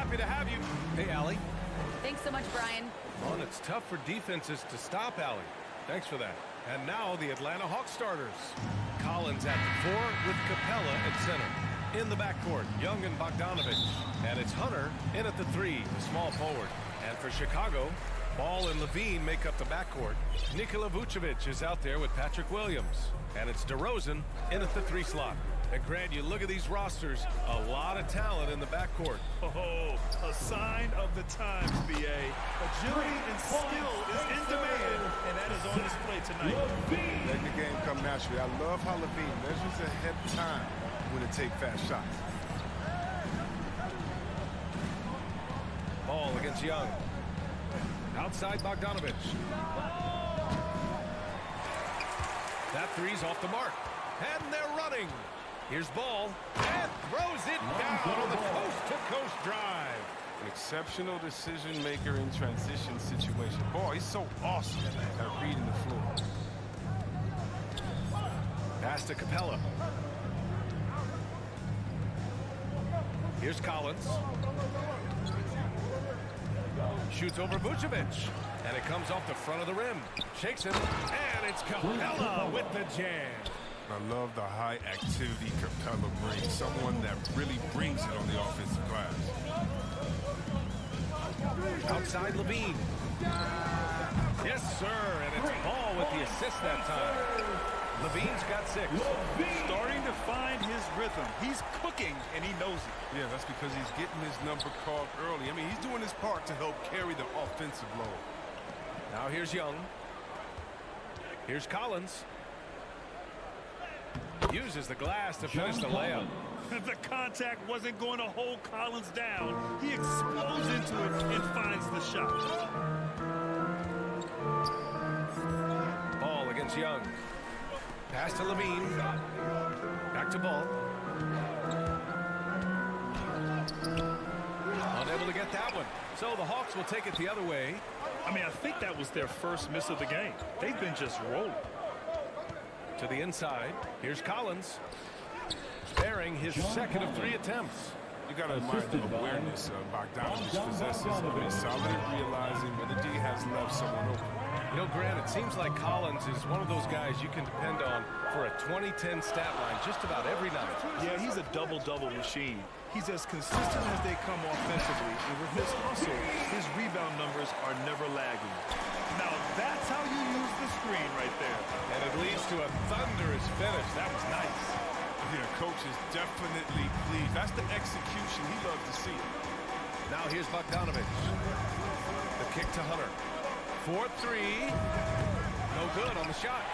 happy to have you. Hey, Allie. Thanks so much, Brian. Well, and it's tough for defenses to stop Allie. Thanks for that. And now the Atlanta Hawks starters. Collins at the 4 with Capella at center. In the backcourt, Young and Bogdanovich. And it's Hunter in at the 3, the small forward. And for Chicago, Ball and Levine make up the backcourt. Nikola Vucevic is out there with Patrick Williams. And it's DeRozan in at the 3 slot. And Grant, you look at these rosters, a lot of talent in the backcourt. Oh, a sign of the times, B.A. Agility and skill is in demand, and that is on display tonight. Letting the game come naturally. I love how Levine measures ahead of time when to take fast shots. Ball against Young. Outside Bogdanovich. That three's off the mark. And they're running. Here's Ball. And throws it down on the coast-to-coast drive. An exceptional decision maker in transition situation. Boy, he's so awesome at reading the floor. Pass to Capella. Here's Collins. Shoots over Vucevic. And it comes off the front of the rim. Shakes it. And it's Capella with the jam. I love the high activity Capella brings. Someone that really brings it on the offensive glass. Outside Levine. Yes, sir. And it's Ball with the assist that time. Levine's got 6. Starting to find his rhythm. He's cooking, and he knows it. Yeah, that's because he's getting his number called early. I mean, he's doing his part to help carry the offensive load. Now here's Young. Here's Collins. Uses the glass to finish the layup. The contact wasn't going to hold Collins down. He explodes into it and finds the shot. Ball against Young. Pass to Levine. Back to Ball. Unable to get that one. So the Hawks will take it the other way. I mean, I think that was their first miss of the game. They've been just rolling. To the inside. Here's Collins. Sparing his second of 3 attempts. You got to admire the awareness Bogdanovich possesses. He's solid at realizing when the D has left someone open. You know, Grant, it seems like Collins is one of those guys you can depend on for a 20-10 stat line just about every night. Yeah, he's a double-double machine. He's as consistent as they come offensively, and with his hustle, his rebound numbers are never lagging. Now, that's how you use the screen right there. And it leads to a thunderous finish. That was nice. Yeah, coach is definitely pleased. That's the execution he loves to see. Now here's Bogdanovich. The kick to Hunter. 4-3. No good on the shot.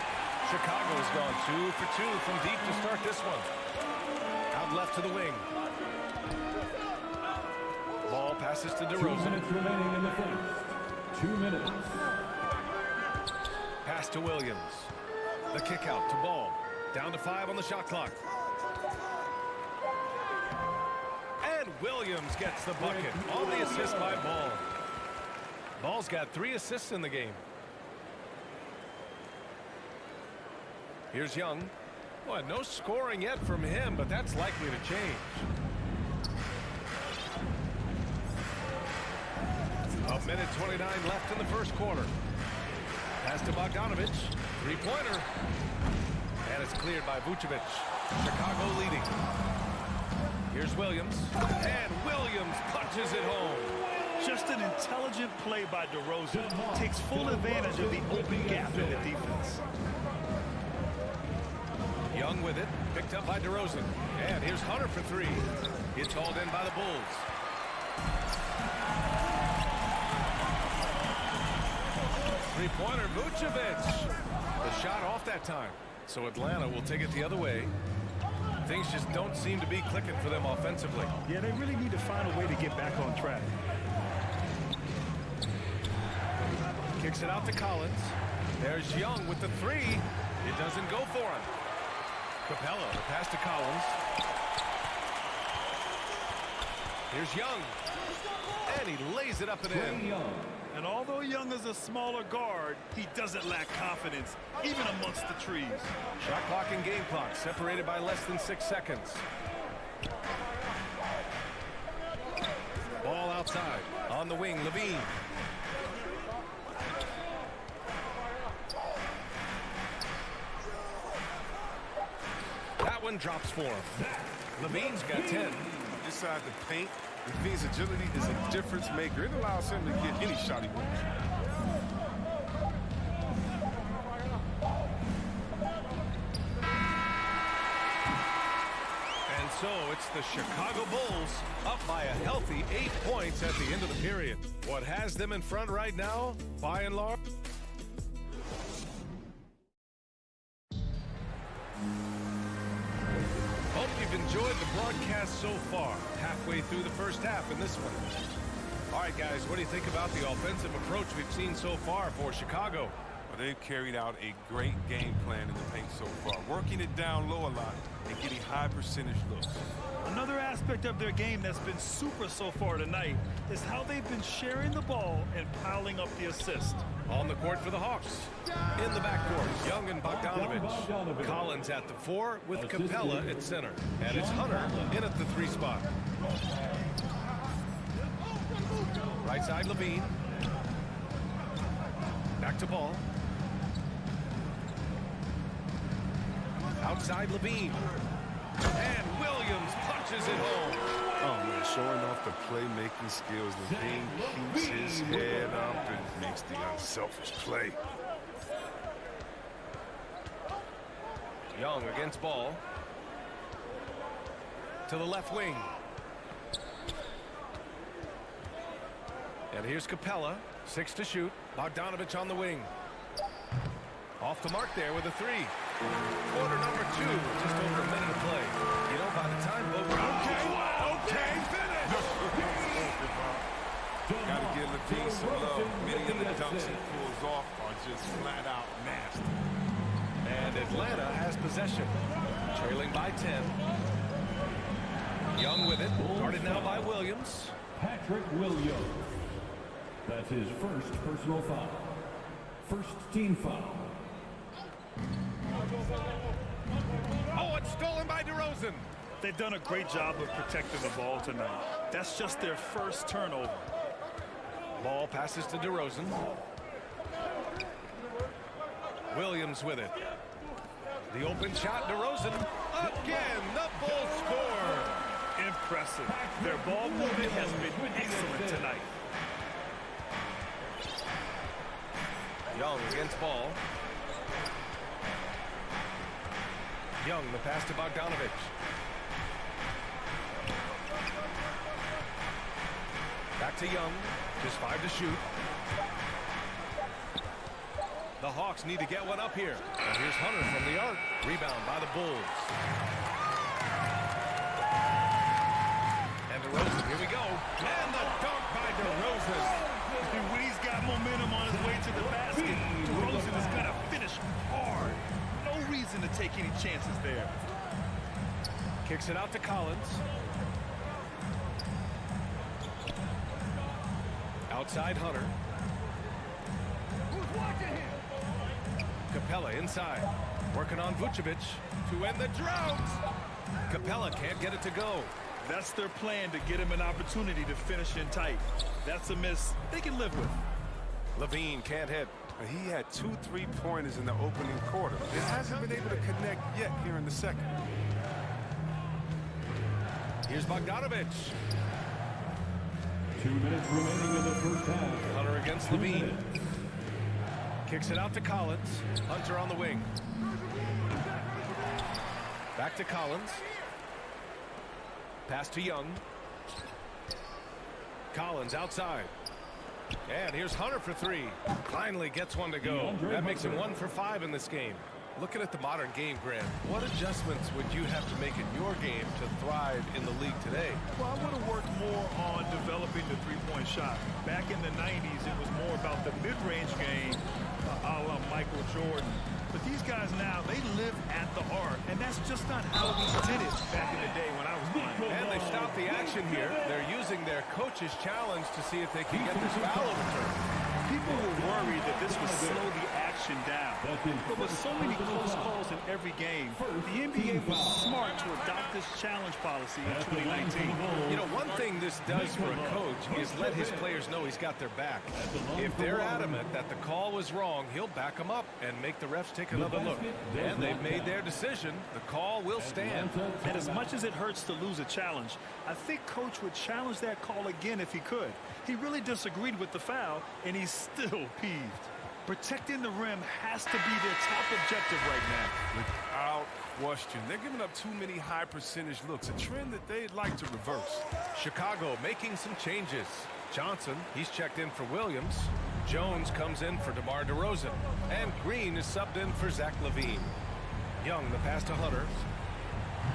Chicago has gone 2 for 2 from deep to start this one. Out left to the wing. Ball passes to DeRozan. 2 minutes remaining in the first. 2 minutes. Pass to Williams. The kick out to Ball. Down to 5 on the shot clock. And Williams gets the bucket on the assist by Ball. Ball's got 3 assists in the game. Here's Young. Well, no scoring yet from him, but that's likely to change. A minute 29 left in the first quarter. Pass to Bogdanovich. 3-pointer. And it's cleared by Vucevic. Chicago leading. Here's Williams. And Williams punches it home. Just an intelligent play by DeRozan. Takes full advantage of the open gap in the defense. Young with it. Picked up by DeRozan. And here's Hunter for 3. It's hauled in by the Bulls. Three-pointer, Vucevic. The shot off that time. So Atlanta will take it the other way. Things just don't seem to be clicking for them offensively. Yeah, they really need to find a way to get back on track. Kicks it out to Collins. There's Young with the 3. It doesn't go for him. Capella, the pass to Collins. Here's Young. And he lays it up and in. And although Young is a smaller guard, he doesn't lack confidence, even amongst the trees. Shot clock and game clock separated by less than 6 seconds. Ball On the wing, Levine. That one drops for him. Levine's got 10. Inside the paint, Levine's agility is a difference maker. It allows him to get any shot he wants. And so it's the Chicago Bulls up by a healthy 8 points at the end of the period. What has them in front right now, by and large? Hope you've enjoyed the broadcast so far. Halfway through the first half in this one. All right, guys, what do you think about the offensive approach we've seen so far for Chicago? Well, they've carried out a great game plan in the paint so far, working it down low a lot and getting high percentage looks. Another aspect of their game that's been super so far tonight is how they've been sharing the ball and piling up the assist. On the court for the Hawks. In the backcourt, Young and Bogdanovich. Collins at the 4 with Capella at center. And it's Hunter in at the 3 spot. Right side, Levine. Back to Ball. Outside, Levine. And Williams punches it home. Oh, man, showing off the playmaking skills. Levine keeps his head up and makes the unselfish play. Young against Ball. To the left wing. And here's Capella. 6 to shoot. Bogdanovich on the wing. Off the mark there with a 3. Quarter number 2. Just over a minute of play. You know, by the time both... Okay, finish! Got to give Levine some love. Many of the dunks he pulls off are just flat out nasty. And Atlanta has possession. Trailing by 10. Young with it. Guarded now by Williams. Patrick Williams. That's his first personal foul. First team foul. Oh, it's stolen by DeRozan. They've done a great job of protecting the ball tonight. That's just their first turnover. Ball passes to DeRozan. Williams with it. The open shot, DeRozan. Again, the Bulls score. Impressive. Their ball movement has been excellent tonight. Young against Ball. Young, the pass to Bogdanovich. Back to Young. Just 5 to shoot. The Hawks need to get one up here. And here's Hunter from the arc. Rebound by the Bulls. And DeRozan, here we go. And the dunk by DeRozan. When he's got momentum on his way to the basket, DeRozan is going to finish hard. No reason to take any chances there. Kicks it out to Collins. Outside Hunter. Who's watching him? Capella inside. Working on Vucevic to end the drought. Capella can't get it to go. That's their plan, to get him an opportunity to finish in tight. That's a miss they can live with. Levine can't hit. He had 2 3-pointers in the opening quarter. He hasn't been able to connect yet here in the second. Here's Bogdanovich. 2 minutes remaining in the first half. Hunter against 2 Levine. minutes. Kicks it out to Collins. Hunter on the wing. Back to Collins. Pass to Young. Collins outside. And here's Hunter for 3. Finally gets one to go. That makes him 1 for 5 in this game. Looking at the modern game, Grant, what adjustments would you have to make in your game to thrive in the league today? Well, I would have worked more on developing the three-point shot. Back in the 90s, it was more about the mid-range game, a la Michael Jordan. But these guys now, they live at the arc, and that's just not how we did it back in the day when I was playing. And they stopped the action here. They're using their coach's challenge to see if they can get this foul overturned. People were worried that this would slow the action action down. That's his But with first so many personal close foul. calls in every game, First the team NBA was foul. smart to adopt this challenge policy in At the line for the 2019. Bulls, You know, one thing this does for a coach is let his players know he's got their back. If they're adamant that the call was wrong, he'll back them up and make the refs take another look. And they've made their decision. The call will stand. And as much as it hurts to lose a challenge, I think Coach would challenge that call again if he could. He really disagreed with the foul, and he's still peeved. Protecting the rim has to be their top objective right now. Without question. They're giving up too many high percentage looks, a trend that they'd like to reverse. Chicago making some changes. Johnson, he's checked in for Williams. Jones comes in for DeMar DeRozan. And Green is subbed in for Zach LaVine. Young, the pass to Hunter.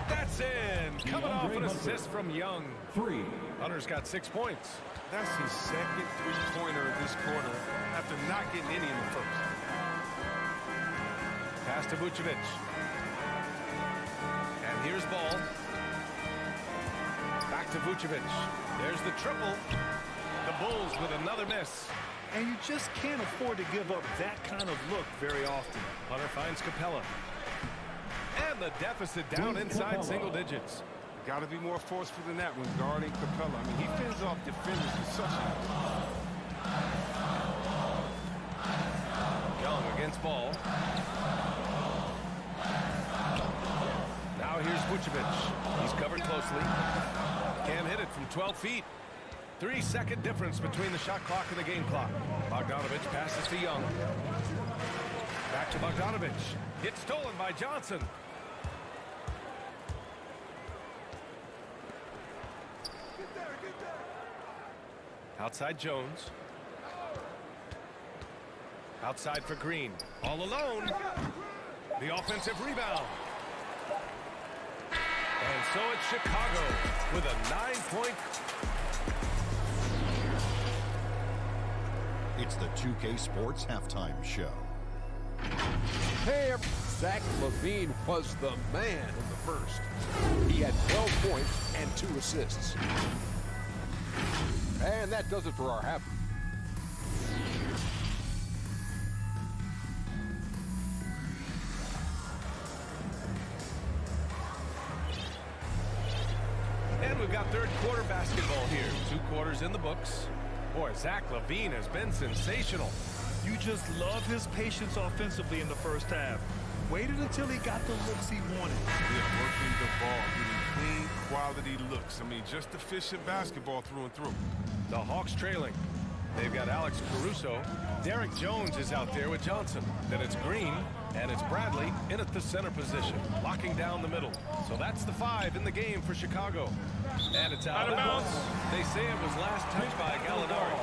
That's in. Coming off an assist from Young. 3. Hunter's got 6 points. That's his second three-pointer of this quarter after not getting any in the first. Pass to Vucevic. And here's Ball. Back to Vucevic. There's the triple. The Bulls with another miss. And you just can't afford to give up that kind of look very often. Hunter finds Capella. And the deficit down inside single digits. Got to be more forceful than that when guarding Capella. I mean, he fends off defenders with such a... Young against Ball. Now here's Vucevic. He's covered closely. Can't hit it from 12 feet. 3-second difference between the shot clock and the game clock. Bogdanovich passes to Young. Back to Bogdanovich. It's stolen by Johnson. Outside Jones. Outside for Green. All alone. The offensive rebound. And so it's Chicago with a 9-point. It's the 2K Sports Halftime Show. Hey, Zach LaVine was the man in the first. He had 12 points and 2 assists. And that does it for our half. And we've got third quarter basketball here. 2 quarters in the books. Boy, Zach LaVine has been sensational. You just love his patience offensively in the first half. Waited until he got the looks he wanted. Yeah, working the ball, getting clean, quality looks. I mean, just efficient basketball through and through. The Hawks trailing. They've got Alex Caruso. Derek Jones is out there with Johnson. Then it's Green, and it's Bradley in at the center position, locking down the middle. So that's the 5 in the game for Chicago. And it's out of bounds. They say it was last touched by Gallinari.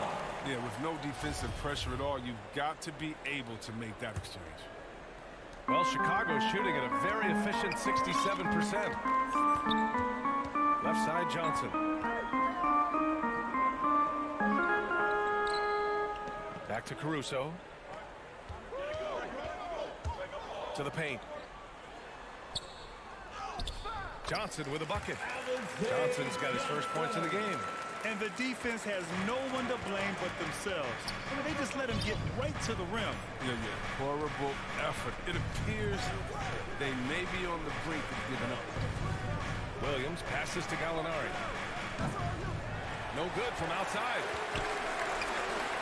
Yeah, with no defensive pressure at all, you've got to be able to make that exchange. Well, Chicago's shooting at a very efficient 67%. Left side, Johnson. Back to Caruso. To the paint. Johnson with a bucket. Johnson's got his first points in the game. And the defense has no one to blame but themselves. I mean, they just let him get right to the rim. Yeah. Horrible effort. It appears they may be on the brink of giving up. Williams passes to Gallinari. No good from outside.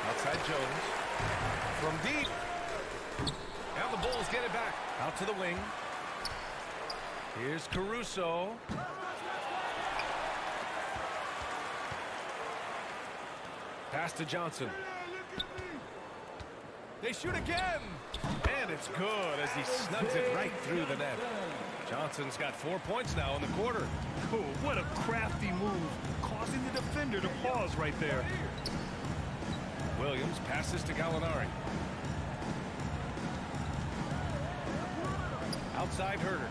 Outside Jones. From deep. And the Bulls get it back. Out to the wing. Here's Caruso. Pass to Johnson. They shoot again. And it's good as he snugs it right through the net. Johnson's got 4 points now in the quarter. Oh, what a crafty move, causing the defender to pause right there. Williams passes to Gallinari. Outside Herter.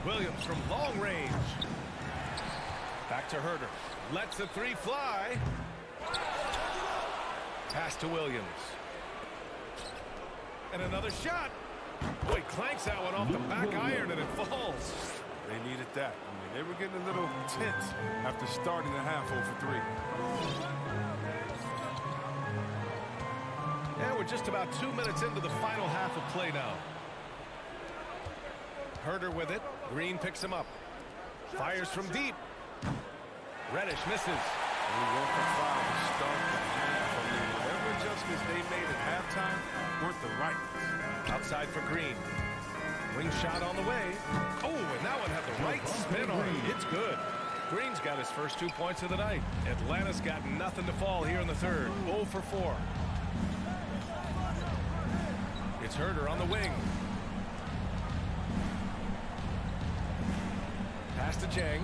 Williams from long range. Back to Herter. Lets the 3 fly. Pass to Williams. And another shot. Boy, he clanks that one off the back iron and it falls. They needed that. I mean, they were getting a little tense after starting the half 0 for 3. And we're just about 2 minutes into the final half of play now. Herder with it. Green picks him up. Fires from deep. Reddish misses. We went for foul to start the half. I mean, whatever adjustments they made at halftime weren't the right ones. Outside for Green. Wing shot on the way. Oh, and that one had the right spin on it. It's good. Green's got his first 2 points of the night. Atlanta's got nothing to fall here in the third. 0 for 4. It's Herder on the wing. Pass to Chang.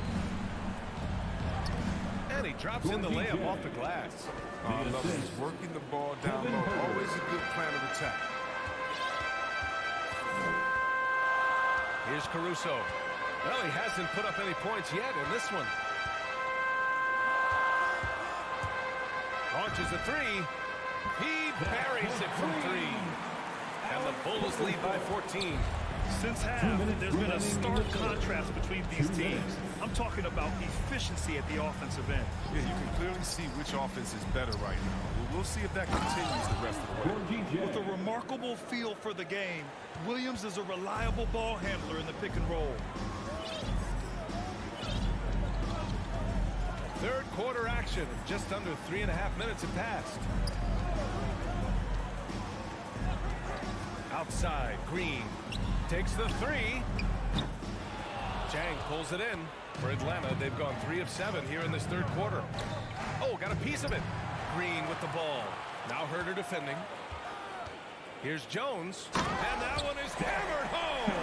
And he drops in the layup off the glass. I love it. He's working the ball down low. Always a good plan of attack. Here's Caruso. Well, he hasn't put up any points yet in this one. Launches a three. He buries it from three. And the Bulls lead by 14. Since half, there's been a stark contrast between these teams. I'm talking about efficiency at the offensive end. Yeah, you can clearly see which offense is better right now. We'll see if that continues the rest of the way. With a remarkable feel for the game, Williams is a reliable ball handler in the pick and roll. Third quarter action. Just under 3.5 minutes have passed. Outside, Green takes the three. Chang pulls it in. For Atlanta, they've gone 3 of 7 here in this third quarter. Oh, got a piece of it. Green with the ball. Now Herder defending. Here's Jones. And that one is hammered home.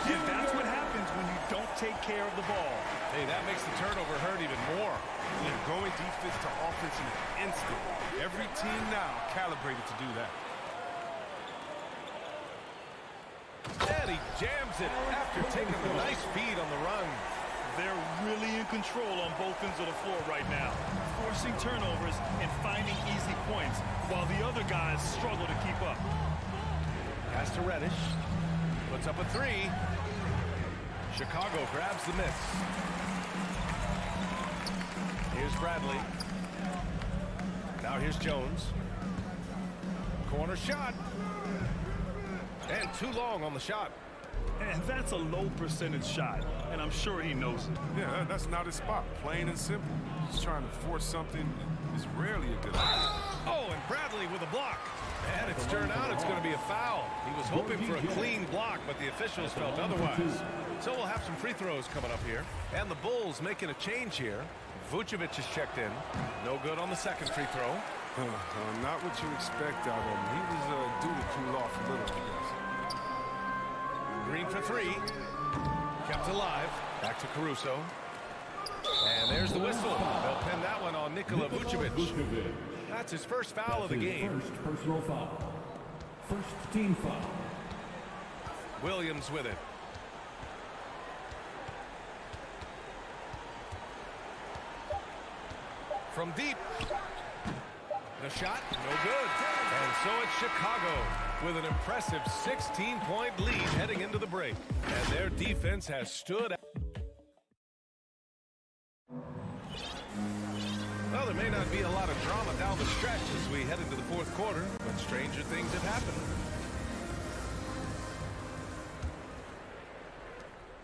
And that's what happens when you don't take care of the ball. Hey, that makes the turnover hurt even more. And going defense to offense in an instant. Every team now calibrated to do that. And he jams it after taking a nice feed on the run. They're really in control on both ends of the floor right now, forcing turnovers and finding easy points while the other guys struggle to keep up. Pass to Reddish. Puts up a three. Chicago grabs the miss. Here's Bradley. Now here's Jones. Corner shot. And too long on the shot. And that's a low percentage shot, and I'm sure he knows it. Yeah, that's not his spot. Plain and simple. Just trying to force something is rarely a good idea. Oh, and Bradley with a block. And it's turned out it's going to be a foul. He was hoping for a clean block, but the officials felt otherwise. So we'll have some free throws coming up here. And the Bulls making a change here. Vucevic is checked in. No good on the second free throw. Not what you expect out of him. He was due to cool off a little, I guess. Green for three. Kept alive. Back to Caruso. And there's the whistle. They'll pin that one on Nikola Vucevic. That's his first foul of the game. First personal foul. First team foul. Williams with it. From deep. The shot, no good. And so it's Chicago with an impressive 16-point lead heading into the break. And their defense has stood out. Well, there may not be a lot of drama down the stretch as we head into the fourth quarter, but stranger things have happened.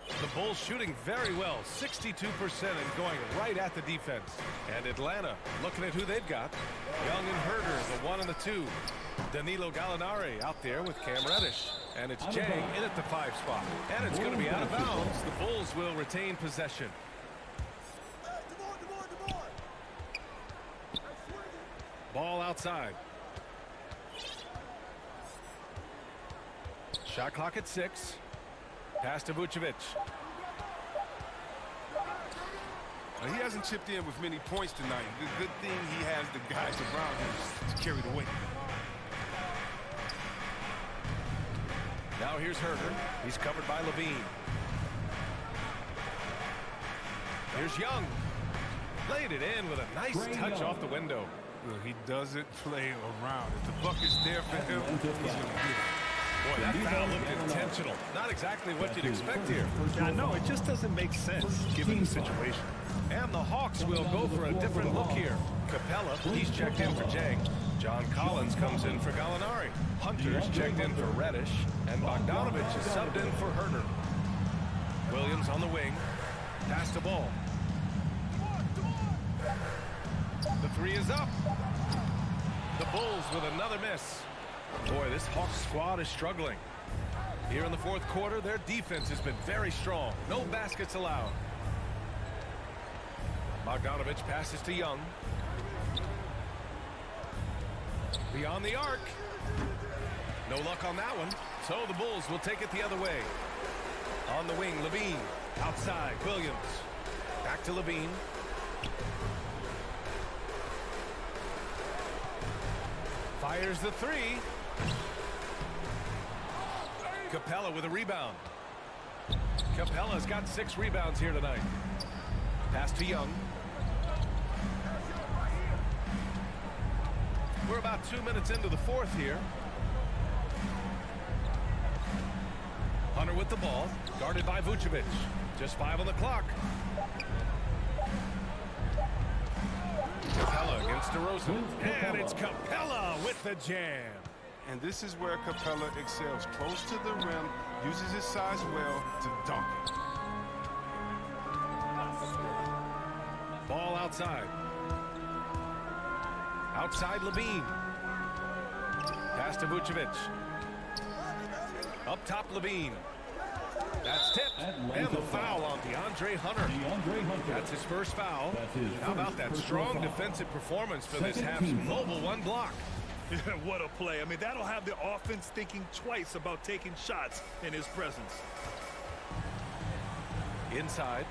The Bulls shooting very well, 62% and going right at the defense. And Atlanta looking at who they've got. Young and Herder, the 1 and the 2. Danilo Gallinari out there with Cam Reddish. And it's Chang in at the 5 spot. And it's going to be out of bounds. The Bulls will retain possession. Ball outside. Shot clock at 6. Pass to Vucevic. He hasn't chipped in with many points tonight. The good thing he has the guys around him to carry the weight. Now here's Herder. He's covered by Levine. Here's Young. Laid it in with a nice touch off the window. Well, he doesn't play around. If the bucket's there for him, he's going to get it. Boy, that foul looked intentional. Not exactly what you'd expect here. Yeah, no, it just doesn't make sense given the situation. And the Hawks will go for a different look here. Capella, he's checked in for Chang. John Collins comes in for Gallinari. Hunter's checked in for Reddish. And Bogdanovich is subbed in for Herder. Williams on the wing. Pass the ball. The three is up. The Bulls with another miss. Boy, this Hawks squad is struggling. Here in the fourth quarter, their defense has been very strong. No baskets allowed. Bogdanovich passes to Young. Beyond the arc. No luck on that one. So the Bulls will take it the other way. On the wing, Levine. Outside, Williams. Back to Levine. Fires the three. Capella with a rebound. Capella's got 6 rebounds here tonight. Pass to Young. We're about 2 minutes into the fourth here. Hunter with the ball, guarded by Vucevic. Just 5 on the clock. Capella against DeRozan. And it's Capella with the jam. And this is where Capella excels. Close to the rim, uses his size well to dunk it. Ball outside. Outside Levine. Pass to Vucevic. Up top Levine. That's tipped. And the foul on DeAndre Hunter. That's his first foul. How about that strong defensive performance for this Habs mobile one block? What a play. I mean, that'll have the offense thinking twice about taking shots in his presence. Inside.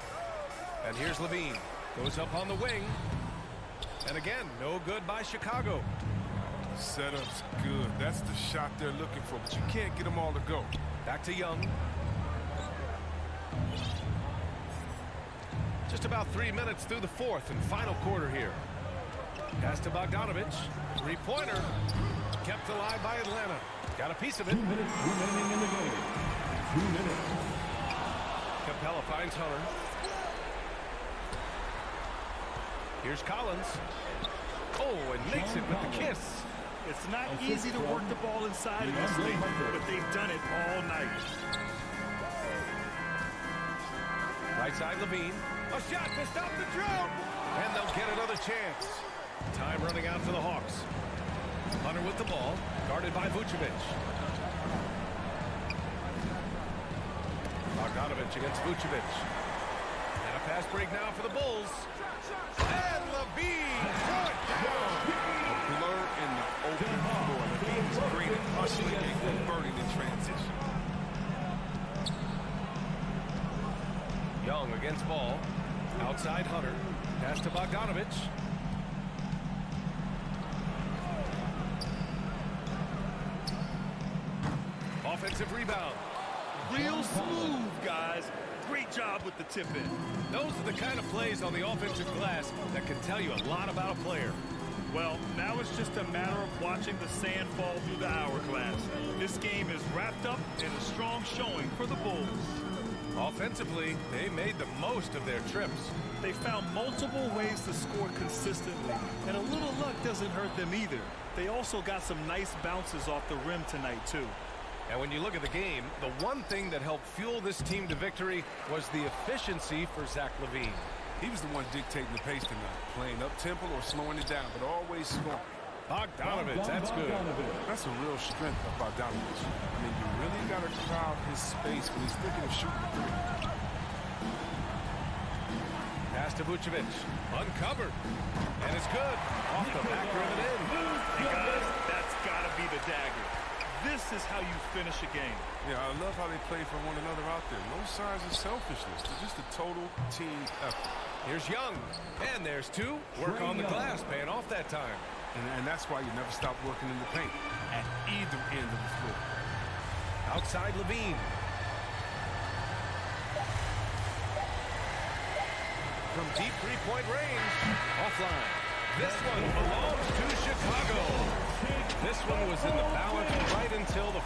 And here's Levine. Goes up on the wing. And again, no good by Chicago. Setup's good. That's the shot they're looking for, but you can't get them all to go. Back to Young. Just about 3 minutes through the fourth and final quarter here. Pass to Bogdanovich. Three-pointer. Kept alive by Atlanta. Got a piece of it. 2 minutes remaining in the game. 2 minutes. Capella finds Hunter. Here's Collins. Oh, and makes it with the kiss. It's not easy to work the ball inside in this league, but they've done it all night. Right side Levine. A shot to stop the drought. And they'll get another chance. Time running out for the Hawks. Hunter with the ball. Guarded by Vucevic. Bogdanovich against Vucevic. And a pass break now for the Bulls. And Levine throw it down. A blur in the open floor. Levine's great at hustling and converting in transition. Young against ball. Outside Hunter. Pass to Bogdanovich. Offensive rebound. Real smooth, guys. Great job with the tip in. Those are the kind of plays on the offensive glass that can tell you a lot about a player. Well, now it's just a matter of watching the sand fall through the hourglass. This game is wrapped up in a strong showing for the Bulls. Offensively, they made the most of their trips. They found multiple ways to score consistently, and a little luck doesn't hurt them either. They also got some nice bounces off the rim tonight, too. And when you look at the game, the one thing that helped fuel this team to victory was the efficiency for Zach LaVine. He was the one dictating the pace tonight, playing up-tempo or slowing it down, but always scoring. Bogdanovich, that's good. That's a real strength of Bogdanovich. I mean, you really got to crowd his space when he's thinking of shooting the three. Pass to Vucevic. Uncovered. And it's good. Off the back rim and in. Hey guys, that's got to be the dagger. This is how you finish a game. Yeah, I love how they play for one another out there. No signs of selfishness. It's just a total team effort. Here's Young. And there's two. Work on the glass, paying off that time. And that's why you never stop working in the paint at either end of the floor. Outside Levine. From deep three-point range. Offline. This one belongs to Chicago. This one was in the balance right until the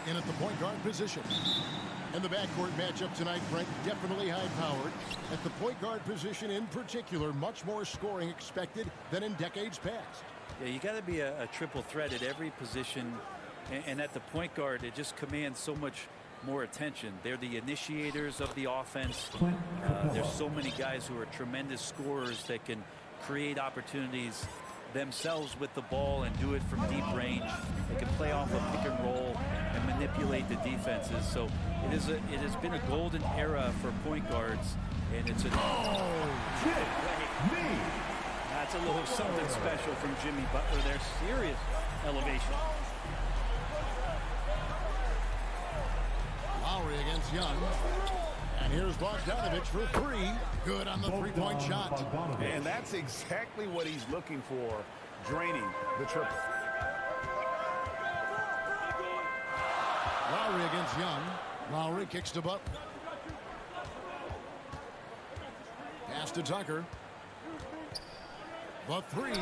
In at the point guard position. And the backcourt matchup tonight, Brent, definitely high-powered. At the point guard position in particular, much more scoring expected than in decades past. Yeah, you got to be a triple threat at every position. And at the point guard, it just commands so much more attention. They're the initiators of the offense. There's so many guys who are tremendous scorers that can create opportunities themselves with the ball and do it from deep range. They can play off a pick and roll and manipulate the defenses. So it has been a golden era for point guards, and it's a That's a little something special from Jimmy Butler. There's serious elevation. Lowry against Young. And here's Bogdanovich for three. Good on the three-point shot. And that's exactly what he's looking for, draining the triple. Lowry against Young. Lowry kicks to Butler. Pass to Tucker. The three.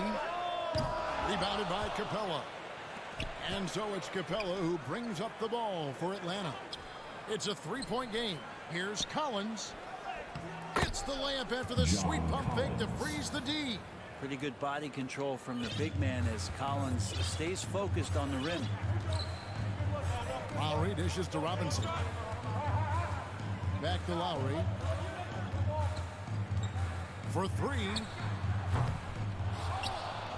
Rebounded by Capella. And so it's Capella who brings up the ball for Atlanta. It's a three-point game. Here's Collins. Hits the layup after the sweet pump fake to freeze the D. pretty good body control from the big man as Collins stays focused on the rim. Lowry dishes to Robinson. Back to Lowry. For three.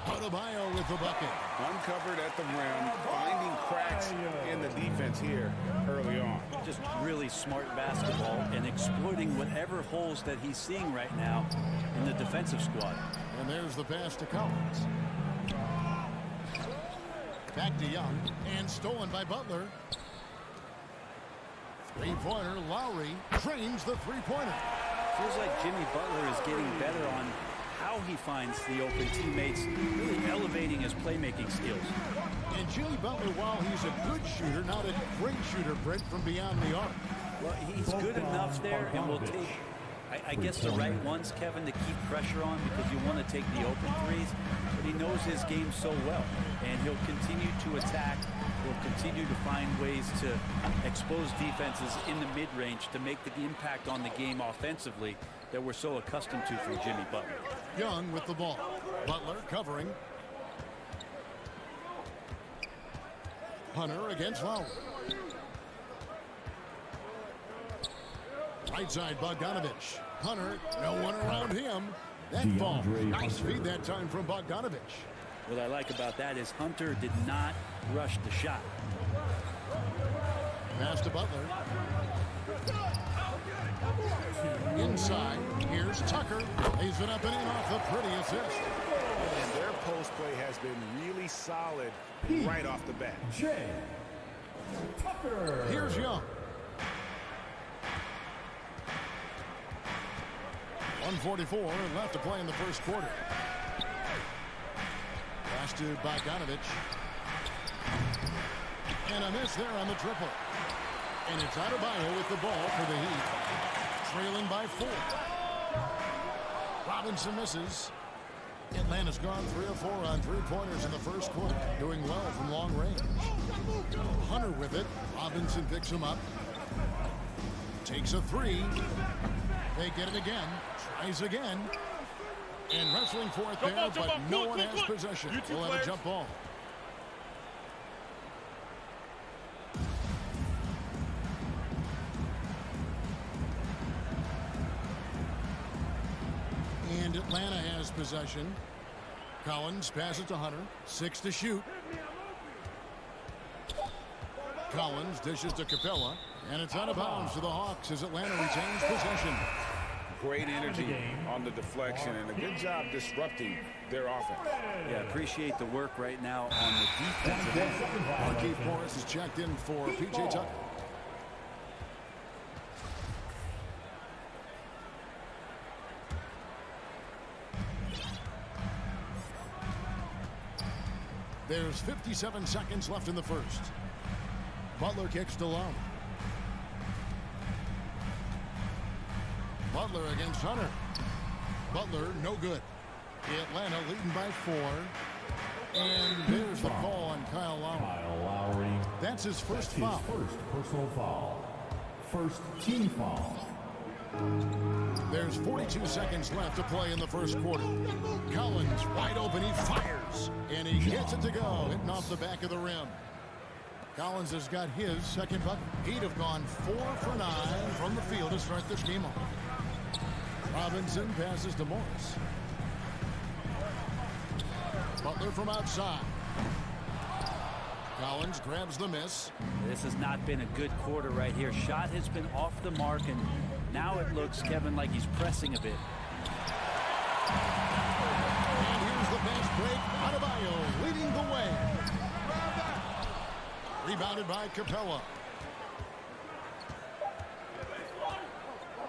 Adebayo with the bucket. Uncovered at the rim, finding cracks in the defense here early on. Just really smart basketball and exploiting whatever holes that he's seeing right now in the defensive squad. And there's the pass to Collins. Back to Young, and stolen by Butler. Three-pointer, Lowry drains the three-pointer. Feels like Jimmy Butler is getting better on how he finds the open teammates, really elevating his playmaking skills. And Jimmy Butler, while he's a good shooter, not a great shooter, Brent, from beyond the arc. Well, he's good enough there, and will take, I guess, the right ones, Kevin, to keep pressure on, because you want to take the open threes. But he knows his game so well, and he'll continue to attack. He'll continue to find ways to expose defenses in the mid-range to make the impact on the game offensively that we're so accustomed to from Jimmy Butler. Young with the ball. Butler covering. Hunter against Lowry. Right side, Bogdanovich. Hunter, no one around him. That falls. Nice feed that time from Bogdanovich. What I like about that is Hunter did not rush the shot. Pass to Butler. Inside, here's Tucker. Lays it up and in off the pretty assist. And their post play has been really solid right off the bat. Tucker. Here's Young. 1:44 left to play in the first quarter. Pass to Bogdanovich. And a miss there on the triple. And it's Adebayo with the ball for the Heat. Trailing by 4. Robinson misses. Atlanta's gone 3 of 4 on three-pointers in the first quarter. Doing well from long range. Hunter with it. Robinson picks him up. Takes a 3. They get it again. Tries again. And wrestling for it there, but no one has possession. We'll have a jump ball. And Atlanta has possession. Collins passes to Hunter. 6 to shoot. Collins dishes to Capella. And it's out of bounds to the Hawks as Atlanta retains possession. Great energy on the deflection and a good job disrupting their offense. Yeah, appreciate the work right now on the defensive end. Markieff Morris is checked in for P.J. Tucker. There's 57 seconds left in the first. Butler kicks to Lowry. Butler against Hunter. Butler, no good. Atlanta leading by 4. And there's the call on Kyle Lowry. That's his first foul. First personal foul. First team foul. There's 42 seconds left to play in the first quarter. Collins wide open. He fires. And he gets it to go. Hitting off the back of the rim. Collins has got his second bucket. He'd have gone 4 for 9 from the field to start this game off. Robinson passes to Morris. Butler from outside. Collins grabs the miss. This has not been a good quarter right here. Shot has been off the mark, and now it looks, Kevin, like he's pressing a bit. And here's the fast break. Adebayo leading the way. Rebounded by Capella.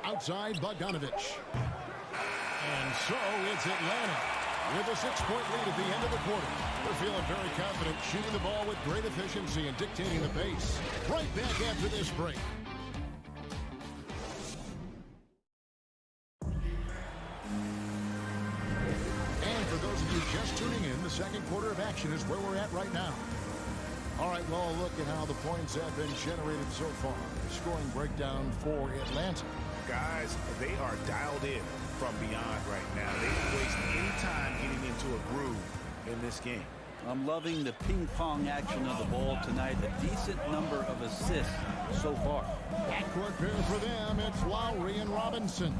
Outside Bogdanovich. And so it's Atlanta with a 6-point lead at the end of the quarter. They're feeling very confident, shooting the ball with great efficiency and dictating the pace. Right back after this break. And for those of you just tuning in, the second quarter of action is where we're at right now. All right, well, look at how the points have been generated so far. The scoring breakdown for Atlanta. Guys, they are dialed in from beyond right now. They don't waste any time getting into a groove in this game. I'm loving the ping-pong action of the ball tonight. A decent number of assists so far. Backcourt pair for them. It's Lowry and Robinson.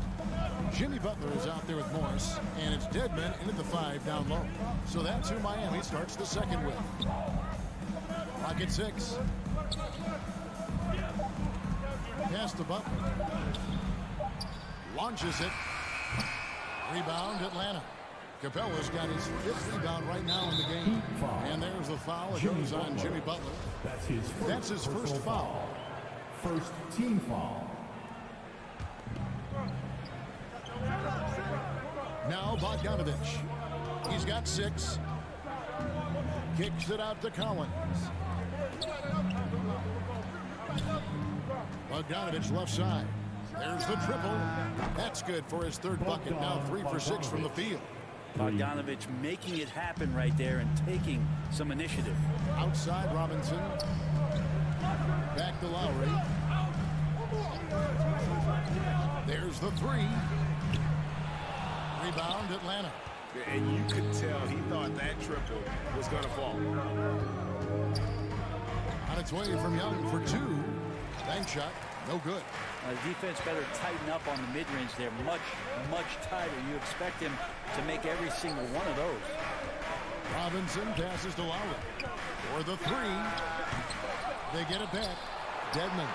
Jimmy Butler is out there with Morris, and it's Dedmon into the 5 down low. So that's who Miami starts the second with. Clock at 6. Pass to Butler. Launches it. Rebound, Atlanta. Capella's got his 5th rebound right now in the game. And there's the foul. It goes on Jimmy Butler. That's his first foul. First team foul. Now Bogdanovich. He's got 6. Kicks it out to Collins. Bogdanovich left side. There's the triple. That's good for his 3rd bucket. Now 3 for 6 from the field. Bogdanovich making it happen right there and taking some initiative. Outside Robinson. Back to Lowry. There's the 3. Rebound Atlanta. And you could tell he thought that triple was going to fall. On its way from Young for two. Bank shot, no good. Defense better tighten up on the mid-range there. Much, much tighter. You expect him to make every single one of those. Robinson passes to Lowry. For the three. They get it back. Dedmon.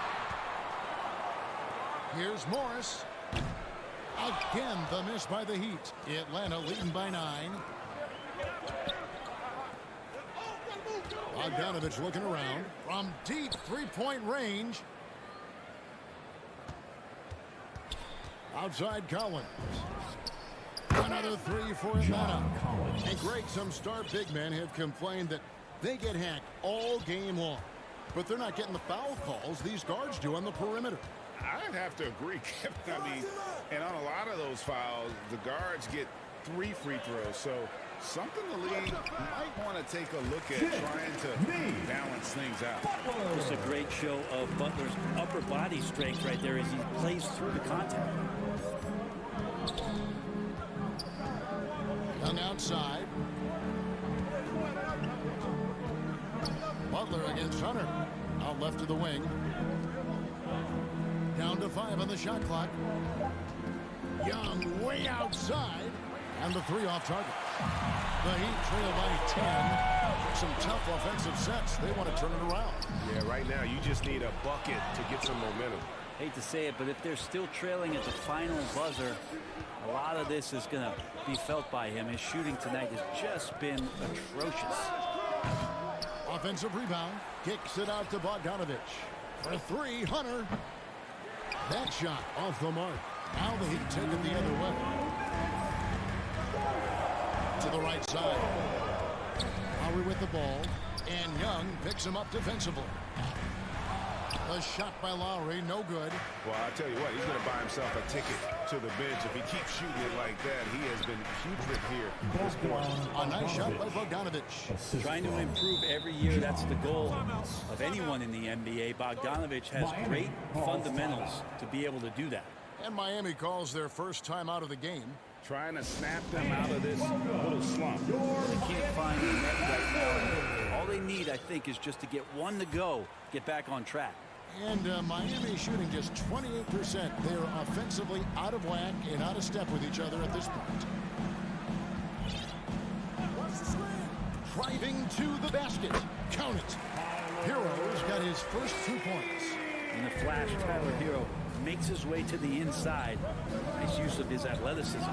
Here's Morris. Again, the miss by the Heat. Atlanta leading by 9. Bogdanovich looking around. From deep three-point range. Outside Collins. Another three for Atlanta. And Greg, some star big men have complained that they get hacked all game long. But they're not getting the foul calls these guards do on the perimeter. I'd have to agree, Kevin. I mean, and on a lot of those fouls, the guards get 3 free throws. So something the league might want to take a look at trying to balance things out. It's a great show of Butler's upper body strength right there as he plays through the contact. Young outside. Butler against Hunter. Out left to the wing. Down to 5 on the shot clock. Young way outside. And the three off target. The Heat trail by 10. Some tough offensive sets. They want to turn it around. Yeah, right now you just need a bucket to get some momentum. Hate to say it, but if they're still trailing at the final buzzer, a lot of this is going to be felt by him. His shooting tonight has just been atrocious. Offensive rebound. Kicks it out to Bogdanovich. For 3, Hunter. That shot off the mark. Now the Heat take it the other way. To the right side. Lowry with the ball. And Young picks him up defensively. A shot by Lowry, no good. Well, I'll tell you what, he's going to buy himself a ticket to the bench. If he keeps shooting it like that, he has been putrid here this morning. A nice shot by Bogdanovich. Trying to improve every year, that's the goal of anyone in the NBA. Bogdanovich has great fundamentals to be able to do that. And Miami calls their first time out of the game. Trying to snap them out of this little slump. They can't find the net right now. All they need, I think, is just to get one to go, get back on track. And Miami shooting just 28%. They are offensively out of whack and out of step with each other at this point. Driving to the basket. Count it. Hero's got his first 2 points. In the flash, Tyler Hero makes his way to the inside. Nice use of his athleticism.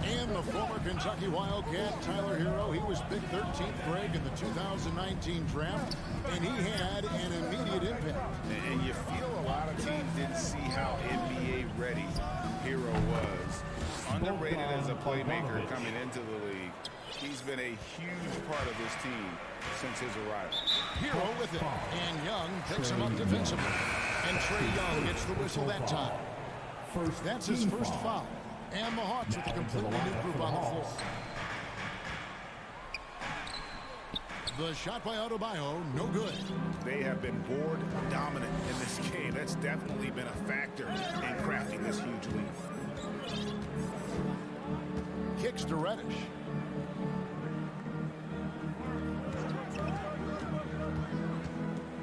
And the former Kentucky Wildcat, Tyler Hero, he was picked 13th, Greg, in the 2019 draft, and he had an immediate impact. And you feel a lot of teams didn't see how NBA ready Hero was. Underrated as a playmaker coming into the league. He's been a huge part of this team since his arrival. Hero with it, and Young picks him up defensively. And Trey Young gets the whistle that time. That's his first foul. And the Hawks with a completely new group on the floor. The shot by Adebayo, no good. They have been board dominant in this game. That's definitely been a factor in crafting this huge lead. Kicks to Reddish.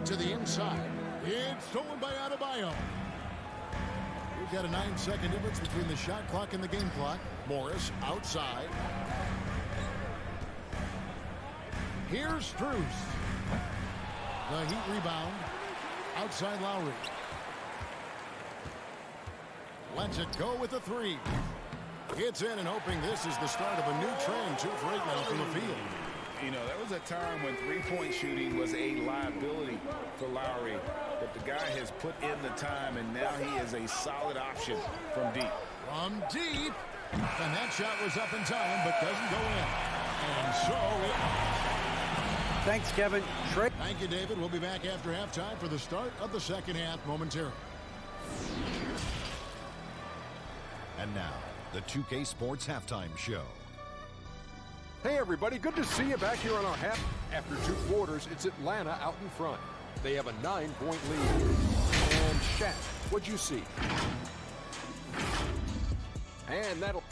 To the inside. It's stolen by Adebayo. We've got a 9-second difference between the shot clock and the game clock. Morris outside. Here's Strus. The Heat rebound. Outside Lowry. Lets it go with the three. Gets in and hoping this is the start of a new trend. 2 for 8 now from the field. You know, there was a time when three-point shooting was a liability for Lowry. But the guy has put in the time, and now he is a solid option from deep. From deep. And that shot was up in time, but doesn't go in. And so it... Thanks, Kevin. Trey. Thank you, David. We'll be back after halftime for the start of the second half momentarily. And now, the 2K Sports Halftime Show. Hey, everybody. Good to see you back here on our half. After 2 quarters, it's Atlanta out in front. They have a 9-point lead. And Shaq, what'd you see? And that'll...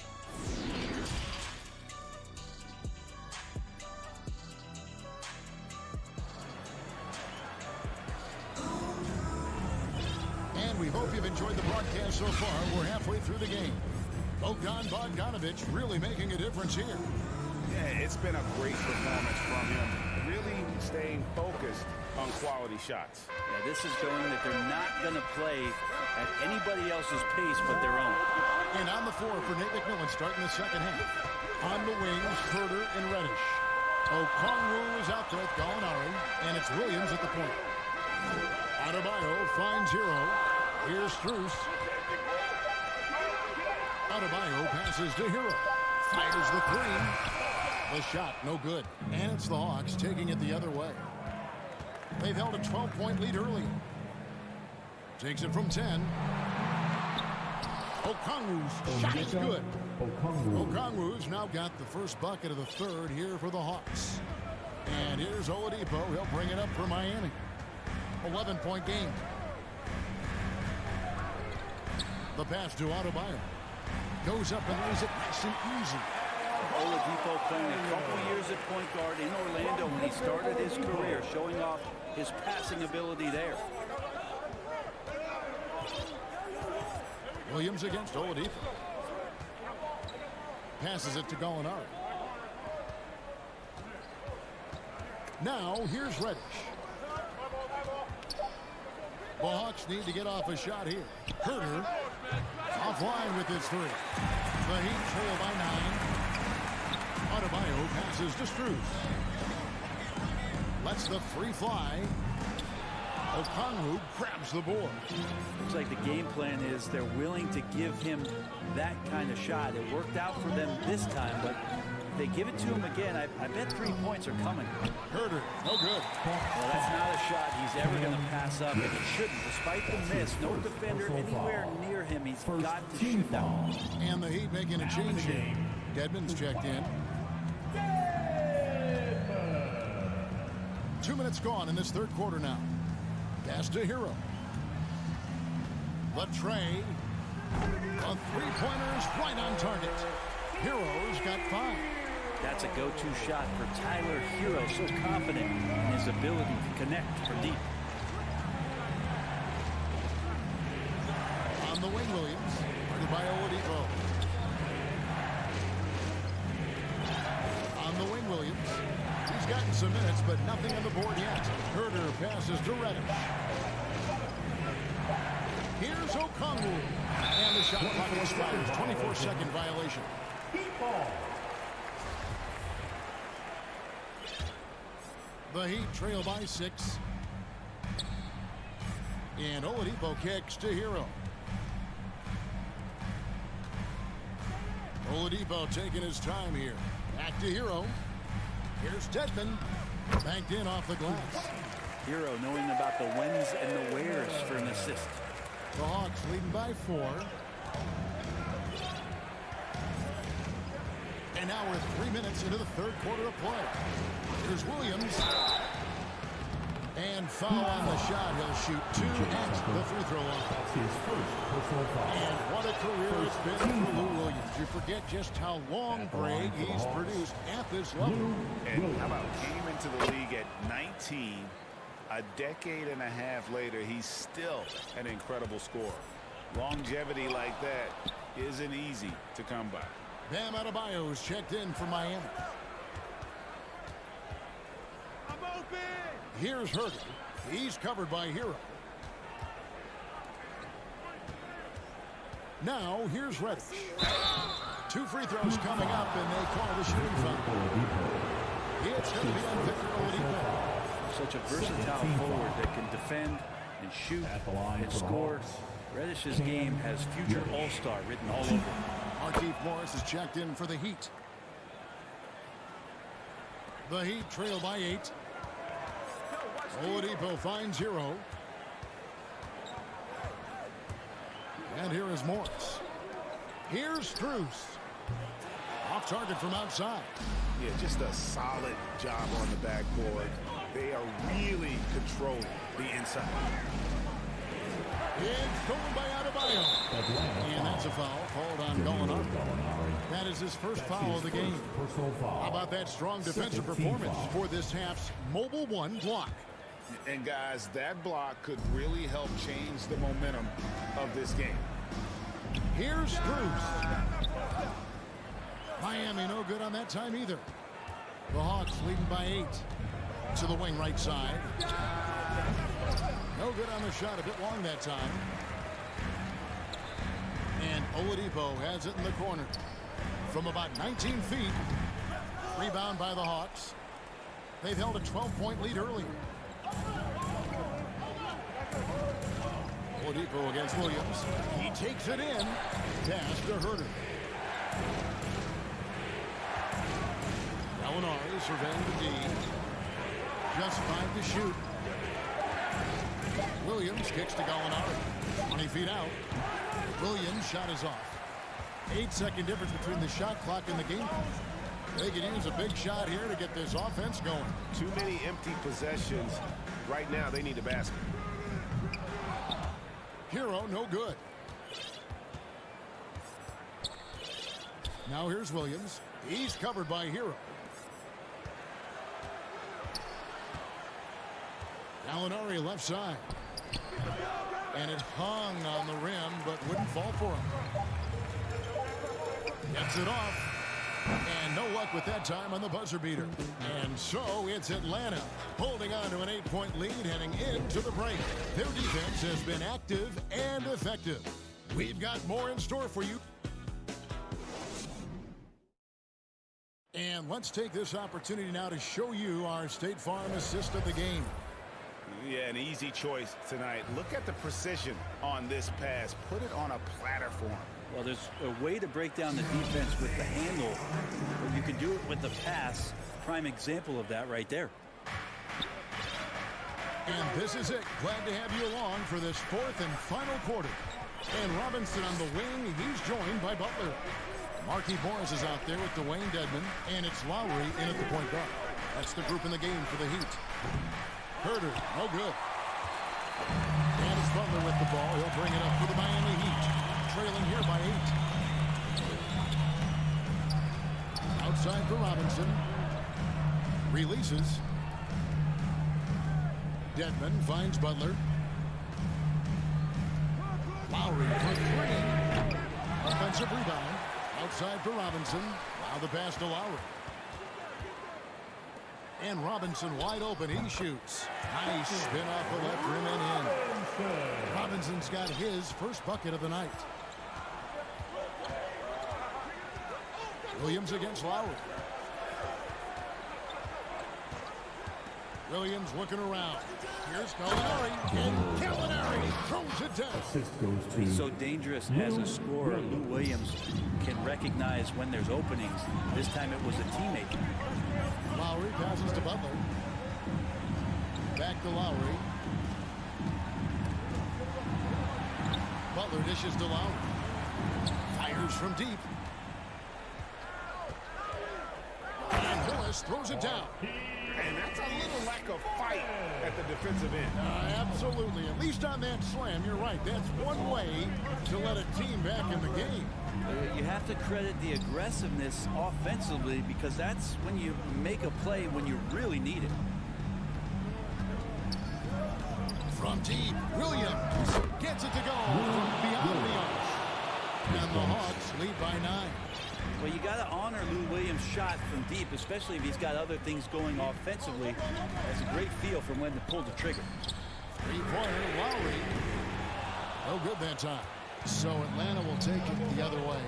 we hope you've enjoyed the broadcast so far. We're halfway through the game. Bogdan Bogdanovic really making a difference here. Yeah, it's been a great performance from him. Really staying focused on quality shots. Yeah, this is showing that they're not going to play at anybody else's pace but their own. And on the floor for Nate McMillan starting the second half. On the wings, Herter and Reddish. Okongwu is out there with Gallinari, and it's Williams at the point. Adebayo finds Hero. Here's Strus. Adebayo passes to Hero. Fires the three. The shot, no good. And it's the Hawks taking it the other way. They've held a 12-point lead early. Takes it from 10. Okongwu's shot is good. Okongwu's now got the first bucket of the third here for the Hawks. And here's Oladipo. He'll bring it up for Miami. 11-point game. The pass to Adebayo. Goes up and lays it nice and easy. Oladipo playing a couple years at point guard in Orlando when he started his career, showing off his passing ability there. Williams against Oladipo. Passes it to Gallinari. Now here's Reddish. The Hawks need to get off a shot here. Herter offline with his three. The Heat trail by 9. Adebayo passes to Strus. Lets the free fly. Okongwu grabs the board. Looks like the game plan is they're willing to give him that kind of shot. It worked out for them this time, but if they give it to him again, I bet 3 points are coming. Herter, no good. Well, that's not a shot he's ever going to pass up, and he shouldn't. Despite the miss, no defender anywhere near him. He's got to shoot that one. And the Heat making a change here. Dedmon's checked in. 2 minutes gone in this third quarter now. Pass to Hero. The tray. A three-pointer's right on target. Hero's got 5. That's a go-to shot for Tyler Hero. So confident in his ability to connect from deep. On the wing, Williams. Guarded by Oladipo. On the wing, Williams. He's gotten some minutes, but nothing on the board yet. Herter passes to Reddish. Here's Okongwu. And the shot clock expires. 24-second violation. The Heat trail by 6. And Oladipo kicks to Hero. Oladipo taking his time here. Back to Hero. Here's Dedmon. Banked in off the glass. Hero knowing about the whens and the wheres for an assist. The Hawks leading by 4. And now we're 3 minutes into the third quarter of play. Here's Williams. And foul on the shot. He'll shoot 2 at the free throw line. That's his first personal foul. And what a career it's been for Lou Williams. You forget just how long, Greg, he's produced at this level. And how about came into the league at 19. A decade and a half later, he's still an incredible scorer. Longevity like that isn't easy to come by. Bam Adebayo is checked in for Miami. I'm open. Here's Herter. He's covered by Hero. Now here's Reddish. 2 free throws coming up, and they call the shooting foul. It's going to be on Victor Oladipo. Such a versatile forward that can defend and shoot and score. Reddish's game has future all-star written all over it. Markieff Morris is checked in for the Heat. The Heat trail by 8. Oladipo finds Hero. And here is Morris. Here's Strus. Off target from outside. Yeah, just a solid job on the backboard. They are really controlling the inside. It's stolen by Adebayo. And that's a foul called on Gallinari. That is his first foul of the game. How about that strong defensive performance for this half's Mobile One block? And guys, that block could really help change the momentum of this game. Here's Bruce. Miami no good on that time either. The Hawks leading by 8. To the wing right side. No good on the shot, a bit long that time. And Oladipo has it in the corner. From about 19 feet. Rebound by the Hawks. They've held a 12-point lead earlier. Oladipo against Williams. He takes it in. Pass to Herter. Gallinari surveying the D. Just 5 to shoot. Williams kicks to Gallinari. 20 feet out. Williams' shot is off. 8-second difference between the shot clock and the game clock. They can use a big shot here to get this offense going. Too many empty possessions. Right now, they need a basket. Hero, no good. Now here's Williams. He's covered by Hero. Gallinari left side. And it hung on the rim, but wouldn't fall for him. Gets it off. And no luck with that time on the buzzer beater. And so it's Atlanta holding on to an 8-point lead heading into the break. Their defense has been active and effective. We've got more in store for you. And let's take this opportunity now to show you our State Farm assist of the game. Yeah, an easy choice tonight. Look at the precision on this pass. Put it on a platter for him. Well, there's a way to break down the defense with the handle, but you can do it with the pass. Prime example of that right there. And this is it. Glad to have you along for this 4th and final quarter. And Robinson on the wing. He's joined by Butler. Markieff Morris is out there with Dwayne Dedmon, and it's Lowry in at the point guard. That's the group in the game for the Heat. Herter, no good. And it's Butler with the ball. He'll bring it up for the Miami Heat. Trailing here by 8. Outside for Robinson. Releases. Dedmon finds Butler. Lowry for 3. Offensive rebound. Outside for Robinson. Now the pass to Lowry. And Robinson wide open. He shoots. Nice spin off the left rim and in. Robinson's got his first bucket of the night. Williams against Lowry. Williams looking around. Here's Gallinari. And Gallinari throws it down. He's so dangerous as a scorer. Lou Williams can recognize when there's openings. This time it was a teammate. Lowry passes to Butler. Back to Lowry. Butler dishes to Lowry. Fires from deep. And Willis throws it down. And that's a little lack of fight at the defensive end. Absolutely. At least on that slam, you're right. That's one way to let a team back in the game. You have to credit the aggressiveness offensively, because that's when you make a play when you really need it. From deep, Williams gets it to go from beyond the arch. And the Hawks lead by 9. Well, you got to honor Lou Williams' shot from deep, especially if he's got other things going offensively. That's a great feel for when to pull the trigger. 3-pointer, Lowry. No good that time. So Atlanta will take it the other way.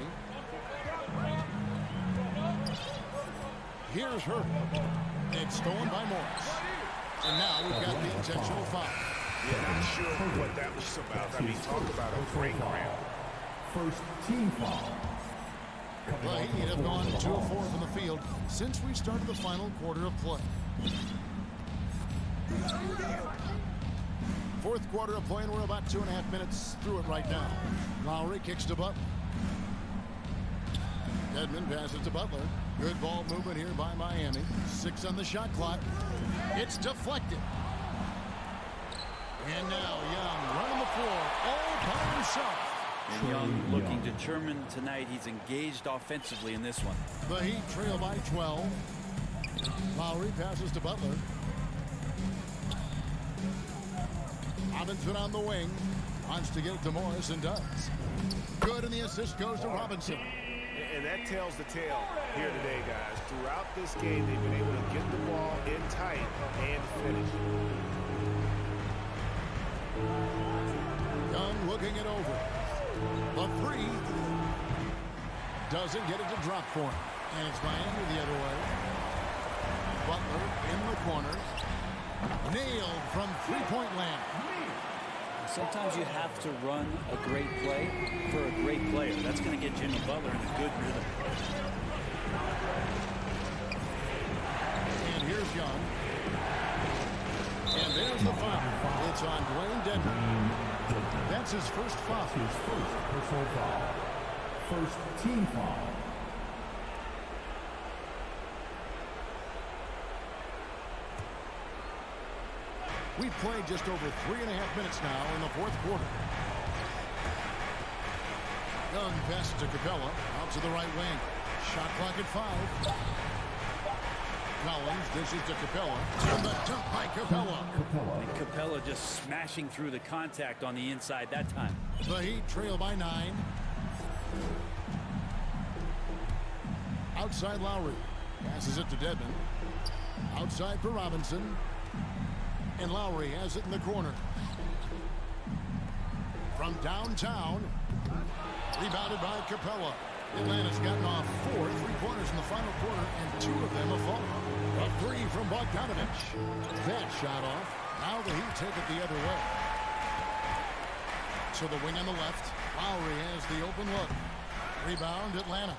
Here's Herter. It's stolen by Morris. And now we've got the intentional foul. Yeah, not sure what that was about. I mean, talk about a break ramp. First team foul. The Heat have gone 2 of 4 from the field since we started the final quarter of play. 4th quarter of play, and we're about 2.5 minutes through it right now. Lowry kicks to Butler. Dedmon passes to Butler. Good ball movement here by Miami. 6 on the shot clock. It's deflected. And now Young running the floor all by himself. And Young looking determined tonight. He's engaged offensively in this one. The Heat trail by 12. Lowry passes to Butler. Robinson on the wing. Wants to get it to Morris and does. Good, and the assist goes to Robinson. And that tells the tale here today, guys. Throughout this game, they've been able to get the ball in tight and finish. Young looking it over. The three. Doesn't get it to drop for him. And it's Miami the other way. Butler in the corner. Nailed from three-point land. Sometimes you have to run a great play for a great player. That's going to get Jimmy Butler in a good rhythm. And here's Young. And there's the foul. It's on Dwayne Dedmon. That's his first foul. His first personal foul. First team foul. We've played just over 3.5 minutes now in the fourth quarter. Young passes to Capella, out to the right wing. Shot clock at 5. Collins dishes to Capella. And the dunk by Capella. And Capella just smashing through the contact on the inside that time. The Heat trail by 9. Outside Lowry. Passes it to Dedmon. Outside for Robinson. And Lowry has it in the corner. From downtown. Rebounded by Capella. Atlanta's gotten off 4 3-pointers in the final quarter, and 2 of them have fallen. A 3 from Bogdanovich. That shot off. Now the Heat take it the other way. So the wing on the left. Lowry has the open look. Rebound Atlanta.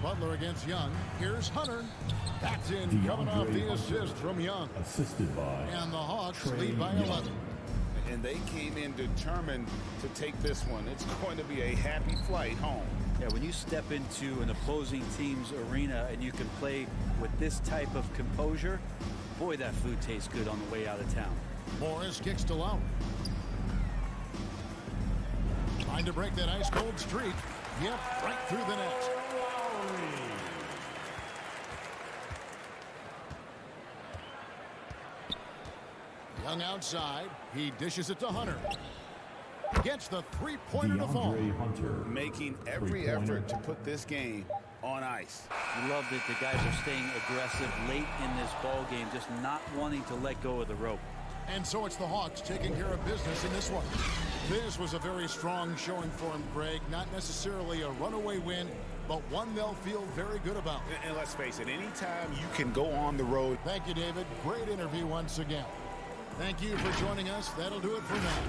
Butler against Young. Here's Hunter. That's in, coming off the assist from Young. Assisted by. And the Hawks lead by 11. And they came in determined to take this one. It's going to be a happy flight home. Yeah, when you step into an opposing team's arena and you can play with this type of composure, boy, that food tastes good on the way out of town. Morris kicks to Lowry. Trying to break that ice-cold streak. Yep, right through the net. Young outside. He dishes it to Hunter. Gets the three-pointer to fall. Making every effort to put this game on ice. I love that the guys are staying aggressive late in this ball game, just not wanting to let go of the rope. And so it's the Hawks taking care of business in this one. This was a very strong showing for him, Greg. Not necessarily a runaway win, but one they'll feel very good about. And let's face it, anytime you can go on the road. Thank you, David. Great interview once again. Thank you for joining us. That'll do it for now.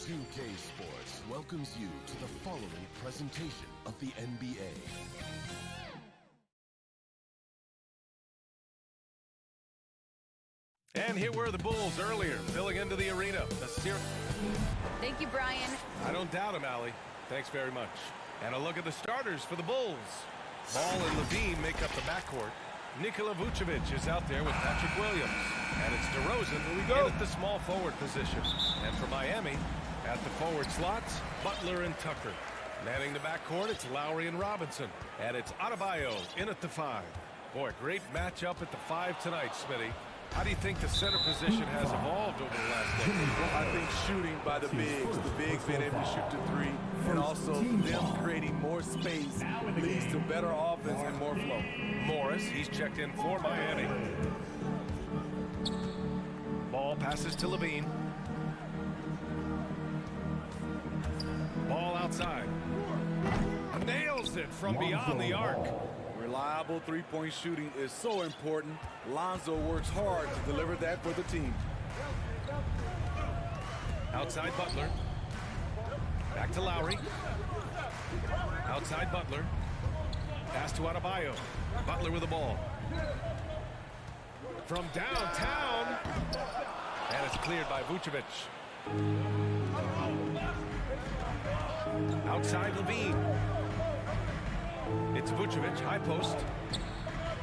2K Sports welcomes you to the following presentation of the NBA. And here were the Bulls earlier, filling into the arena. Thank you, Brian. I don't doubt him, Allie. Thanks very much. And a look at the starters for the Bulls. Ball and Levine make up the backcourt. Nikola Vucevic is out there with Patrick Williams. And it's DeRozan in at the small forward position. And for Miami, at the forward slots, Butler and Tucker. Manning the backcourt, it's Lowry and Robinson. And it's Adebayo in at the 5. Boy, great matchup at the 5 tonight, Smitty. How do you think the center position has evolved over the last decade? Well, I think shooting by the bigs being able to shoot the 3, and also them creating more space leads to better offense and more flow. Morris, he's checked in for Miami. Ball passes to Levine. Ball outside. Nails it from beyond the arc. Reliable three-point shooting is so important. Lonzo works hard to deliver that for the team. Outside Butler. Back to Lowry. Outside Butler. Pass to Adebayo. Butler with the ball. From downtown. And it's cleared by Vucevic. Outside Levine. It's Vucevic, high post.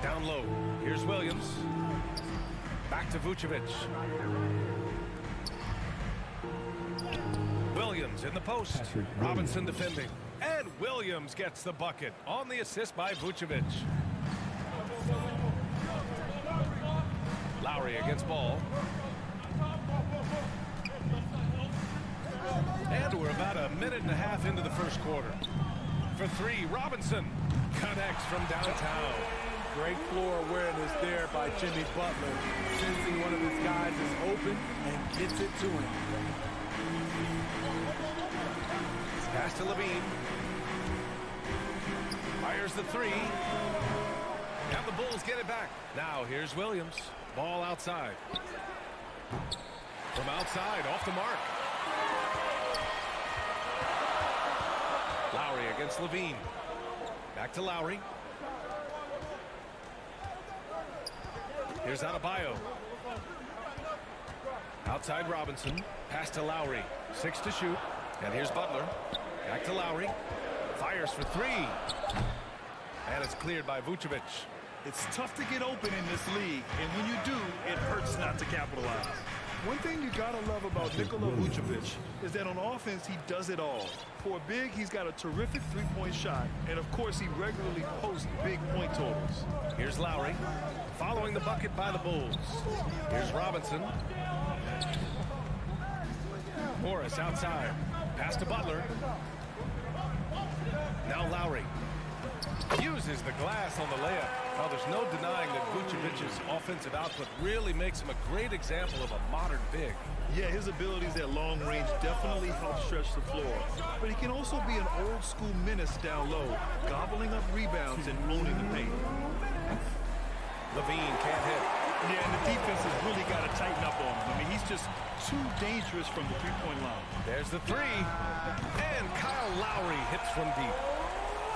Down low. Here's Williams. Back to Vucevic. Williams in the post. Robinson defending. And Williams gets the bucket on the assist by Vucevic. Lowry against Ball. And we're about a minute and a half into the first quarter. For 3, Robinson connects from downtown. Great floor awareness there by Jimmy Butler, sensing one of his guys is open and gets it to him. Pass to Levine. Fires the 3. And the Bulls get it back. Now here's Williams. Ball outside. From outside, off the mark. Lowry against Levine. Back to Lowry. Here's Adebayo. Outside Robinson. Pass to Lowry. 6 to shoot. And here's Butler. Back to Lowry. Fires for 3. And it's cleared by Vucevic. It's tough to get open in this league, and when you do, it hurts not to capitalize. One thing you gotta love about Nikola Vucevic is that on offense, he does it all. For a big, he's got a terrific three-point shot, and of course, he regularly posts big point totals. Here's Lowry, following the bucket by the Bulls. Here's Robinson. Morris outside. Pass to Butler. Now Lowry. Uses the glass on the layup. Well, there's no denying that Vucevic's offensive output really makes him a great example of a modern big. Yeah, his abilities at long range definitely help stretch the floor. But he can also be an old-school menace down low, gobbling up rebounds and owning the paint. Levine can't hit. Yeah, and the defense has really got to tighten up on him. I mean, he's just too dangerous from the three-point line. There's the 3. And Kyle Lowry hits from deep.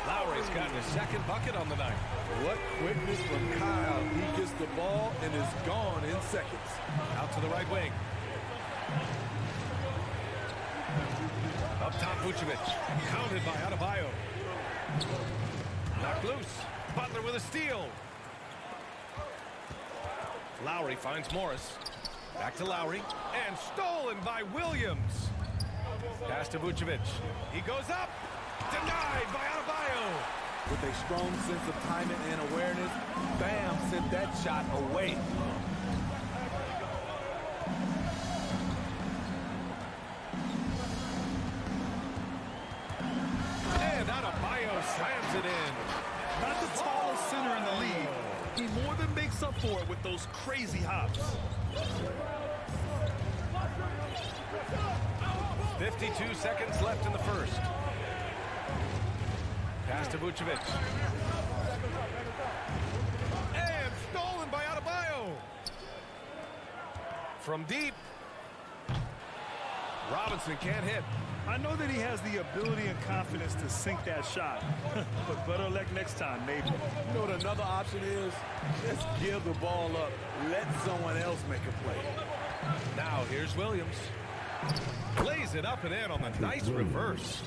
Lowry's gotten his second bucket on the night. What quickness from Kyle. He gets the ball and is gone in seconds. Out to the right wing. Up top, Vucevic. Counted by Adebayo. Knocked loose. Butler with a steal. Lowry finds Morris. Back to Lowry. And stolen by Williams. Pass to Vucevic. He goes up. Denied by Adebayo. With a strong sense of timing and awareness, bam, put that shot away. And Adebayo slams it in. Not the tallest center in the league. He more than makes up for it with those crazy hops. 52 seconds left in the first. Pass to Vucevic. And stolen by Adebayo. From deep. Robinson can't hit. I know that he has the ability and confidence to sink that shot. But better luck next time, maybe. You know what another option is? Just give the ball up. Let someone else make a play. Now here's Williams. Lays it up and in on the nice reverse.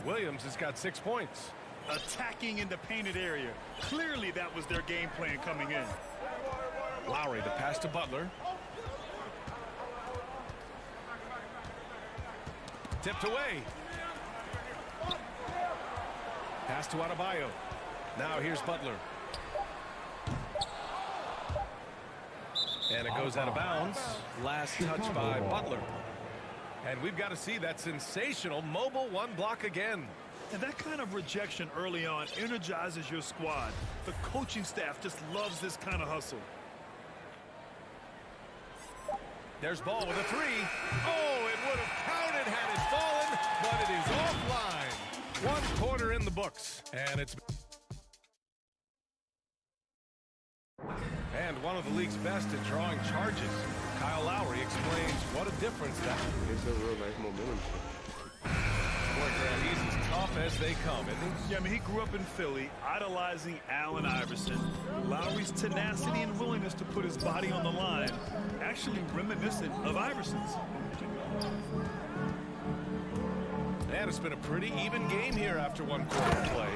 Williams has got 6 points. Attacking in the painted area. Clearly that was their game plan coming in. Lowry, the pass to Butler. Tipped away. Pass to Adebayo. Now here's Butler. And it goes out of bounds. Last touch by Butler. And we've got to see that sensational mobile one block again. And that kind of rejection early on energizes your squad. The coaching staff just loves this kind of hustle. There's Ball with a three. Oh, it would have counted had it fallen, but it is offline. 1 quarter in the books, and it's... And one of the league's best at drawing charges. Kyle Lowry explains what a difference that is. It's a real nice momentum shift. Boy, Grant, he's as tough as they come, isn't he? Yeah, I mean, he grew up in Philly, idolizing Allen Iverson. Lowry's tenacity and willingness to put his body on the line, actually reminiscent of Iverson's. And it's been a pretty even game here after 1 quarter of play.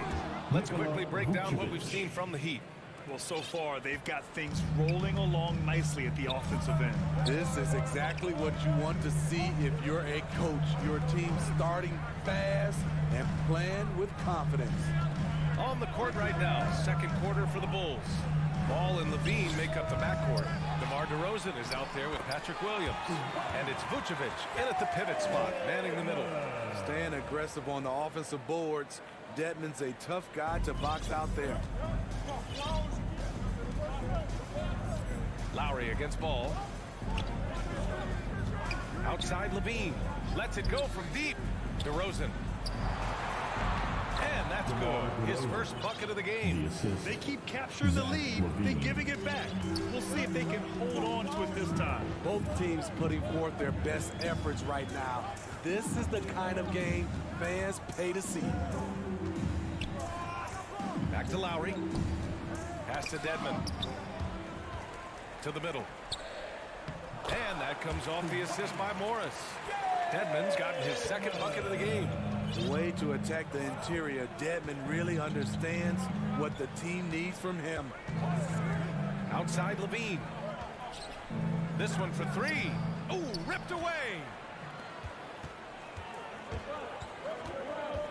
Let's quickly break down what we've seen from the Heat. Well, so far, they've got things rolling along nicely at the offensive end. This is exactly what you want to see if you're a coach. Your team starting fast and playing with confidence. On the court right now, second quarter for the Bulls. Ball and Levine make up the backcourt. DeMar DeRozan is out there with Patrick Williams. And it's Vucevic in at the pivot spot, manning the middle. Staying aggressive on the offensive boards. Dedmon's a tough guy to box out there. Lowry against Ball. Outside Levine. Lets it go from deep. DeRozan. And that's good. His first bucket of the game. They keep capturing the lead, then giving it back. We'll see if they can hold on to it this time. Both teams putting forth their best efforts right now. This is the kind of game fans pay to see. Back to Lowry. Pass to Dedmon. To the middle. And that comes off the assist by Morris. Dedmon's gotten his second bucket of the game. Way to attack the interior. Dedmon really understands what the team needs from him. Outside Levine. This one for three. Oh, ripped away.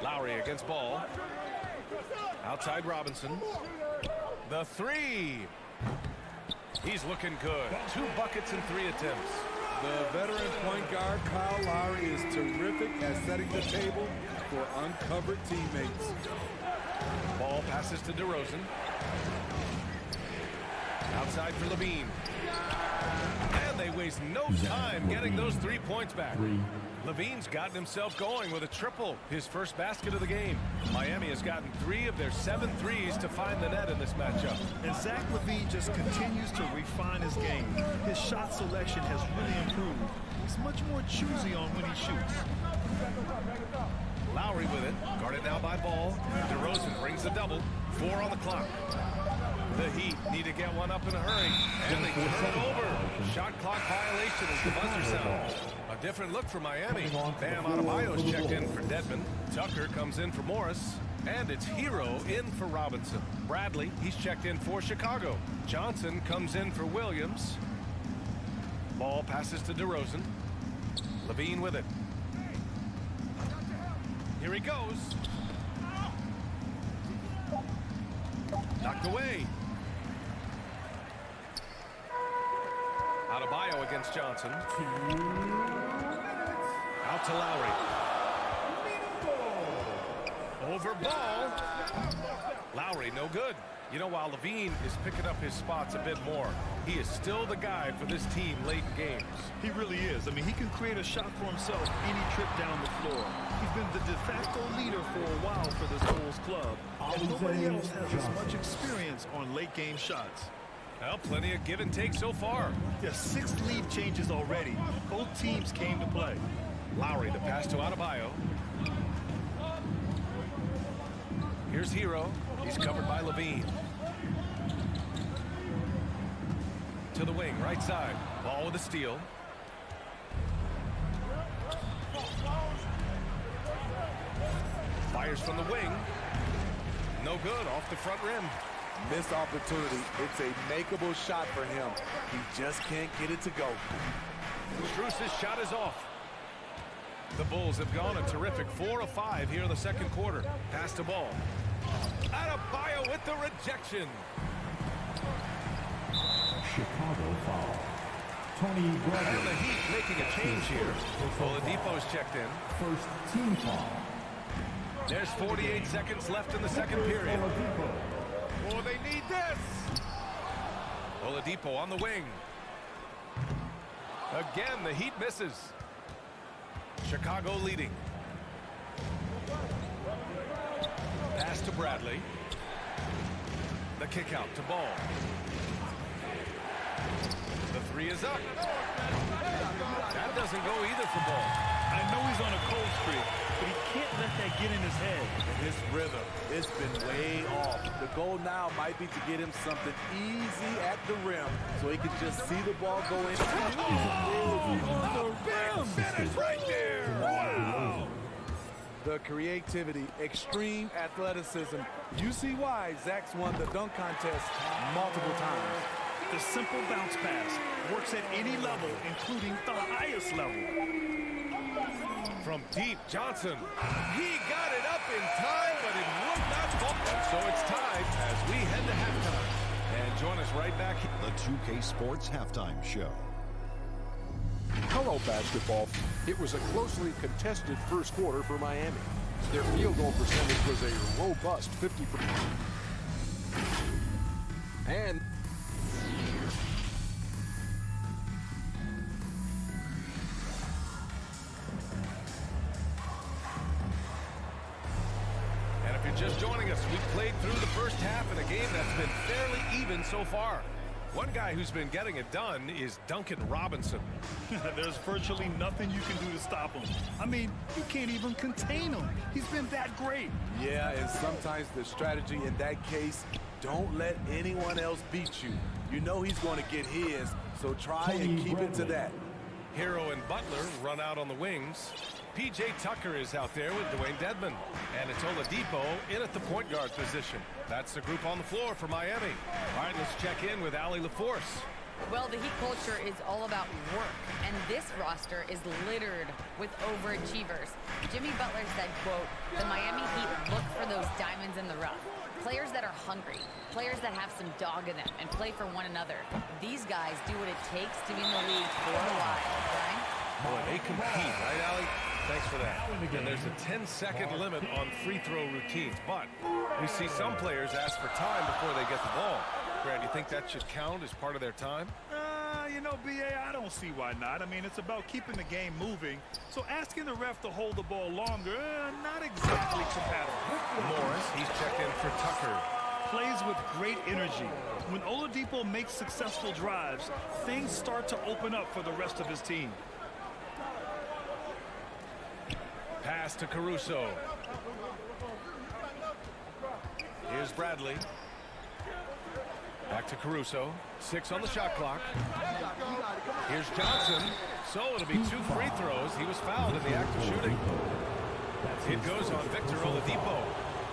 Lowry against Ball. Outside Robinson. The three. He's looking good. 2 buckets in 3 attempts. The veteran point guard, Kyle Lowry, is terrific at setting the table for uncovered teammates. Ball passes to DeRozan. Outside for Levine. And they waste no time getting those 3 points back. Levine's gotten himself going with a triple, his first basket of the game. Miami has gotten 3 of their 7 threes to find the net in this matchup. And Zach LaVine just continues to refine his game. His shot selection has really improved. He's much more choosy on when he shoots. Lowry with it, guarded now by Ball. DeRozan brings the double, 4 on the clock. The Heat need to get one up in a hurry, and they turn it over. Shot clock violation as the buzzer sounds. A different look for Miami. Bam Adebayo's checked in for Dedmon. Tucker comes in for Morris. And it's Hero in for Robinson. Bradley, he's checked in for Chicago. Johnson comes in for Williams. Ball passes to DeRozan. Levine with it. Here he goes. Knocked away. Adebayo against Johnson. Out to Lowry. Over ball. Lowry, no good. You know, while Levine is picking up his spots a bit more, he is still the guy for this team late in games. He really is. I mean, he can create a shot for himself any trip down the floor. He's been the de facto leader for a while for this Bulls club. And nobody else has as much experience on late game shots. Well, plenty of give and take so far. Yeah, 6 lead changes already. Both teams came to play. Lowry, the pass to Adebayo. Here's Hero. He's covered by Levine. To the wing, right side. Ball with a steal. Fires from the wing. No good, off the front rim. Missed opportunity. It's a makeable shot for him. He just can't get it to go. Strus's shot is off. The Bulls have gone a terrific 4 of 5 here in the second quarter. Pass to ball. Adebayo with the rejection. Chicago foul. Tony Bradley. And the Heat making a change here. Oladipo's checked in. First team foul. There's 48 seconds left in the second period. Oh, they need this. Oladipo on the wing. Again, the Heat misses. Chicago leading. Pass to Bradley. The kick out to Ball. The three is up. That doesn't go either for Ball. I know he's on a cold streak, but he can't let that get in his head. His rhythm, it's been way off. The goal now might be to get him something easy at the rim so he can just see the ball go in. On the rim! Finish right there! Wow! The creativity, extreme athleticism. You see why Zach's won the dunk contest multiple times. The simple bounce pass works at any level, including the highest level. From deep, Johnson. He got it up in time, but it would not fall. And so it's tied as we head to halftime. And join us right back. The 2K Sports Halftime Show. Hello, basketball. It was a closely contested first quarter for Miami. Their field goal percentage was a robust 50%. And if you're just joining us, we've played through the first half in a game that's been fairly even so far. One guy who's been getting it done is Duncan Robinson. There's virtually nothing you can do to stop him. I mean, you can't even contain him. He's been that great. Yeah, and sometimes the strategy in that case, don't let anyone else beat you. You know he's going to get his, so try and keep it to that. Hero and Butler run out on the wings. P.J. Tucker is out there with Dwayne Dedmon. And it's Oladipo in at the point guard position. That's the group on the floor for Miami. All right, let's check in with Allie LaForce. Well, the Heat culture is all about work, and this roster is littered with overachievers. Jimmy Butler said, quote, "The Miami Heat look for those diamonds in the rough. Players that are hungry, players that have some dog in them and play for one another. These guys do what it takes to be in the league for a while." Brian? Boy, they compete, right, Allie? Thanks for that. And there's a 10-second limit on free throw routines, but we see some players ask for time before they get the ball. Brad, you think that should count as part of their time? You know, B.A., I don't see why not. I mean, it's about keeping the game moving. So asking the ref to hold the ball longer, not exactly compatible. Morris, he's checked in for Tucker. Plays with great energy. When Oladipo makes successful drives, things start to open up for the rest of his team. Pass to Caruso. Here's Bradley. Back to Caruso. 6 on the shot clock. Here's Johnson. So it'll be 2 free throws. He was fouled in the act of shooting. It goes on Victor Oladipo.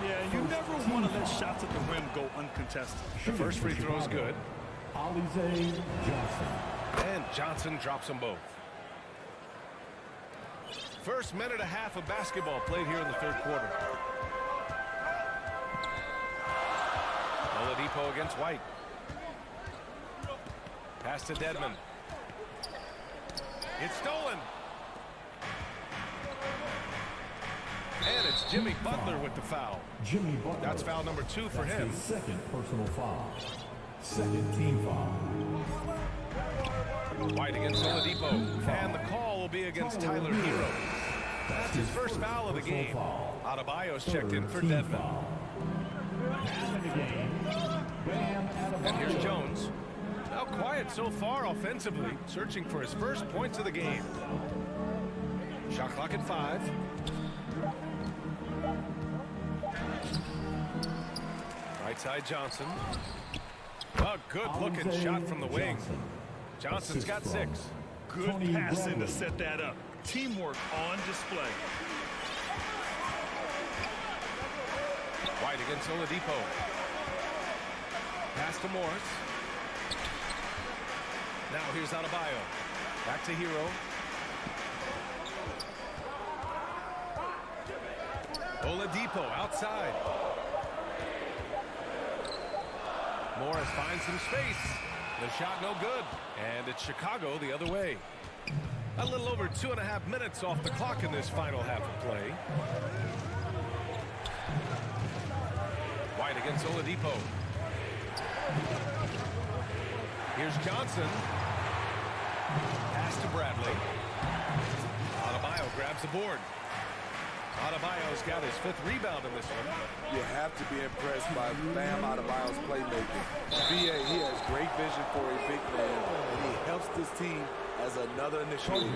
Yeah, you never want to let shots at the rim go uncontested. The first free throw is good. Alize Johnson. And Johnson drops them both. First minute and a half of basketball played here in the third quarter. Oladipo against White. Pass to Dedmon. It's stolen. And it's Jimmy Butler with the foul. Jimmy Butler. That's foul number 2 for him. His second personal foul. Second team foul. White against Oladipo. And the call will be against Tyler Hero. That's his first foul of the game. Adebayo's checked in for Dedmon. And here's Jones. Now quiet so far offensively, searching for his first points of the game. Shot clock at 5. Right side Johnson. A good looking shot from the wing. Johnson's got 6. Good passing to set that up. Teamwork on display. White against Oladipo. Pass to Morris. Now here's Adebayo. Back to Hero. Oladipo outside. Morris finds some space. The shot no good. And it's Chicago the other way. A little over 2.5 minutes off the clock in this final half of play. White against Oladipo. Here's Johnson. Pass to Bradley. Adebayo grabs the board. Adebayo's got his 5th rebound in this one. You have to be impressed by Bam Adebayo's playmaking. BA, he has great vision for a big man, and he helps this team as another initiator.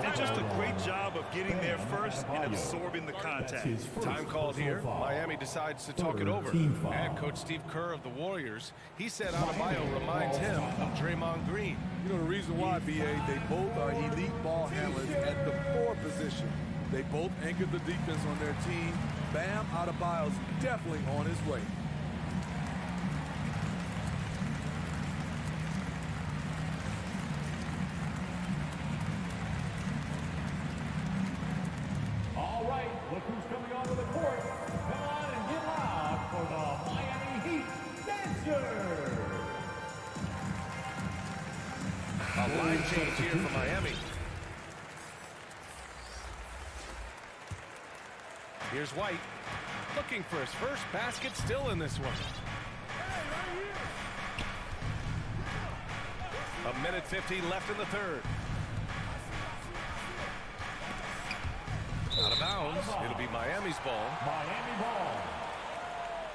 Did just a great job of getting there first and absorbing the contact. Time called here. Miami decides to talk it over. And Coach Steve Kerr of the Warriors, he said Adebayo reminds him of Draymond Green. You know the reason why, BA, they both are elite ball handlers at the 4 position. They both anchored the defense on their team. Bam Adebayo's definitely on his way. All right, look who's coming onto the court. Come on and get loud for the Miami Heat Dancers. A line change here for Miami. Here's White, looking for his first basket still in this one. 1:15 left in the 3rd. Out of bounds. It'll be Miami's ball. Miami ball.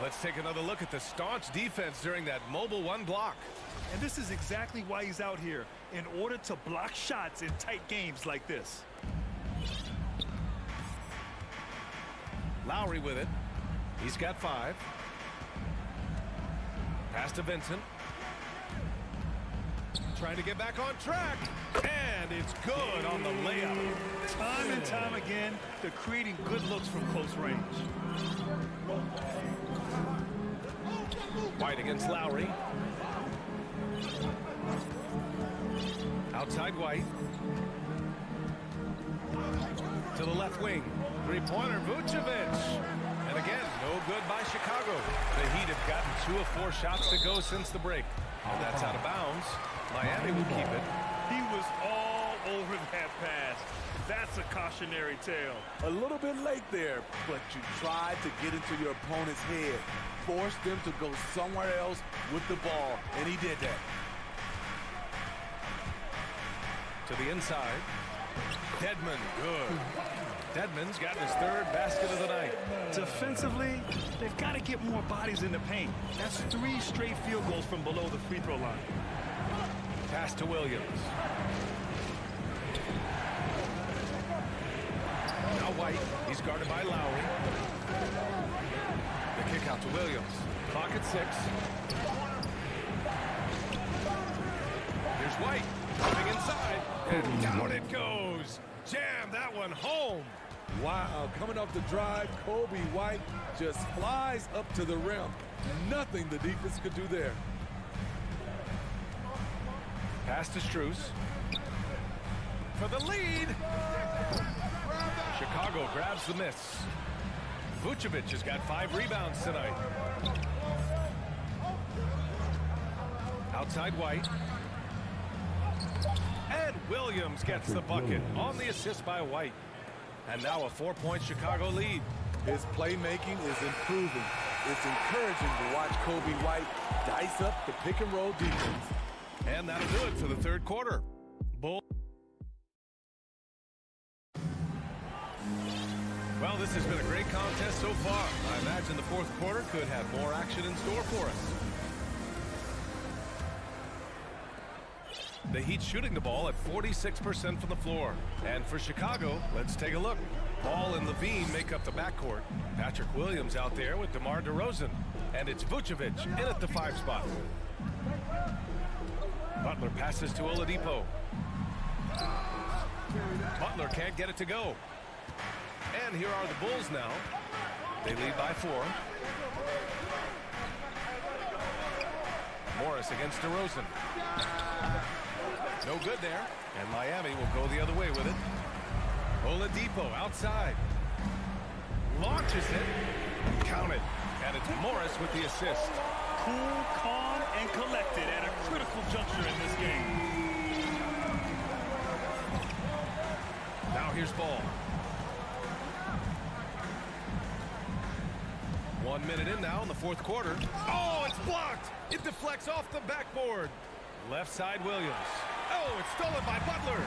Let's take another look at the staunch defense during that mobile 1 block. And this is exactly why he's out here, in order to block shots in tight games like this. Lowry with it. He's got 5. Pass to Vincent. Trying to get back on track. And it's good on the layup. Time and time again, they're creating good looks from close range. White against Lowry. Outside White. To the left wing. 3-pointer, Vucevic. And again, no good by Chicago. The Heat have gotten 2 of 4 shots to go since the break. And that's out of bounds. Miami will keep it. He was all over that pass. That's a cautionary tale. A little bit late there, but you tried to get into your opponent's head. Forced them to go somewhere else with the ball, and he did that. To the inside. Dedmon, good. Dedmon's got his 3rd basket of the night. Defensively, they've got to get more bodies in the paint. That's 3 straight field goals from below the free throw line. Pass to Williams. Now White, he's guarded by Lowry. The kick out to Williams. Clock at 6. Here's White, coming inside, and down it goes. Jam that one home. Wow, coming off the drive, Kobe White just flies up to the rim. Nothing the defense could do there. Pass to Strus. For the lead. Chicago grabs the miss. Vucevic has got 5 rebounds tonight. Outside White. And Williams gets the bucket on the assist by White. And now a 4-point Chicago lead. His playmaking is improving. It's encouraging to watch Kobe White dice up the pick-and-roll defense. And that'll do it for the third quarter. Well, this has been a great contest so far. I imagine the fourth quarter could have more action in store for us. The Heat shooting the ball at 46% from the floor. And for Chicago, let's take a look. Ball and Levine make up the backcourt. Patrick Williams out there with DeMar DeRozan. And it's Vucevic in at the 5 spot. Butler passes to Oladipo. Butler can't get it to go. And here are the Bulls now. They lead by 4. Morris against DeRozan. No good there. And Miami will go the other way with it. Oladipo outside. Launches it. Counted. And it's Morris with the assist. Cool, calm, and collected at a critical juncture in this game. Now here's Ball. 1 minute in now in the fourth quarter. Oh, it's blocked. It deflects off the backboard. Left side Williams. Oh, it's stolen by Butler.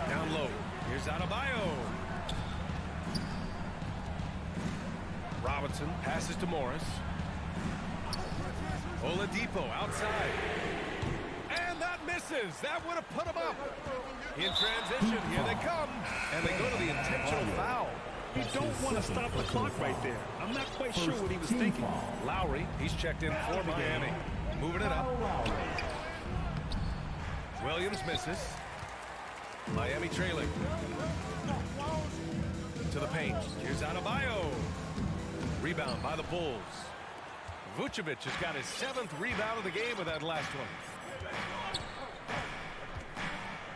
Down low. Here's Adebayo. Robinson passes to Morris. Oladipo outside. And that misses. That would have put him up. In transition, here they come. And they go to the intentional foul. You don't want to stop the clock right there. I'm not quite sure what he was thinking. Lowry, he's checked in for Miami. Moving it up. Williams misses. Miami trailing. To the paint. Here's Adebayo. Rebound by the Bulls. Vucevic has got his 7th rebound of the game with that last one.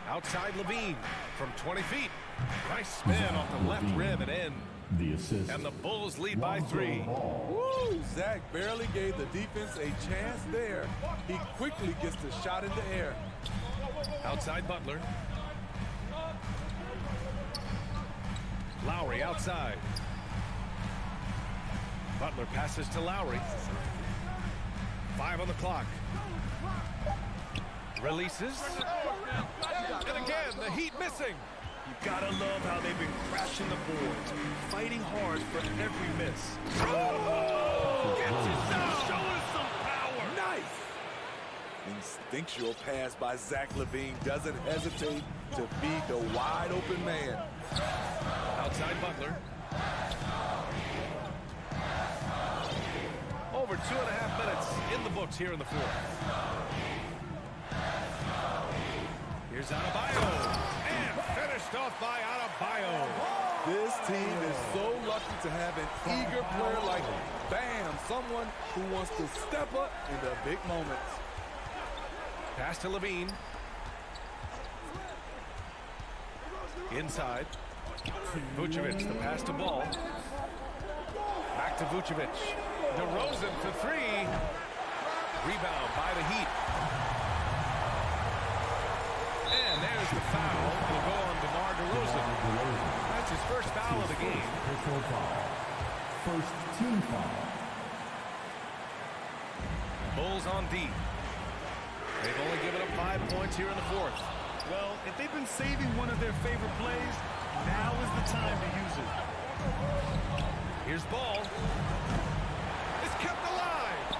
Outside Levine from 20 feet. Nice spin off the left rim and in. The assist. And the Bulls lead by 3. Woo! Zach barely gave the defense a chance there. He quickly gets the shot in the air. Outside Butler. Lowry outside. Butler passes to Lowry. 5 on the clock. Releases. And again, the Heat missing. You gotta love how they've been crashing the boards, fighting hard for every miss. Oh! Gets it down. Show us some power. Nice. Instinctual pass by Zach LaVine doesn't hesitate to feed the wide open man. Outside Butler. Over 2.5 minutes in the books here in the fourth. Here's Adebayo. And finished off by Adebayo. This team is so lucky to have an eager player like Bam, someone who wants to step up in the big moments. Pass to Levine. Inside. Vucevic, the pass to Ball. Back to Vucevic. DeRozan for 3. Rebound by the Heat. And there's the foul. It'll go on DeMar DeRozan. That's his first foul of the game. First team foul. Bulls on D. They've only given up 5 points here in the fourth. Well, if they've been saving one of their favorite plays, now is the time to use it. Here's Ball. It's kept alive.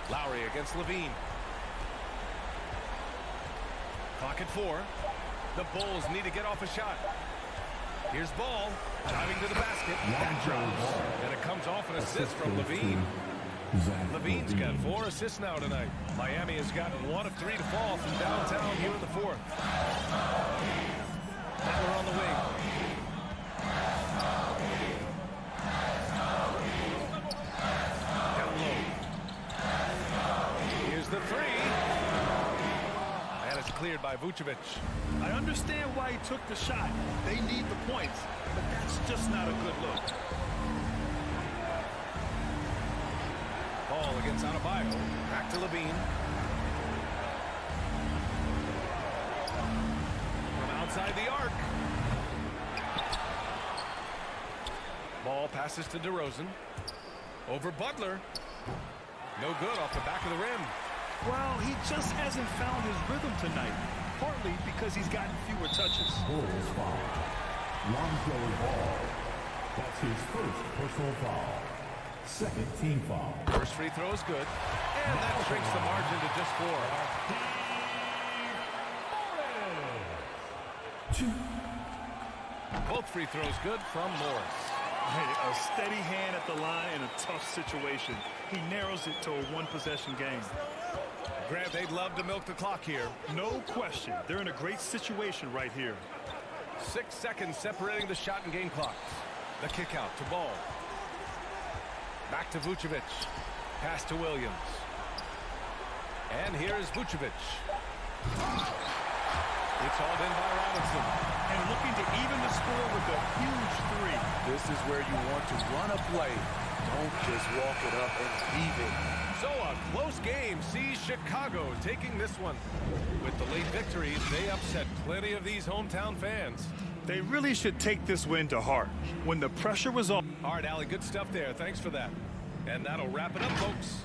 Lowry against Levine. Clock at 4. The Bulls need to get off a shot. Here's Ball. Driving to the basket. That drops. And it comes off an assist from Levine. Levine's got 4 assists now tonight. Miami has gotten 1 of 3 to fall from downtown here in the fourth. Butler on the wing. Down low. Here's the 3. And it's cleared by Vucevic. I understand why he took the shot. They need the points, but that's just not a good look. Ball ball against Adebayo. Back to Levine. From outside the arc. Ball passes to DeRozan. Over Butler. No good off the back of the rim. Well, he just hasn't found his rhythm tonight, partly because he's gotten fewer touches. Bulls foul. Lonzo Ball. That's his first personal foul. Second team foul. First free throw is good. And that shrinks the margin to just 4. Both free throws good from Morris. Hey, a steady hand at the line in a tough situation. He narrows it to a one-possession game. Grant, they'd love to milk the clock here. No question. They're in a great situation right here. 6 seconds separating the shot and game clocks. The kick out to Ball. Back to Vucevic. Pass to Williams. And here is Vucevic. It's hauled in by Robinson. And looking to even the score with a huge three. This is where you want to run a play. Don't just walk it up and heave it. So a close game sees Chicago taking this one. With the late victories, they upset plenty of these hometown fans. They really should take this win to heart. When the pressure was on. All right, Allie, good stuff there. Thanks for that. And that'll wrap it up, folks.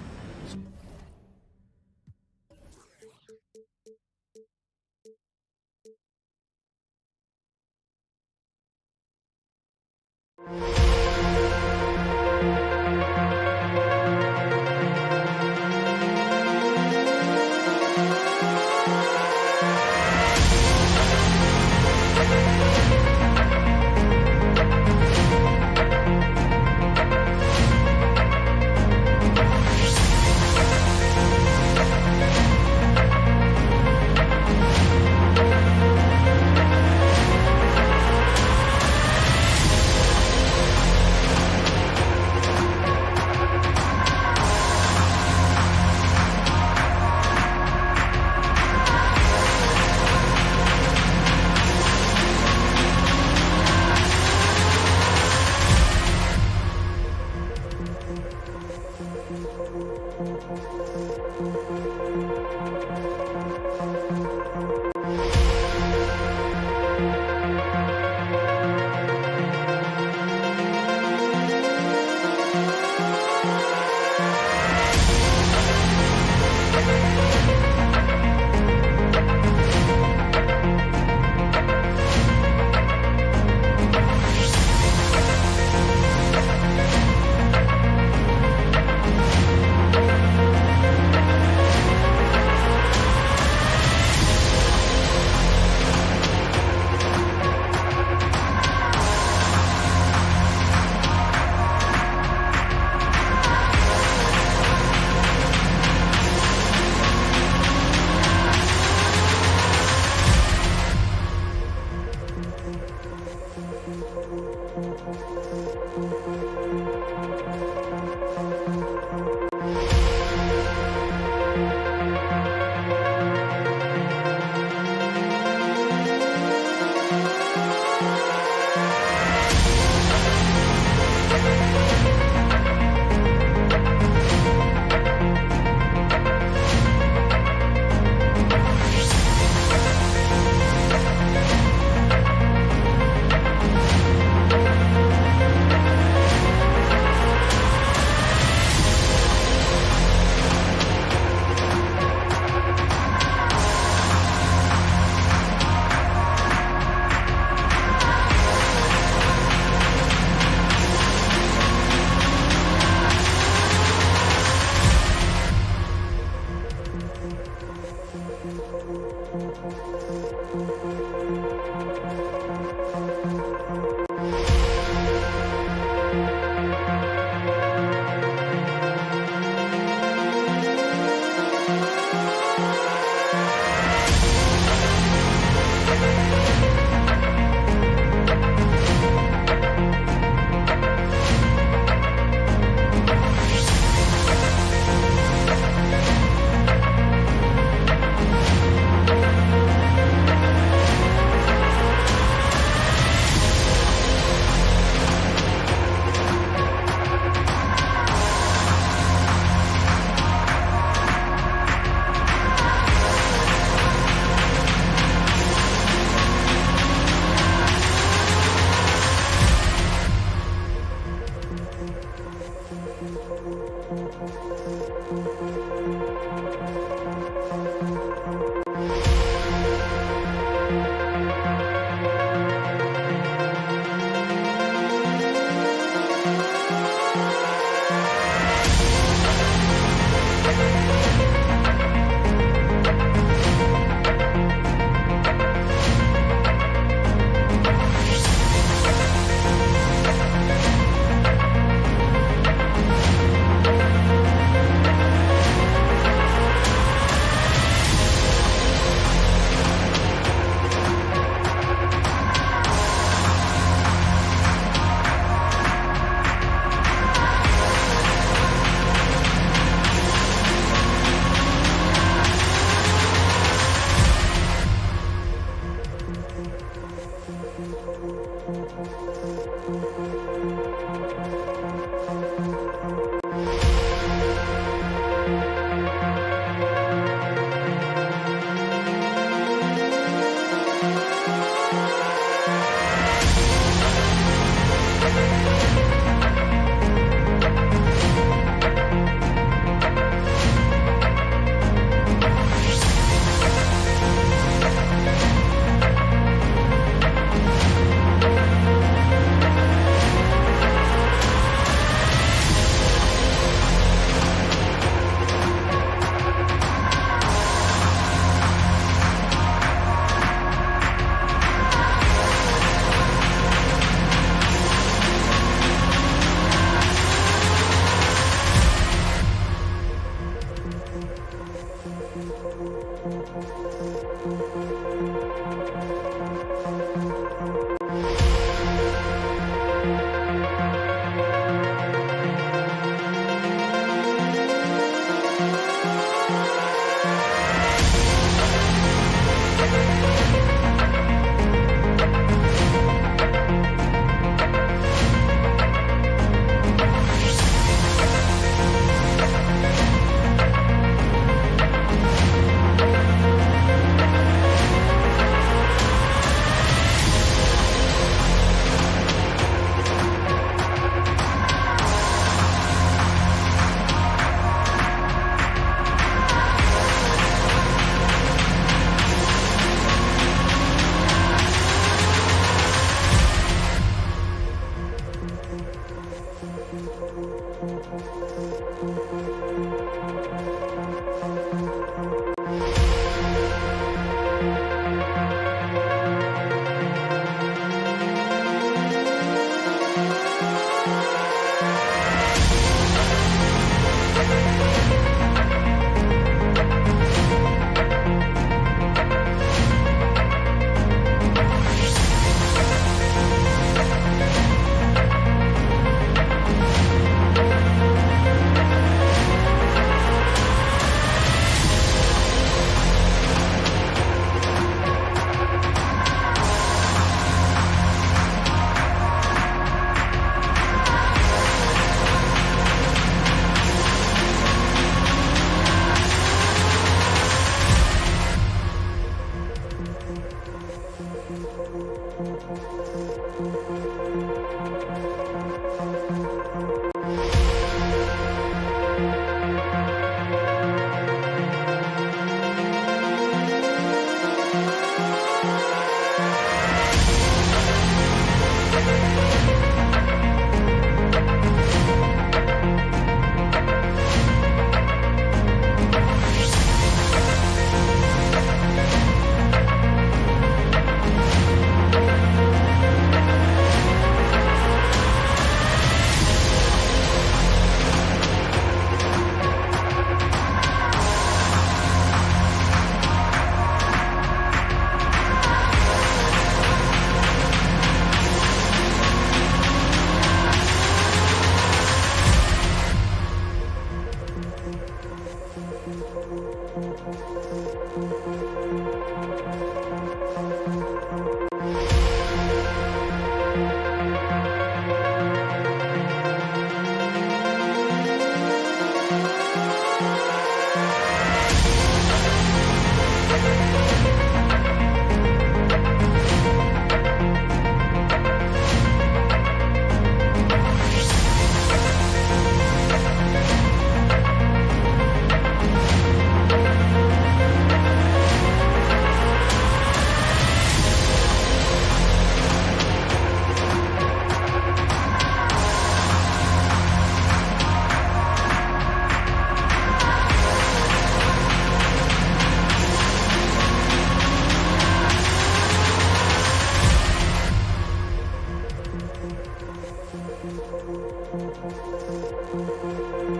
Greetings,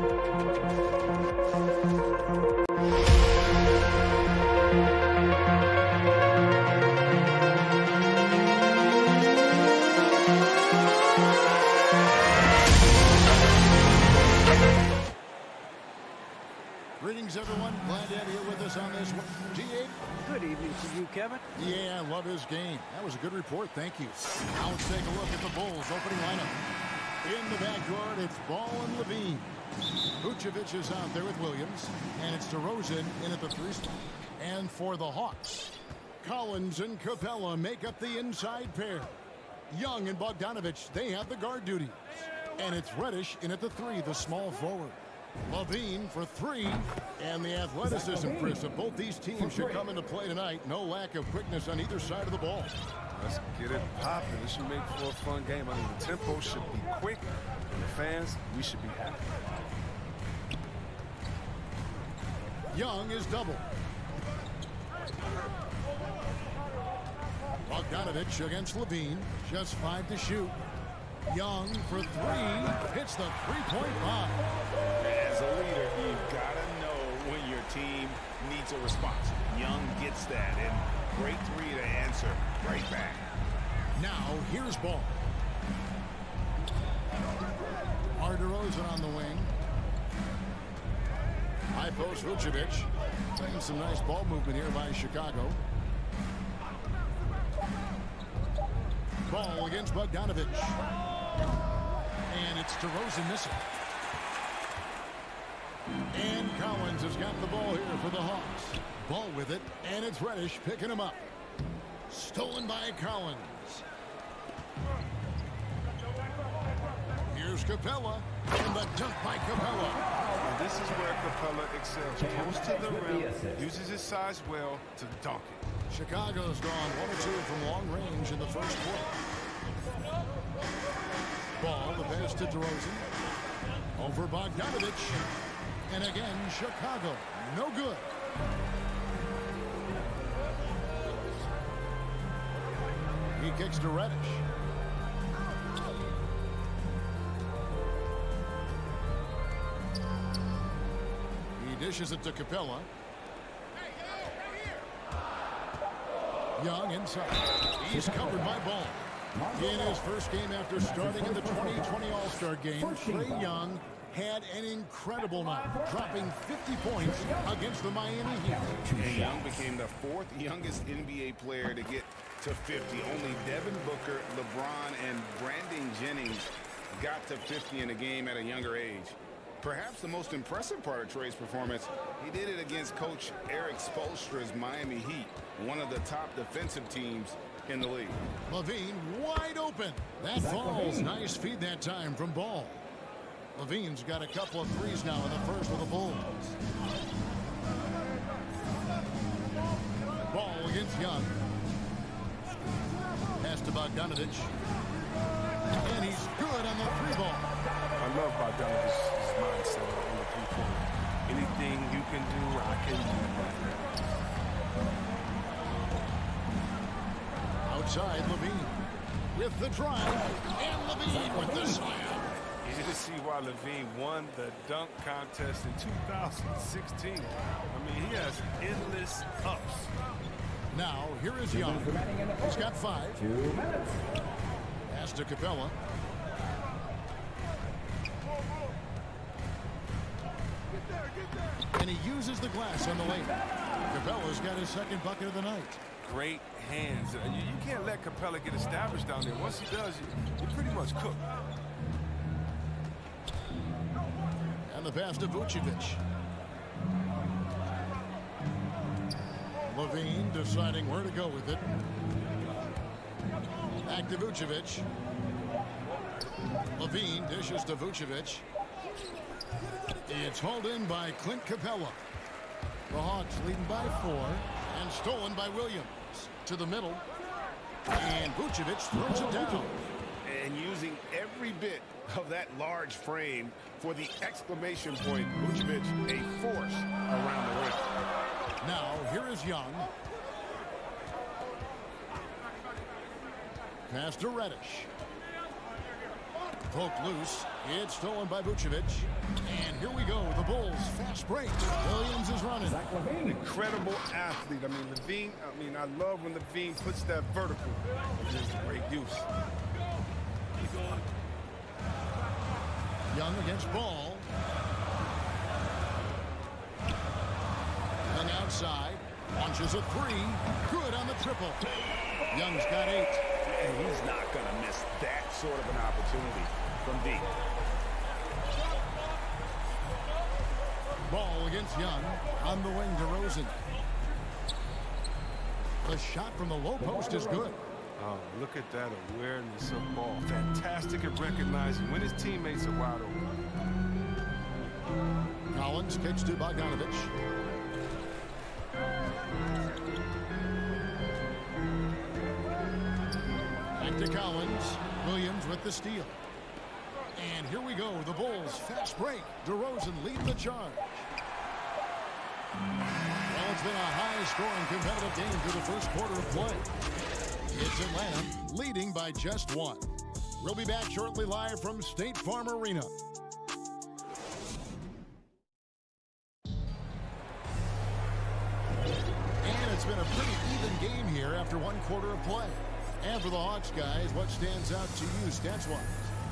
everyone. Glad to have you with us on this one. G8. Good evening to you, Kevin. Yeah, I love his game. That was a good report. Thank you. Now let's take a look at the Bulls' opening lineup. In the backcourt, it's Ball and Levine. Vucevic is out there with Williams, and it's DeRozan in at the 3 spot. And for the Hawks, Collins and Capella make up the inside pair. Young and Bogdanovich, they have the guard duties. And it's Reddish in at the 3, the small forward. Levine for 3, and the athleticism, Chris, of both these teams should come into play tonight. No lack of quickness on either side of the ball. Let's get it popping. This should make for a fun game. I mean, the tempo should be quick, and the fans, we should be happy. Young is double. Bogdanovich against Levine, just 5 to shoot. Young for 3, hits the three-point bomb. As a leader, you've got to know when your team needs a response. Young gets that, and great 3 to answer right back. Now, here's Ball. DeRozan on the wing. High post Vucevic. Playing some nice ball movement here by Chicago. Ball against Bogdanovich. And it's DeRozan missing. And Collins has got the ball here for the Hawks. Ball with it, and it's Reddish picking him up. Stolen by Collins. Here's Capella, and the dunk by Capella. And this is where Capella excels. Close to the rim, uses his size well to dunk it. Chicago's gone 1 or 2 from long range in the first quarter. Ball, the pass to DeRozan. Over Bogdanovich. And again, Chicago. No good. He kicks to Reddish. He dishes it to Capella. Young inside. He's covered by Ball. In his first game after starting in the 2020 All-Star Game, Trae Young had an incredible night, dropping 50 points against the Miami Heat. And Young became the 4th youngest NBA player to get to 50. Only Devin Booker, LeBron, and Brandon Jennings got to 50 in a game at a younger age. Perhaps the most impressive part of Trae's performance, he did it against Coach Eric Spoelstra's Miami Heat, one of the top defensive teams in the league. Levine wide open. That falls. Nice feed that time from Ball. Levine's got a couple of threes now in the first with the Bulls. Ball against Young. Pass to Bogdanovich. And he's good on the 3-ball. I love Bogdanovich's mindset on the 3-point. Anything you can do, I can do. Outside, Levine with the drive. And Levine with the slam. Easy to see why Levine won the dunk contest in 2016. I mean, he has endless ups. Now, here is Young. He's got 5. 2 minutes. Pass to Capella. And he uses the glass on the lane. Capella's got his second bucket of the night. Great hands. You can't let Capella get established down there. Once he does, you're pretty much cooked. And the pass to Vucevic. Levine deciding where to go with it. Back to Vucevic. Levine dishes to Vucevic. It's hauled in by Clint Capella. The Hawks leading by 4 and stolen by Williams. To the middle. And Vucevic throws it down. And using every bit of that large frame for the exclamation point, Vucevic, a force around the rim. Now, here is Young. Pass to Reddish. Poked loose. It's stolen by Vucevic. And And here we go. The Bulls fast break. Williams is running. An incredible athlete. I mean, Levine, I love when Levine puts that vertical. It's just great use. Young against Ball. Young outside. Launches a three. Good on the triple. Young's got 8. And he's not going to miss that sort of an opportunity from deep. Ball against Young. On the wing to Rosen. The shot from the low post is good. Oh, look at that awareness of ball. Fantastic at recognizing when his teammates are wide open. Collins kicks to Bogdanovich. Back to Collins. Williams with the steal. And here we go. The Bulls fast break. DeRozan lead the charge. Well, it's been a high-scoring competitive game through the first quarter of play. It's Atlanta leading by just 1. We'll be back shortly live from State Farm Arena. And it's been a pretty even game here after 1 quarter of play. And for the Hawks guys, what stands out to you stats-wise?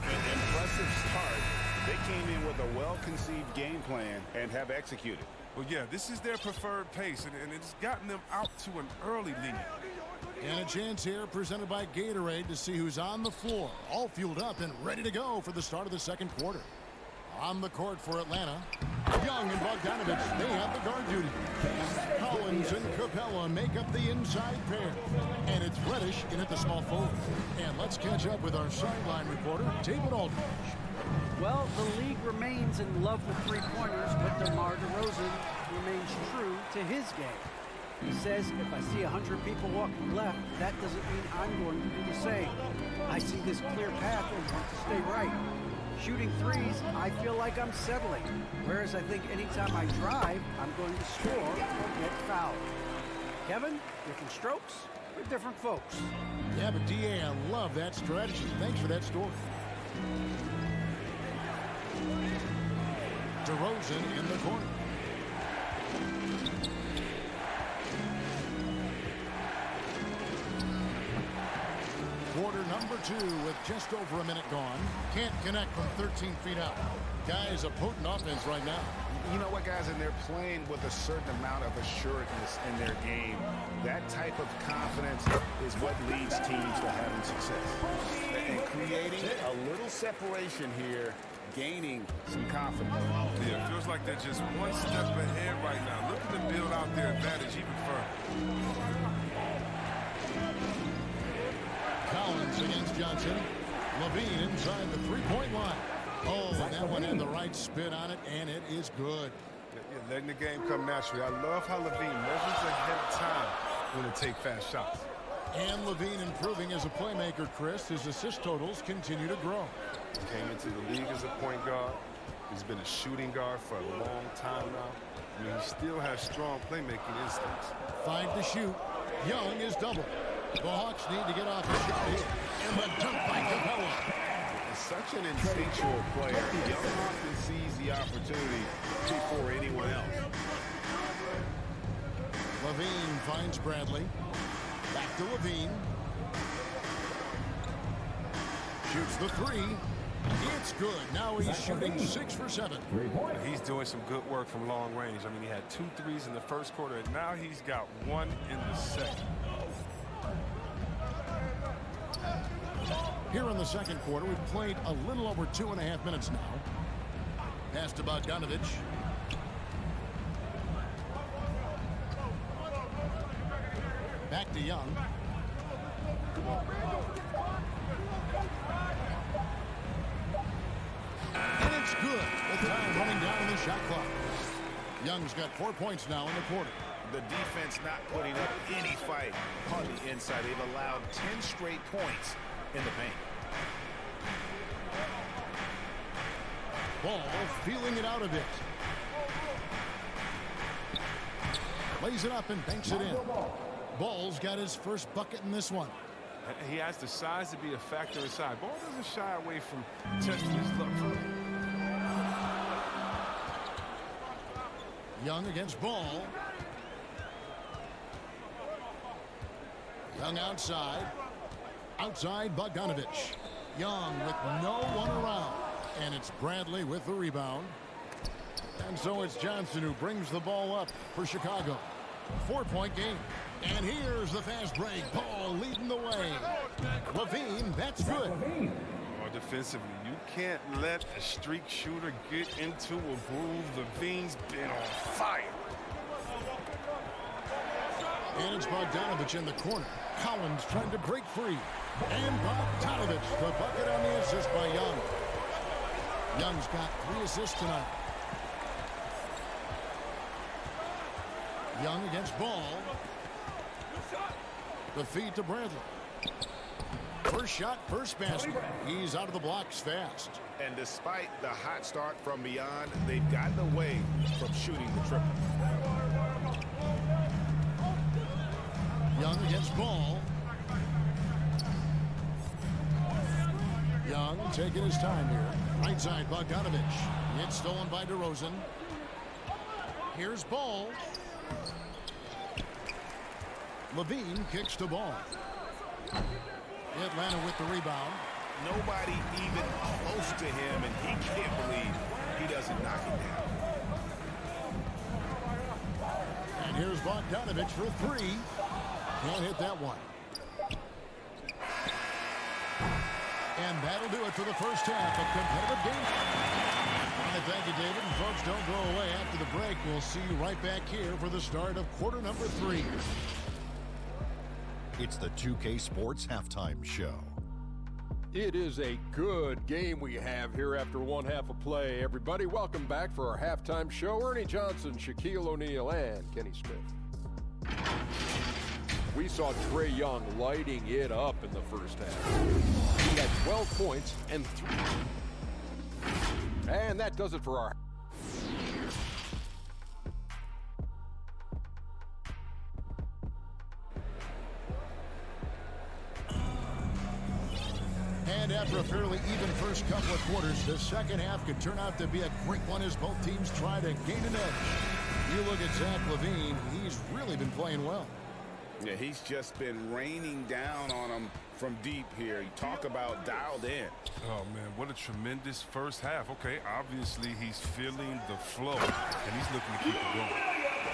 An impressive start. They came in with a well-conceived game plan and have executed. Well, yeah, this is their preferred pace, and it's gotten them out to an early lead. And a chance here presented by Gatorade to see who's on the floor, all fueled up and ready to go for the start of the second quarter. On the court for Atlanta, Young and Bogdanovich, they have the guard duty. Collins and Capella make up the inside pair. And it's Reddish in at the small forward. And let's catch up with our sideline reporter, David Aldridge. Well, the league remains in love with three-pointers, but DeMar DeRozan remains true to his game. He says, if I see 100 people walking left, that doesn't mean I'm going to do the same. I see this clear path and want to stay right. Shooting threes, I feel like I'm settling. Whereas I think anytime I drive, I'm going to score or get fouled. Kevin, different strokes for different folks. Yeah, but D.A., I love that strategy. Thanks for that story. DeRozan in the corner. Quarter number 2 with just over a minute gone. Can't connect from 13 feet out. Guys, a potent offense right now. You know what, guys, and they're playing with a certain amount of assuredness in their game. That type of confidence is what leads teams to having success. And creating a little separation here, gaining some confidence. Yeah, it feels like they're just one step ahead right now, looking to build out their advantage even further. Collins against Johnson. Levine inside the three-point line. Oh, that one had the right spin on it, and it is good. Yeah, letting the game come naturally. I love how Levine measures ahead of time when to take fast shots. And Levine improving as a playmaker, Chris. His assist totals continue to grow. He came into the league as a point guard. He's been a shooting guard for a long time now. I mean, he still has strong playmaking instincts. 5 to shoot. Young is double. The Hawks need to get off the shot here. And the dunk by Capella. Such an instinctual player. Young often sees the opportunity before anyone else. Levine finds Bradley. Back to Levine. Shoots the 3. It's good. Now he's shooting 6 for 7. He's doing some good work from long range. I mean, he had 2 threes in the first quarter, and now he's got 1 in the second. Here in the second quarter, we've played a little over 2.5 minutes now. Pass to Bogdanovich. Back to Young. And it's good. The time running down in the shot clock. Young's got 4 points now in the quarter. The defense not putting up any fight on the inside. They've allowed 10 straight points in the paint. Ball feeling it out a bit. Lays it up and banks it in. Ball's got his first bucket in this one. He has the size to be a factor inside. Ball doesn't shy away from testing his luck. Young against Ball. Young outside. Outside Bogdanovich. Young with no one around. And it's Bradley with the rebound. And so it's Johnson who brings the ball up for Chicago. 4-point game. And here's the fast break. Ball leading the way. Levine, that's good. Or defensively, you can't let a streak shooter get into a groove. Levine's been on fire. And it's Bogdanovich in the corner. Collins trying to break free. And Bogdanovich, the bucket on the assist by Young. Young's got 3 assists tonight. Young against Ball. The feed to Bradley. First shot, first basket. He's out of the blocks fast. And despite the hot start from beyond, they've gotten away from shooting the triple. Young against Ball. Young taking his time here. Right side, Bogdanovich. It's stolen by DeRozan. Here's Ball. Levine kicks the ball. Atlanta with the rebound. Nobody even close to him, and he can't believe he doesn't knock it down. And here's Bogdanovich for 3. Can't hit that one. And that'll do it for the first half. A competitive game. All right, thank you, David. And folks, don't go away. After the break, we'll see you right back here for the start of quarter number 3. It's the 2K Sports Halftime Show. It is a good game we have here after one half of play. Everybody, welcome back for our halftime show. Ernie Johnson, Shaquille O'Neal, and Kenny Smith. We saw Trae Young lighting it up in the first half. He had 12 points and 3. And that does it for our... And after a fairly even first couple of quarters, the second half could turn out to be a great one as both teams try to gain an edge. You look at Zach LaVine, he's really been playing well. Yeah, he's just been raining down on him from deep here. You talk about dialed in. Oh, man, what a tremendous first half. Okay, obviously he's feeling the flow, and he's looking to keep it going.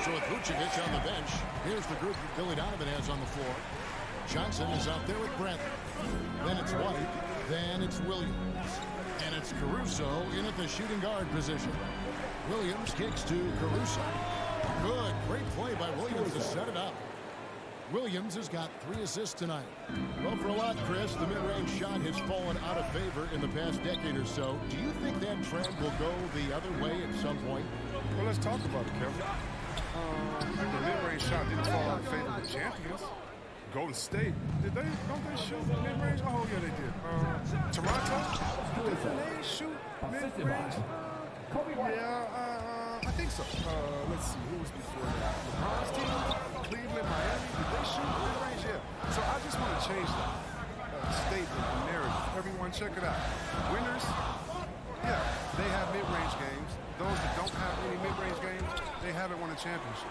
So with Vucevic on the bench, here's the group that Billy Donovan has on the floor. Johnson is out there with Bradley. Then it's White. Then it's Williams. And it's Caruso in at the shooting guard position. Williams kicks to Caruso. Good. Great play by Williams to set it up. Williams has got 3 assists tonight. Well, for a lot, Chris, the mid-range shot has fallen out of favor in the past decade or so. Do you think that trend will go the other way at some point? Well, let's talk about it, Kevin. The mid-range shot didn't fall out of favor of the champions. Golden State, don't they shoot mid-range? Oh, yeah, they did. Toronto, didn't they shoot mid-range? Yeah, I think so. Let's see, who was before that? LeBron's team, Cleveland, Miami, did they shoot mid-range? Yeah. So I just want to change that statement and narrative. Everyone, check it out. Winners, yeah, they have mid-range games. Those that don't have any mid-range games, they haven't won a championship.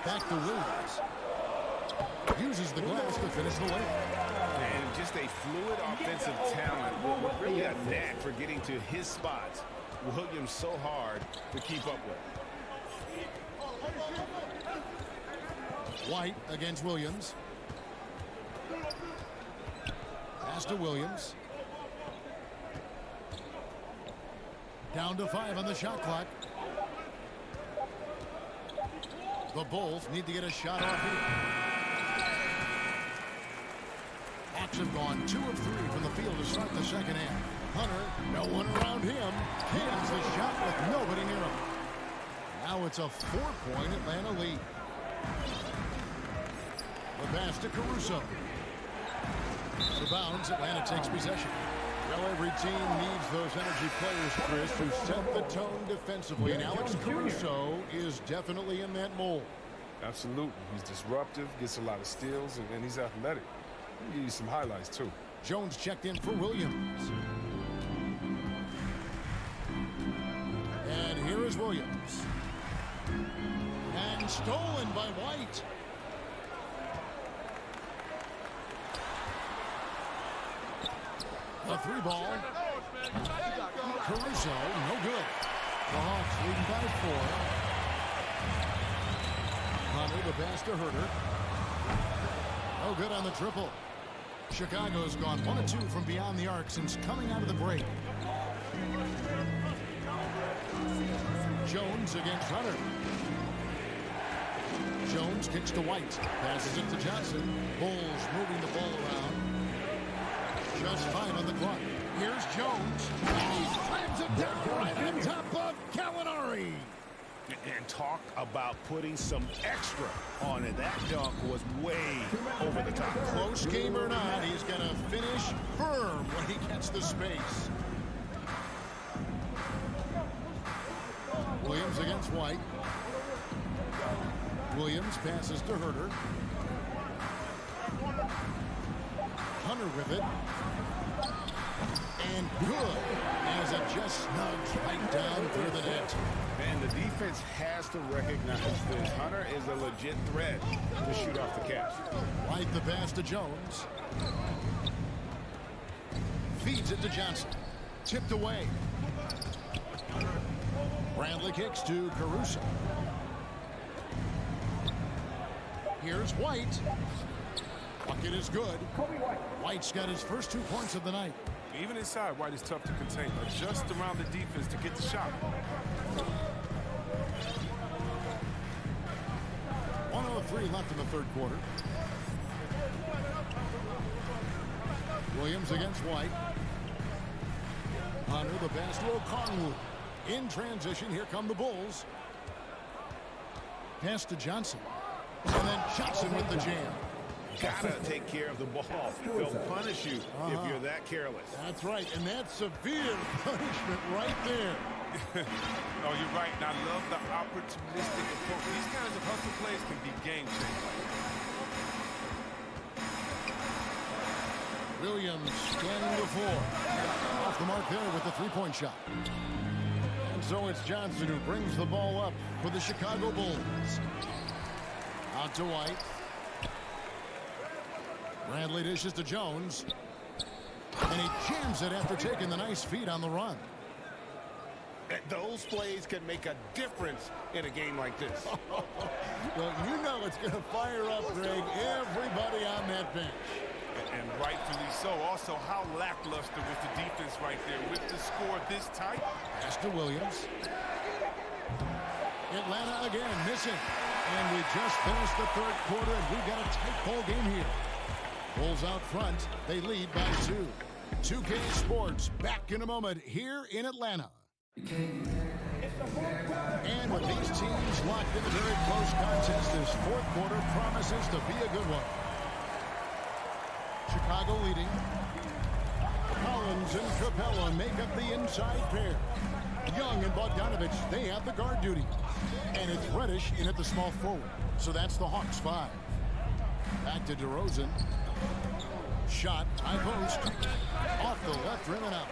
Back to Williams. Uses the glass to finish the lane. And just a fluid offensive talent with really a knack for getting to his spots. Williams so hard to keep up with. White against Williams. Pass to Williams. Down to 5 on the shot clock. The Bulls need to get a shot off here. Hawks have gone 2 of 3 from the field to start the second half. Hunter, no one around him. Cans the shot with nobody near him. Now it's a 4-point Atlanta lead. The pass to Caruso. The bounds, Atlanta takes possession. Well, every team needs those energy players, Chris, who set the tone defensively. And Alex Caruso is definitely in that mold. Absolutely. He's disruptive, gets a lot of steals, and he's athletic. I'll give you some highlights, too. Jones checked in for Williams. And here is Williams. And stolen by White. The three ball. Caruso, no good. The Hawks leading by 4. Hunter, the pass to Herter. No good on the triple. Chicago's gone 1 of 2 from beyond the arc since coming out of the break. Jones against Hunter. Jones kicks to White. Passes it to Johnson. Bulls moving the ball around. Just fine on the clock. Here's Jones. And he slams it down right on top of Gallinari. And talk about putting some extra on it. That dunk was way over the top. Close game or not, he's going to finish firm when he gets the space. Williams against White. Williams passes to Herter. Hunter with it. And good as it just snugs right down through the net. And the defense has to recognize this. Hunter is a legit threat to shoot off the catch. White the pass to Jones. Feeds it to Johnson. Tipped away. Bradley kicks to Caruso. Here's White. Bucket is good. White's got his first 2 points of the night. Even inside, White is tough to contain. Adjust around the defense to get the shot. 1:03 left in the third quarter. Williams against White. Hunter the pass to Okongwu. In transition, here come the Bulls. Pass to Johnson. And then Johnson with the jam. Gotta take care of the ball. They'll punish you if you're that careless. That's right, and that's severe punishment right there. Oh, you're right. And I love the opportunistic approach. These kinds of hustle plays can be game changing. Williams scanning the floor. Off the mark there with the three-point shot. And so it's Johnson who brings the ball up for the Chicago Bulls. Out to White. Bradley dishes to Jones. And he jams it after taking the nice feed on the run. Those plays can make a difference in a game like this. Well, you know it's going to fire up, Greg, everybody on that bench. And rightfully so. Also, how lackluster was the defense right there with the score this tight. Pass to Williams. Atlanta again missing. And we just finished the third quarter, and we've got a tight ball game here. Bulls out front. They lead by 2. 2K Sports back in a moment here in Atlanta. And with these teams locked in a very close contest, this fourth quarter promises to be a good one. Chicago leading. Collins and Capella make up the inside pair. Young and Bogdanovich, they have the guard duty. And it's Reddish in at the small forward. So that's the Hawks 5. Back to DeRozan. Shot, high post. Off the left rim and out.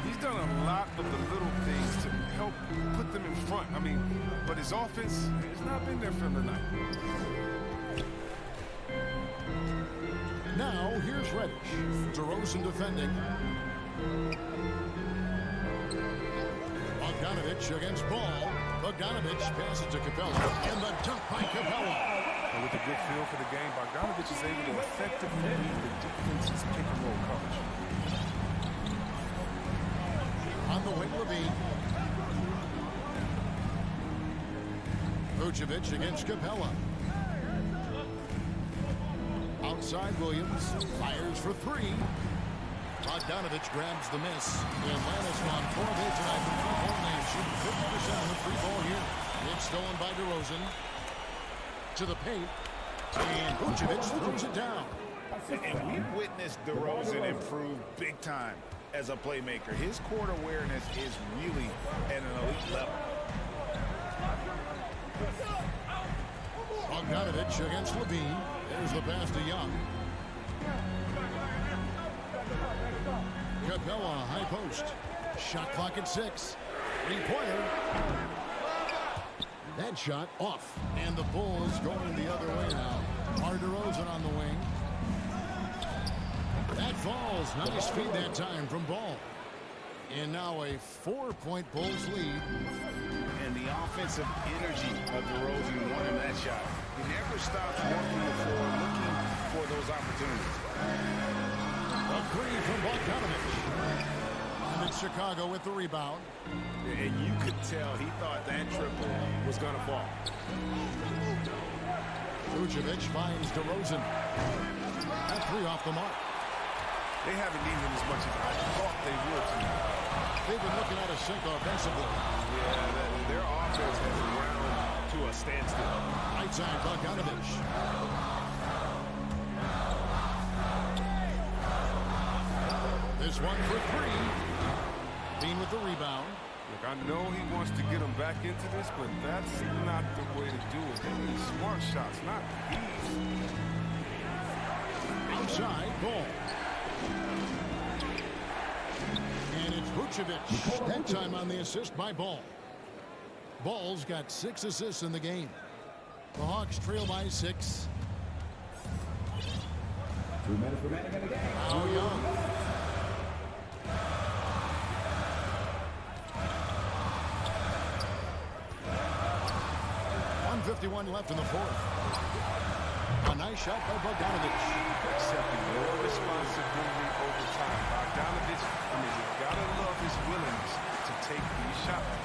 He's done a lot of the little things to help put them in front. I mean, but his offense has not been there for him tonight. Now, here's Reddish. DeRozan defending. Bogdanovich against Ball. Bogdanovich passes to Capella. And the dunk by Capella. And with a good feel for the game, Bogdanovich is able to effectively lead the defense's pick-and-roll coverage. On the wing, Levine. Vucevic against Capella. Outside Williams. Fires for 3. Bogdanovich grabs the miss. Atlanta's gone 4 of 8 tonight from three-point range. Shooting 50% on the free ball here. It's stolen by DeRozan. To the paint. And Vucevic throws it down. And we've witnessed DeRozan improve big time as a playmaker. His court awareness is really at an elite level. Bogdanovich against Levine. There's the pass to Young. Capella, high post. Shot clock at 6. Three-pointer. That That shot off. And the Bulls going the other way now. DeRozan on the wing. That falls. Nice feed that time from Ball. And now a 4-point Bulls lead. And the offensive energy of DeRozan won him that shot. He never stops working the floor, looking for those opportunities. A three from Bogdanovich. And it's Chicago with the rebound. And you could tell he thought that triple was going to fall. Vucevic finds DeRozan. That three off the mark. They haven't needed as much as I thought they would tonight. They've been looking at a sink offensively. Yeah, their offense has ground to a standstill. Right side, Bogdanovich. This one for three. Dean with the rebound. Look, I know he wants to get them back into this, but that's not the way to do it. They need smart shots, not these. Outside, Ball. And it's Vucevic. That time on the assist by Ball. Ball's got 6 assists in the game. The Hawks trail by 6. 2 minutes remaining in the game. How young. 1:51 left in the fourth. A nice shot by Bogdanovich. Accepting more responsibility over time. Bogdanovich, you gotta love his willingness to take these shots.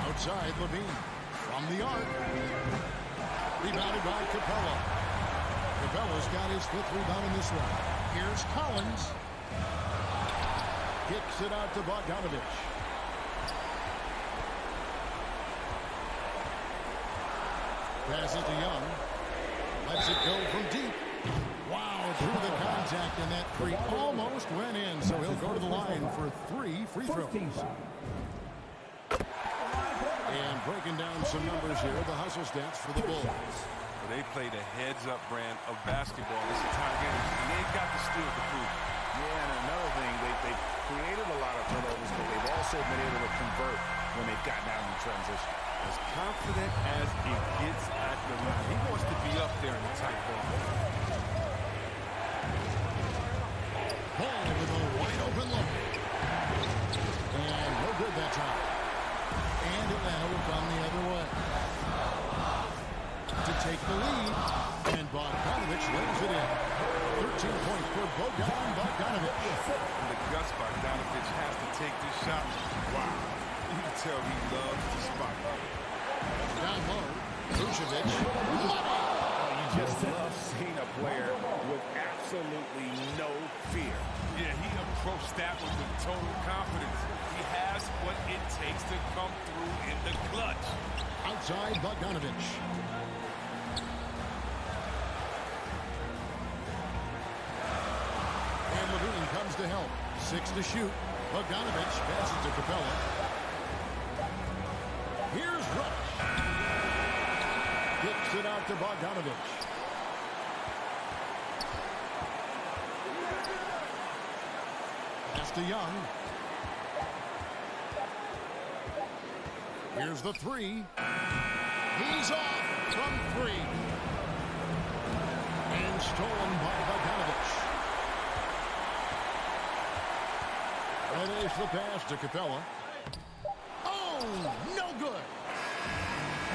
Outside, Levine. From the arc. Rebounded by Capella. Capella's got his 5th rebound in this one. Here's Collins. Kicks it out to Bogdanovich. Passes to Young. Lets it go from deep. Wow, through the contact, and that three almost went in, so he'll go to the line for 3 free throws. And breaking down some numbers here, the hustle stats for the Bulls. They played a heads-up brand of basketball this entire game, and they've got the steals to prove it. Yeah, and another thing, they've created a lot of turnovers, but they've also been able to convert when they've gotten out in transition. As confident as it gets at the line. He wants to be up there in the tight ball. Ball with a wide open look. And no good that time. And Atlanta will come the other way. To take the lead. And Bogdanovich lays it in. 13 points for Bogdanovich. And the guts Bogdanovich has to take this shot. Wow. You can tell he loves the spot. Down low, Vucevic. You just love seeing a player with absolutely no fear. Yeah, he approached that one with total confidence. He has what it takes to come through in the clutch. Outside Bogdanovich. And Levine comes to help. 6 to shoot. Bogdanovich passes to Capella. Here's Rush. Kicks it out to Bogdanovich. Pass to Young. Here's the three. He's off from 3. And stolen by Bogdanovich. That is the pass to Capella. Oh, no good.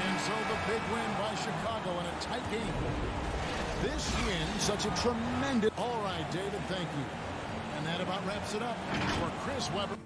And so the big win by Chicago in a tight game. This win, such a tremendous... All right, David, thank you. And that about wraps it up for Chris Webber.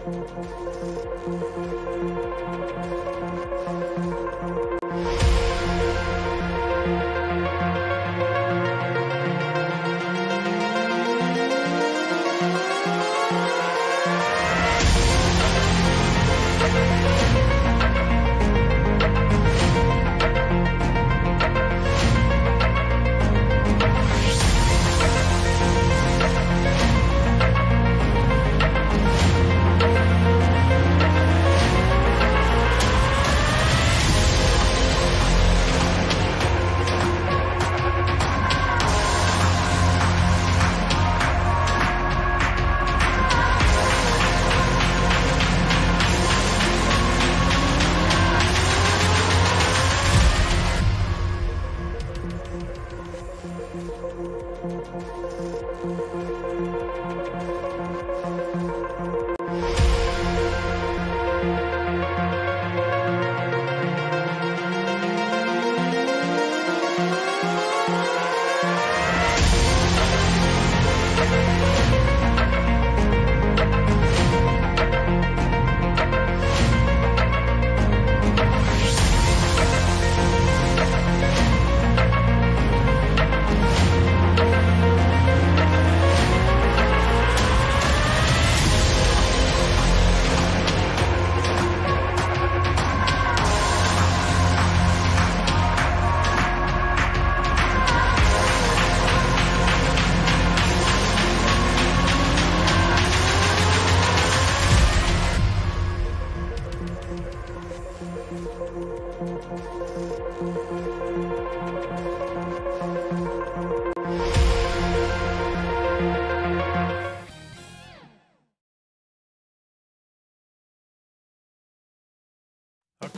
A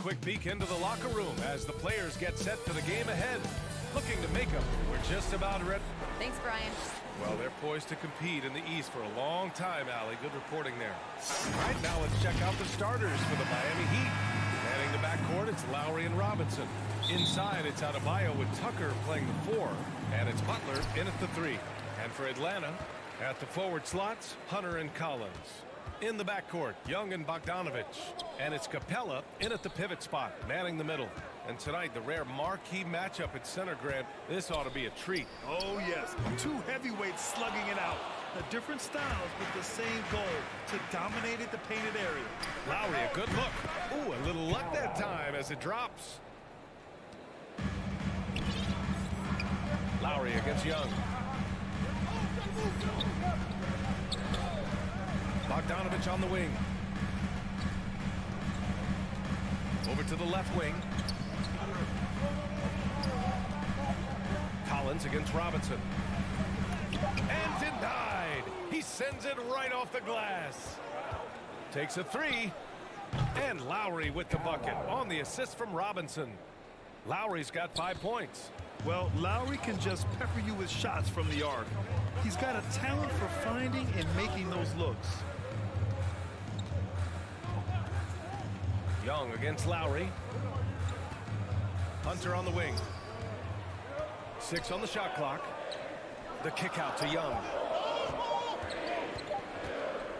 quick peek into the locker room as the players get set for the game ahead. Looking to make them. We're just about ready. Thanks, Brian. Well, they're poised to compete in the East for a long time, Allie. Good reporting there. Right now, let's check out the starters for the Miami Heat. Manning the backcourt, it's Lowry and Robinson. Inside, it's Adebayo with Tucker playing the 4. And it's Butler in at the 3. And for Atlanta, at the forward slots, Hunter and Collins. In the backcourt, Young and Bogdanovich. And it's Capella in at the pivot spot, manning the middle. And tonight, the rare marquee matchup at center, Grant. This ought to be a treat. Oh, yes. Two heavyweights slugging it out. The different styles with the same goal to dominate at the painted area. Lowry, a good look. Ooh, a little luck that time as it drops. Lowry against Young. Bogdanovich on the wing. Over to the left wing. Collins against Robinson. And denied. He sends it right off the glass. Takes a 3. And Lowry with the bucket on the assist from Robinson. Lowry's got 5 points. Well, Lowry can just pepper you with shots from the arc. He's got a talent for finding and making those looks. Young against Lowry. Hunter on the wing. 6 on the shot clock. The kick out to Young.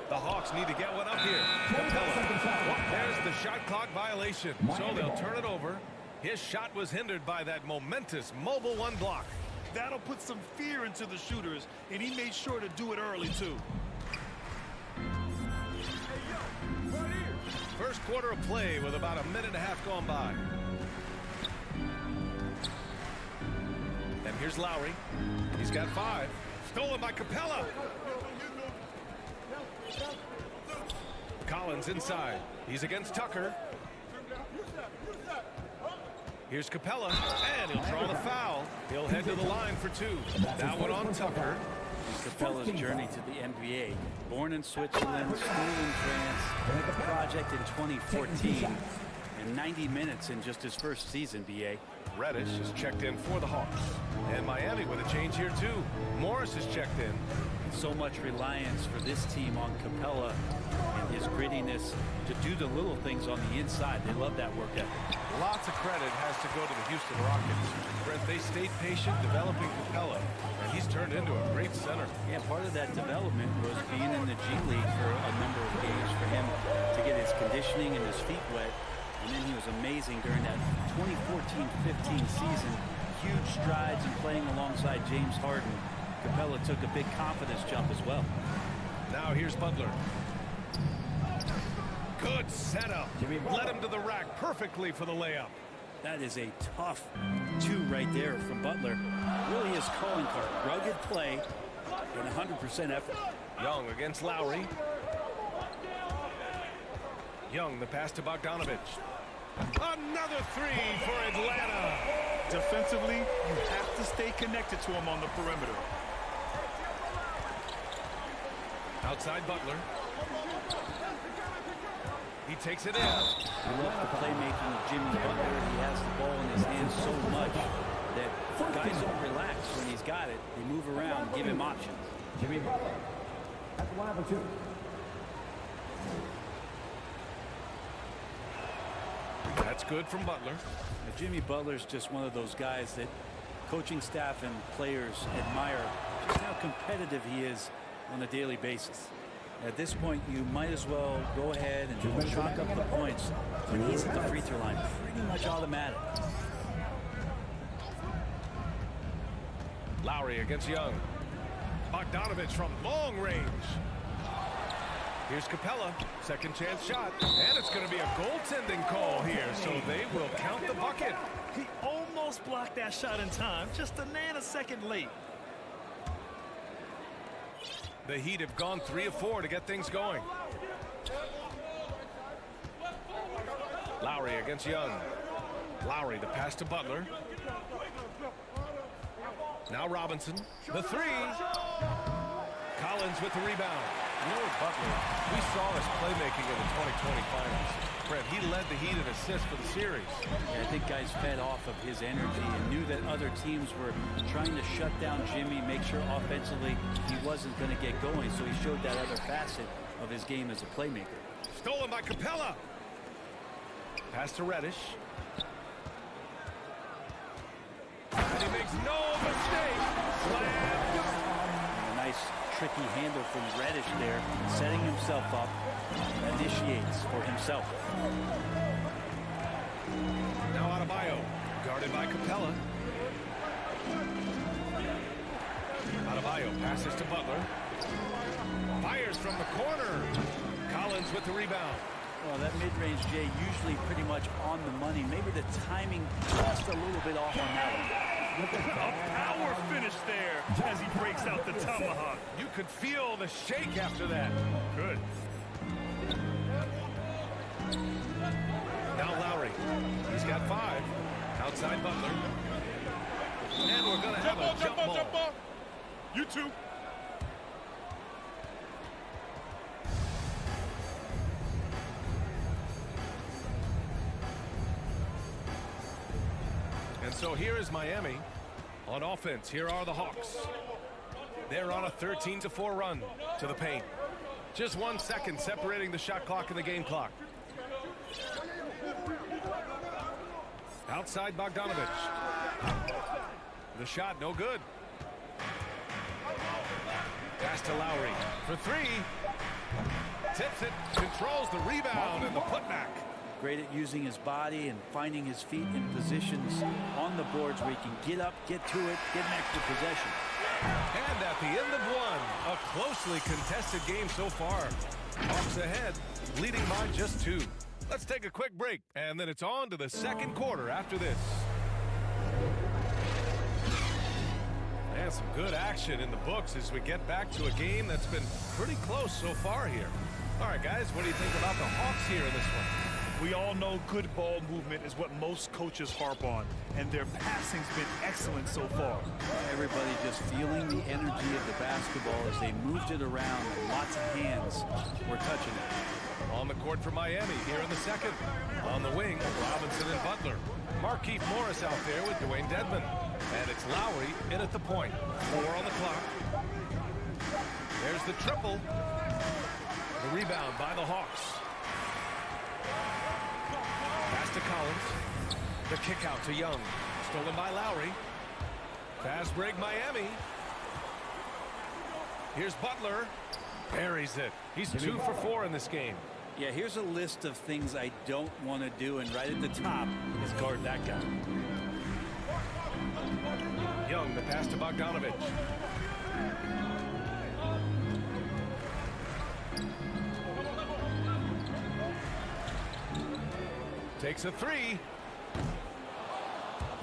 The Hawks need to get one up here. Capella. There's the shot clock violation. So they'll turn it over. His shot was hindered by that momentous mobile 1 block. That'll put some fear into the shooters, and he made sure to do it early, too. First quarter of play with about a minute and a half gone by. And here's Lowry. He's got 5. Stolen by Capella. Collins inside. He's against Tucker. Here's Capella, and he'll draw the foul. He'll head to the line for 2. That one on Tucker. Capella's journey to the NBA. Born in Switzerland, school in France, project in 2014, and 90 minutes in just his first season, B.A. Reddish is checked in for the Hawks. And Miami with a change here, too. Morris is checked in. So much reliance for this team on Capella and his grittiness to do the little things on the inside. They love that work ethic. Lots of credit has to go to the Houston Rockets. Brett, they stayed patient developing Capella, and he's turned into a great center. Yeah, part of that development was being in the G League for a number of games for him. conditioning and his feet wet. And then he was amazing during that 2014-15 season. Huge strides in playing alongside James Harden. Capella took a big confidence jump as well. Now here's Butler. Good setup. Led him to the rack perfectly for the layup. That is a tough 2 right there from Butler. Really is calling card. Rugged play and 100% effort. Young against Lowry. Young, the pass to Bogdanovich. Another 3 for Atlanta. Defensively, you have to stay connected to him on the perimeter. Outside Butler. He takes it in. I love the playmaking of Jimmy Butler. He has the ball in his hands so much that guys don't relax when he's got it. They move around, give him options. Jimmy Butler at the line for 2. That's good from Butler. Now, Jimmy Butler's just one of those guys that coaching staff and players admire just how competitive he is on a daily basis. At this point, you might as well go ahead and chalk up the points when he's at the free throw line. Pretty much automatic. Lowry against Young. Bogdanovich from long range. Here's Capella. Second chance shot. And it's going to be a goaltending call here, so they will count the bucket. He almost blocked that shot in time, just a nanosecond late. The Heat have gone 3 of 4 to get things going. Lowry against Young. Lowry, the pass to Butler. Now Robinson. The 3. Collins with the rebound. You know what, Butler, we saw his playmaking in the 2020 finals. Fred, he led the Heat in assists for the series. Yeah, I think guys fed off of his energy and knew that other teams were trying to shut down Jimmy, make sure offensively he wasn't going to get going, so he showed that other facet of his game as a playmaker. Stolen by Capella. Pass to Reddish. And he makes no mistake. Slam. A nice tricky handle from Reddish there, setting himself up, initiates for himself. Now Adebayo, guarded by Capella. Adebayo passes to Butler. Fires from the corner. Collins with the rebound. Well, that mid-range, Jay, usually pretty much on the money. Maybe the timing just a little bit off on that one. A power finish there as he breaks out the tomahawk. You could feel the shake after that. Good. Now Lowry. He's got 5. Outside Butler. And we're going to have a jump ball. You too. And so here is Miami. On offense, here are the Hawks. They're on a 13-4 run to the paint. Just 1 second separating the shot clock and the game clock. Outside Bogdanovich. The shot, no good. Pass to Lowry for 3. Tips it, controls the rebound and the putback. Great at using his body and finding his feet in positions on the boards where he can get up, get to it, get an extra possession. And at the end of 1, a closely contested game so far. Hawks ahead, leading by just 2. Let's take a quick break, and then it's on to the second quarter after this. And some good action in the books as we get back to a game that's been pretty close so far here. All right, guys, what do you think about the Hawks here in this one? We all know good ball movement is what most coaches harp on, and their passing's been excellent so far. Everybody just feeling the energy of the basketball as they moved it around, and lots of hands were touching it. On the court for Miami here in the second. On the wing, Robinson and Butler. Markieff Morris out there with Dwayne Dedmon. And it's Lowry in at the point. 4 on the clock. There's the triple. The rebound by the Hawks. Pass to Collins. The kick out to Young. Stolen by Lowry. Fast break Miami. Here's Butler. Buries it. He's 2 for 4 in this game. Yeah, here's a list of things I don't want to do, and right at the top is guard that guy. Young, the pass to Bogdanovich. Takes a three.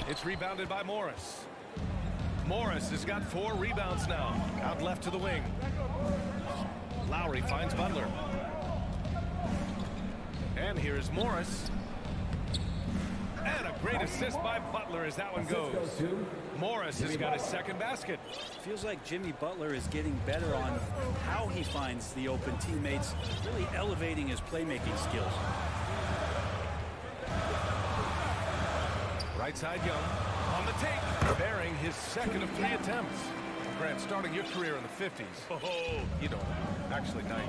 It's rebounded by Morris. Morris has got 4 rebounds now. Out left to the wing. Lowry finds Butler. And here's Morris. And a great assist by Butler as that one goes. Morris has got his second basket. Feels like Jimmy Butler is getting better on how he finds the open teammates, really elevating his playmaking skills. Right side Young on the take, bearing his second of 3 attempts. Grant, starting your career in the 50s. Oh, you know, actually 90s.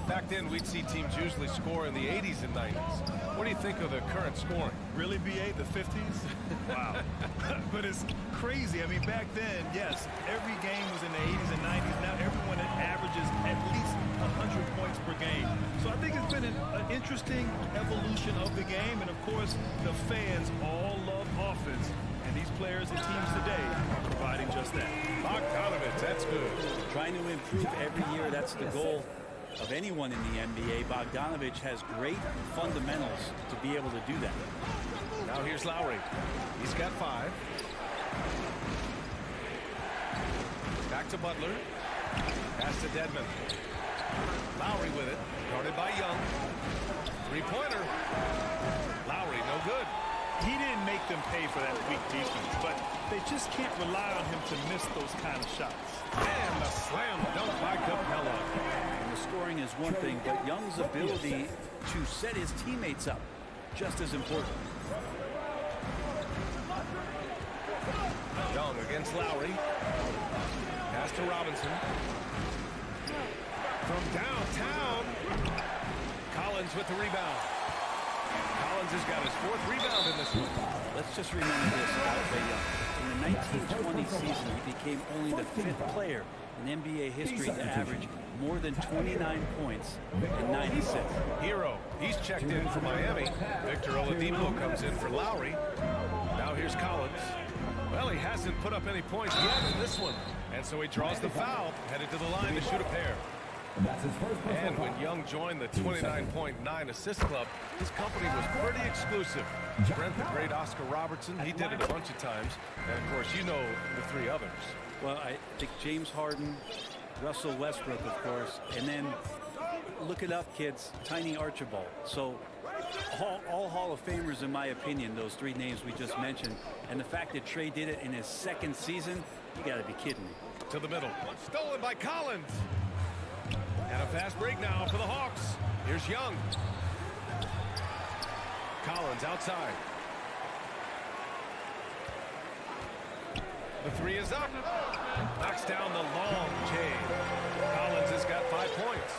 Back then, we'd see teams usually score in the 80s and 90s. What do you think of the current scoring? Really, BA, the 50s? Wow. But it's crazy. I mean, back then, yes, every game was in the 80s and 90s. Now everyone averages at least 100 points per game. So I think it's been an interesting evolution of the game. And, of course, the fans all love offense. And these players and teams today are providing just that. Bogdanovich, that's good. Trying to improve every year, that's the goal of anyone in the NBA. Bogdanovich has great fundamentals to be able to do that. Now here's Lowry. He's got 5. Back to Butler. Pass to Dedmon. Lowry with it. Guarded by Young. 3-pointer. Lowry, no good. He didn't make them pay for that weak defense, but they just can't rely on him to miss those kind of shots. And the slam dunk by Capella. And the scoring is one thing, but Young's ability to set his teammates up just as important. Young against Lowry. Pass to Robinson. From downtown. Collins with the rebound. Collins has got his 4th rebound in this one. Let's just remember this about Trae Young. In the 1920 season, he became only the 5th player in NBA history to average more than 29 points in 96. Hero, he's checked in for Miami. Victor Oladipo comes in for Lowry. Now here's Collins. Well, he hasn't put up any points yet in this one. And so he draws the foul, headed to the line to shoot a pair. And when Young joined the 29.9 assist club, his company was pretty exclusive. Brent, the great Oscar Robertson, he did it a bunch of times. And, of course, you know the 3 others. Well, I think James Harden, Russell Westbrook, of course, and then look it up, kids, Tiny Archibald. So all Hall of Famers, in my opinion, those 3 names we just mentioned. And the fact that Trae did it in his 2nd season, you got to be kidding me. To the middle. Stolen by Collins. And a fast break now for the Hawks. Here's Young. Collins outside. The 3 is up. Knocks down the long chain. Collins has got 5 points.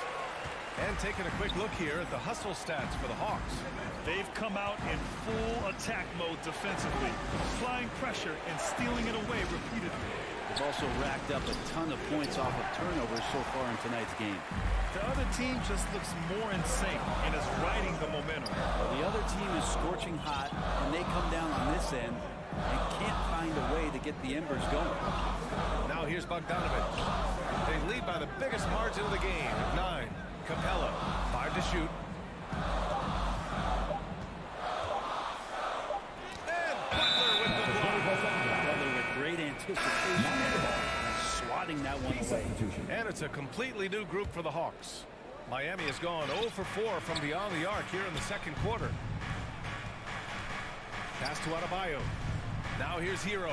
And taking a quick look here at the hustle stats for the Hawks. They've come out in full attack mode defensively, applying pressure and stealing it away repeatedly. They've also racked up a ton of points off of turnovers so far in tonight's game. The other team just looks more in sync and is riding the momentum. Well, the other team is scorching hot, and they come down on this end and can't find a way to get the embers going. Now here's Bogdanovich. They lead by the biggest margin of the game at 9. Capella, 5 to shoot. And Butler with the block. Butler with great anticipation, swatting that one away. And it's a completely new group for the Hawks. Miami has gone 0 for 4 from beyond the arc here in the 2nd quarter. Pass to Adebayo. Now here's Hero.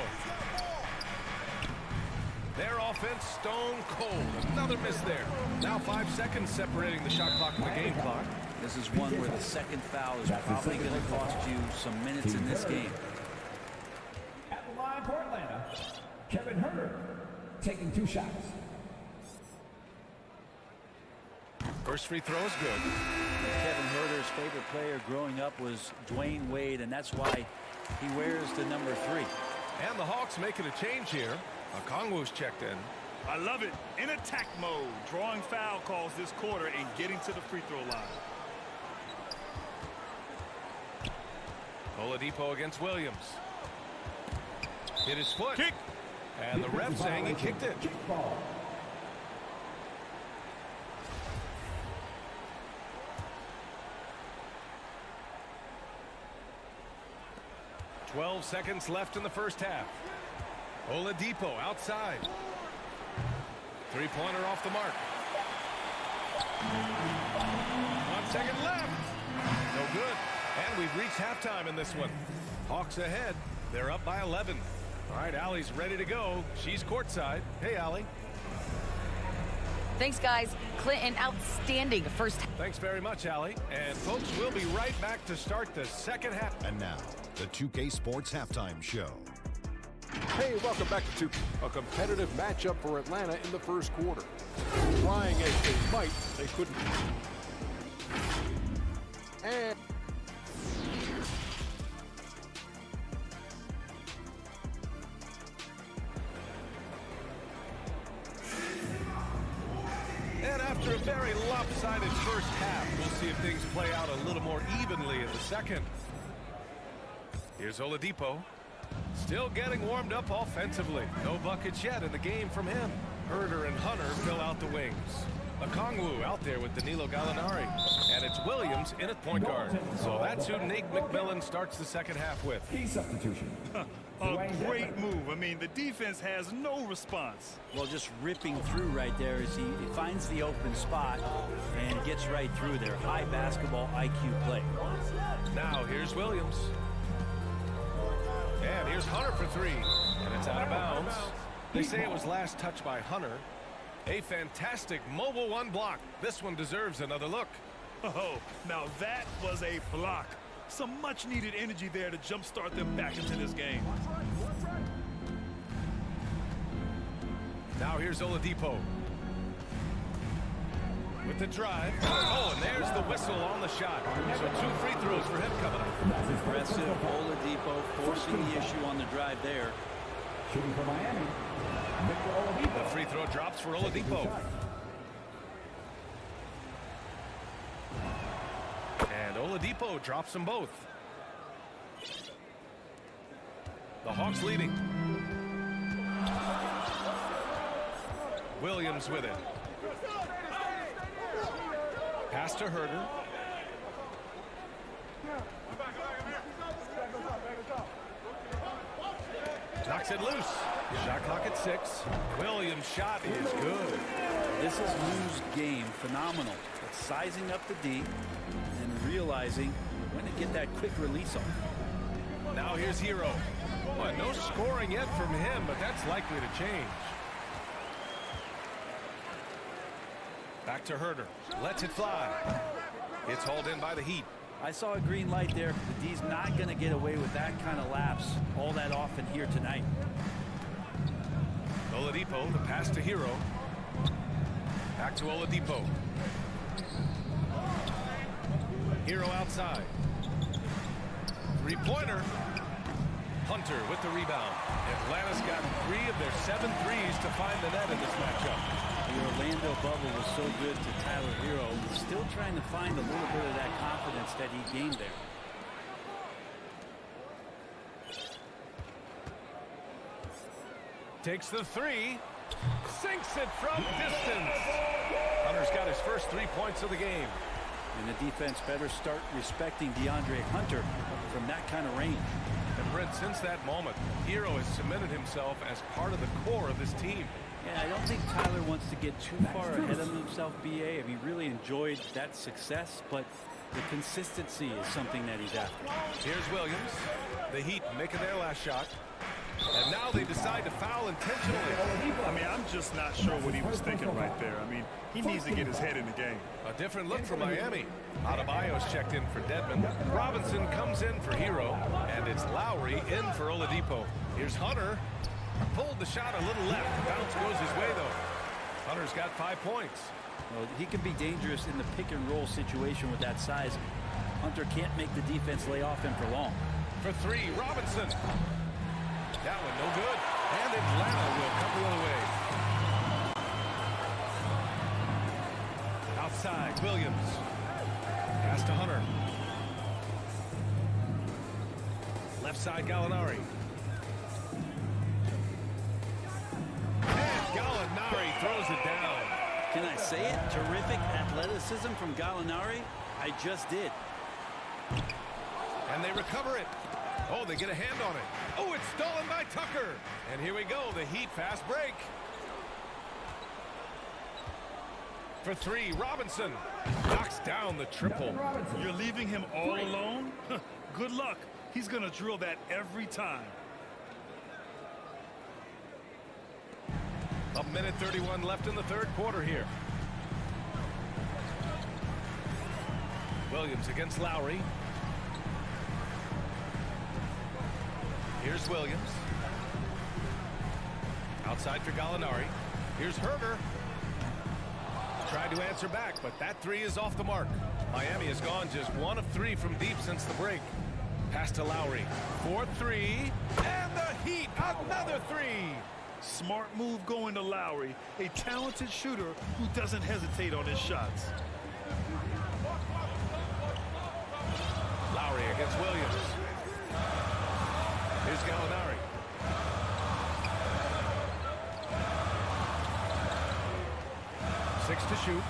Their offense stone cold. Another miss there. Now 5 seconds separating the shot clock and the game clock. This is one where the 2nd foul is probably going to cost you some minutes in this game. At the line for Atlanta, Kevin Herter taking 2 shots. First free throw is good. Kevin Herter's favorite player growing up was Dwayne Wade, and that's why he wears the number 3. And the Hawks making a change here. Okongwu's checked in. I love it. In attack mode, drawing foul calls this quarter and getting to the free throw line. Oladipo against Williams. Hit his foot. Kick. And the ref saying he kicked it. Ball. 12 seconds left in the first half. Oladipo outside. Three-pointer off the mark. 1 second left. No good. And we've reached halftime in this one. Hawks ahead. They're up by 11. All right, Allie's ready to go. She's courtside. Hey, Allie. Thanks, guys. Clint, an outstanding first. Thanks very much, Allie. And folks, we'll be right back to start the second half. And now, the 2K Sports Halftime Show. Hey, welcome back to 2K. A competitive matchup for Atlanta in the first quarter. Trying as they might, they couldn't. And after a very lopsided first half, we'll see if things play out a little more evenly in the second. Here's Oladipo. Still getting warmed up offensively. No buckets yet in the game from him. Herder and Hunter fill out the wings. Okongwu out there with Danilo Gallinari. And it's Williams in at point guard. So that's who Nate McMillan starts the second half with. Key substitution. A great move. I mean, the defense has no response. Well, just ripping through right there as he finds the open spot and gets right through there. High basketball IQ play. Now here's Williams. And here's Hunter for three. And it's out of bounds. They say it was last touched by Hunter. A fantastic mobile one block. This one deserves another look. Oh, now that was a block. Some much needed energy there to jumpstart them back into this game. Now here's Oladipo. With the drive. Oh, and there's the whistle on the shot. So 2 free throws for him coming up. Aggressive Oladipo forcing the issue on the drive there. Shooting for Miami. The free throw drops for Oladipo. And Oladipo drops them both. The Hawks leading. Williams with it. Pass to Herder. Knocks it loose. Shot clock at 6. Williams' shot is good. This is Lou's game. Phenomenal. It's sizing up the D and realizing when to get that quick release off. Now here's Hero. Boy, no scoring yet from him, but that's likely to change. Back to Herder. Lets it fly. It's hauled in by the Heat. I saw a green light there. The D's not going to get away with that kind of lapse all that often here tonight. Oladipo, the pass to Hero. Back to Oladipo. Hero outside. Three-pointer. Hunter with the rebound. Atlanta's got 3 of their 7 threes to find the net in this matchup. The Orlando bubble was so good to Tyler Hero. He's still trying to find a little bit of that confidence that he gained there. Takes the 3. Sinks it from distance. Hunter's got his first 3 points of the game. And the defense better start respecting DeAndre Hunter from that kind of range. And Brent, since that moment, Hero has cemented himself as part of the core of this team. Yeah, I don't think Tyler wants to get too far ahead of himself, BA. I mean, really enjoyed that success, but the consistency is something that he's after. Here's Williams. The Heat making their last shot. And now they decide to foul intentionally. I mean, I'm just not sure what he was thinking right there. I mean, he needs to get his head in the game. A different look for Miami. Adebayo's checked in for Dedmon. Robinson comes in for Hero. And it's Lowry in for Oladipo. Here's Hunter. Pulled the shot a little left. Bounce goes his way, though. Hunter's got 5 points. Well, he can be dangerous in the pick and roll situation with that size. Hunter can't make the defense lay off him for long. For 3, Robinson. That one no good. And Atlanta will come the other way. Outside, Williams. Pass to Hunter. Left side, Gallinari. And Gallinari throws it down. Can I say it? Terrific athleticism from Gallinari. I just did. And they recover it. Oh, they get a hand on it. Oh, it's stolen by Tucker. And here we go, the Heat fast break. For three, Robinson knocks down the triple. You're leaving him all alone? Good luck. He's going to drill that every time. A minute 31 left in the third quarter here. Williams against Lowry. Here's Williams. Outside for Gallinari. Here's Herter. Tried to answer back, but that three is off the mark. Miami has gone just 1 of 3 from deep since the break. Pass to Lowry. 4-3. And the Heat, another 3. Smart move going to Lowry, a talented shooter who doesn't hesitate on his shots. Lowry against Williams. Here's Gallinari. Six to shoot.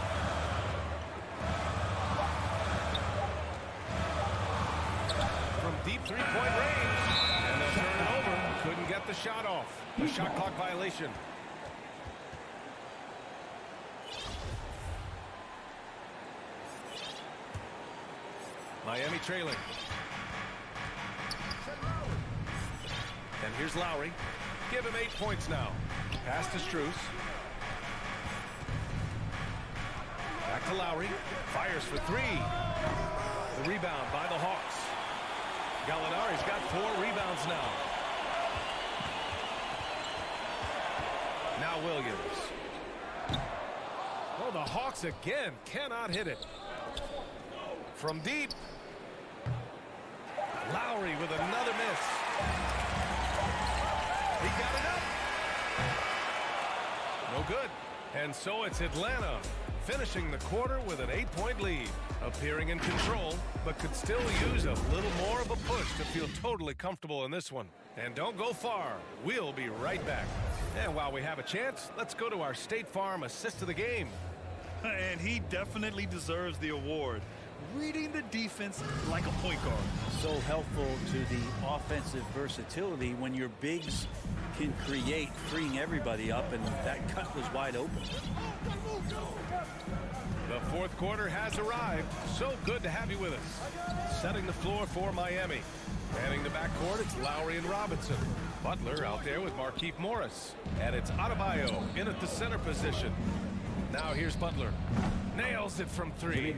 From deep three-point range. And they'll turn it over. Couldn't get the shot off. A shot clock violation. Miami trailing. And here's Lowry. Give him 8 points now. Pass to Strus. Back to Lowry. Fires for 3. The rebound by the Hawks. Gallinari's got 4 rebounds now. Now Williams. Oh, the Hawks again cannot hit it. From deep. Lowry with another miss. He got it up. No good. And so it's Atlanta finishing the quarter with an 8-point lead. Appearing in control, but could still use a little more of a push to feel totally comfortable in this one. And don't go far. We'll be right back. And while we have a chance, let's go to our State Farm assist of the game. And he definitely deserves the award. Reading the defense like a point guard. So helpful to the offensive versatility when your bigs can create, freeing everybody up, and that cut was wide open. The fourth quarter has arrived. So good to have you with us. Setting the floor for Miami. Manning the backcourt, it's Lowry and Robinson. Butler out there with Markieff Morris. And it's Adebayo in at the center position. Now here's Butler. Nails it from 3.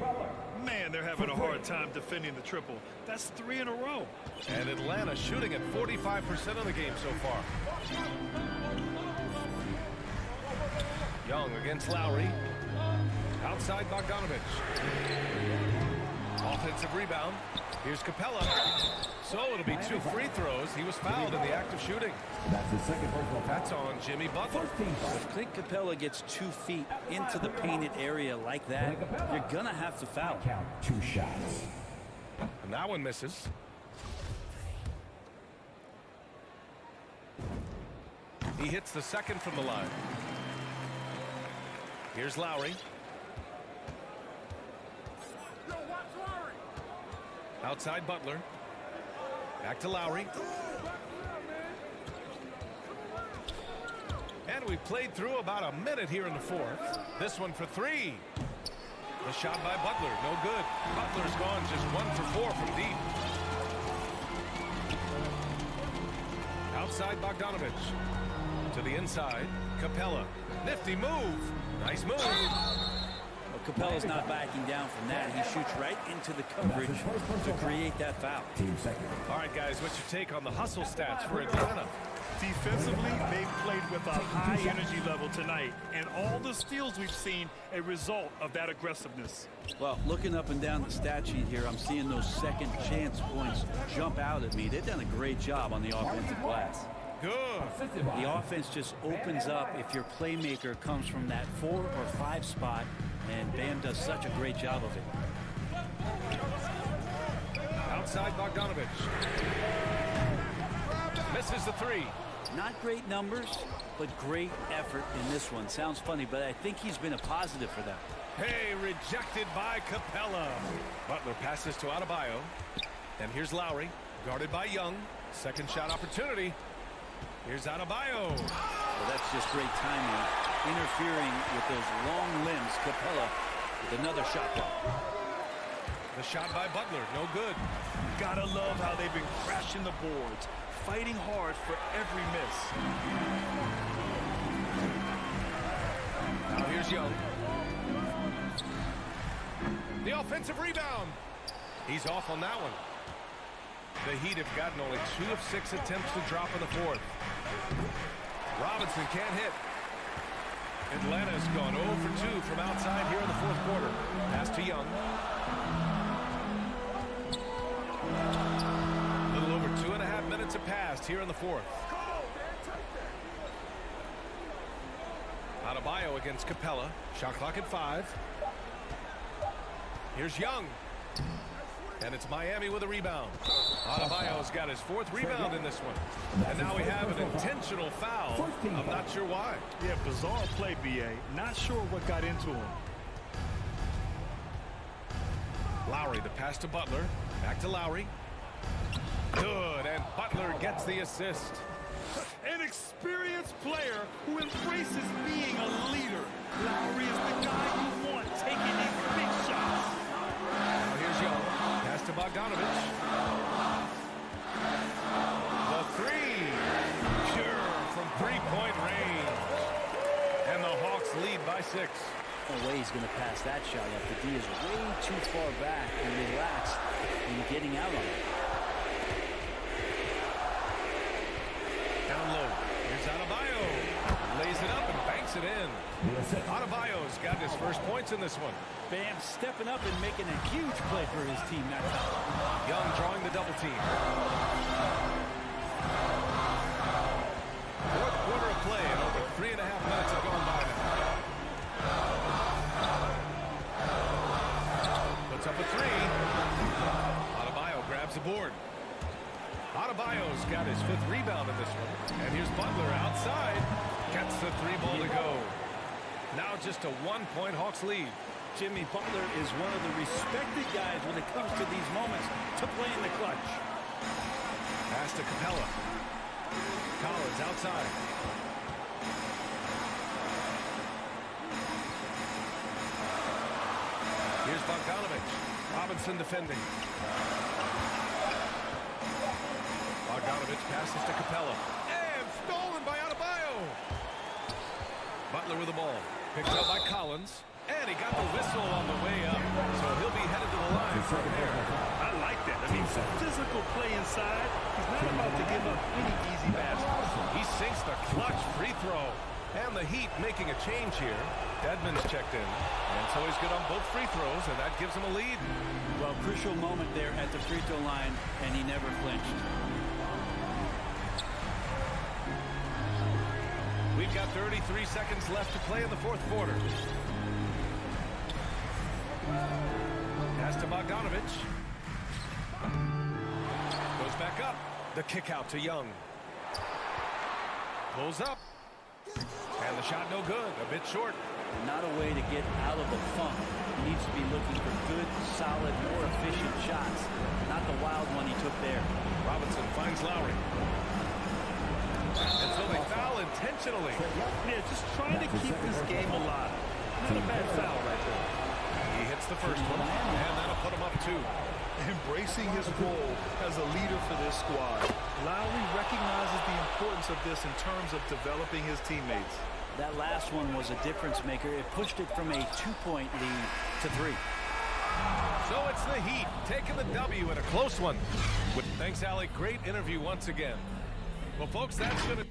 Man, they're having a hard time defending the triple. That's 3 in a row. And Atlanta shooting at 45% of the game so far. Young against Lowry. Outside Bogdanovich. Offensive rebound. Here's Capella. So it'll be 2 free throws. He was fouled in the act of shooting. That's the second personal foul. That's on Jimmy Butler. If Clint Capella gets 2 feet into the painted area like that, you're going to have to foul. Count 2 shots. And that one misses. He hits the second from the line. Here's Lowry. Outside Butler. Back to Lowry. And we played through about a minute here in the fourth. This one for 3. The shot by Butler, no good. Butler's gone just 1 for 4 from deep. Outside Bogdanovich. To the inside, Capella. Nifty move. Nice move. Well, Capella's not backing down from that. He shoots right into the coverage to create that foul. Team second. All right, guys, what's your take on the hustle stats for Atlanta? Defensively, they've played with a high energy level tonight, and all the steals we've seen a result of that aggressiveness. Well, looking up and down the stat sheet here, I'm seeing those second chance points jump out at me. They've done a great job on the offensive glass. Good. The offense just opens up if your playmaker comes from that 4 or 5 spot, and Bam does such a great job of it. Outside Bogdanovich. misses the three. Not great numbers, but great effort in this one. Sounds funny, but I think he's been a positive for them. Hey, rejected by Capella. Butler passes to Adebayo. And here's Lowry, guarded by Young. Second shot opportunity. Here's Adebayo. Well, that's just great timing. Interfering with those long limbs. Capella with another shot block. The shot by Butler, no good. Gotta love how they've been crashing the boards, fighting hard for every miss. Now here's Young. The offensive rebound. He's off on that one. The Heat have gotten only 2 of 6 attempts to drop in the fourth. Robinson can't hit. Atlanta's gone 0 for 2 from outside here in the fourth quarter. Pass to Young. A little over 2.5 minutes have passed here in the fourth. Adebayo against Capella. Shot clock at 5. Here's Young. And it's Miami with a rebound. Adebayo's got his 4th rebound in this one. And now we have an intentional foul. I'm not sure why. Yeah, bizarre play, B.A. Not sure what got into him. Lowry, the pass to Butler. Back to Lowry. Good, and Butler gets the assist. An experienced player who embraces being a leader. Lowry is the guy you want taking these big shots. Now here's Young. Pass to Bogdanovich. The three. Pure from three-point range. And the Hawks lead by 6. No way he's going to pass that shot up. The D is way too far back and relaxed and getting out on it. Down low. Here's Adebayo. Lays it up and banks it in. Adebayo's got his first points in this one. Bam stepping up and making a huge play for his team that time. Young drawing the double team. Fourth quarter of play and over 3.5 minutes have gone by now. Puts up a three. Adebayo grabs the board. Adebayo's got his 5th rebound in this one. And here's Butler outside. Gets the 3-ball to go. Now just a 1-point Hawks lead. Jimmy Butler is one of the respected guys when it comes to these moments to play in the clutch. Pass to Capella. Collins outside. Here's Bogdanovich. Robinson defending. Bogdanovich passes to Capella. And stolen by Adebayo. Butler with the ball. Picked up by Collins. And he got the whistle on the way up. So he'll be headed to the line from there. I like that. I mean, physical play inside. He's not about to give up any easy baskets. He sinks the clutch free throw. And the Heat making a change here. Dedmon's checked in. And so he's good on both free throws, and that gives him a lead. Well, crucial moment there at the free throw line, and he never flinched. We've got 33 seconds left to play in the fourth quarter. Pass to Bogdanovich. Goes back up. The kick out to Young. Pulls up. And the shot no good. A bit short. Not a way to get out of the funk. He needs to be looking for good, solid, more efficient shots. Not the wild one he took there. Robinson finds Lowry. And so they foul intentionally. Yeah, just trying to keep this game alive. Not a bad foul right there. He hits the first one, and that'll put him up 2. Embracing his role as a leader for this squad. Lowry recognizes the importance of this in terms of developing his teammates. That last one was a difference maker. It pushed it from a 2-point lead to 3. So it's the Heat taking the W in a close one. Thanks, Allie. Great interview once again. Well, folks, that's going to...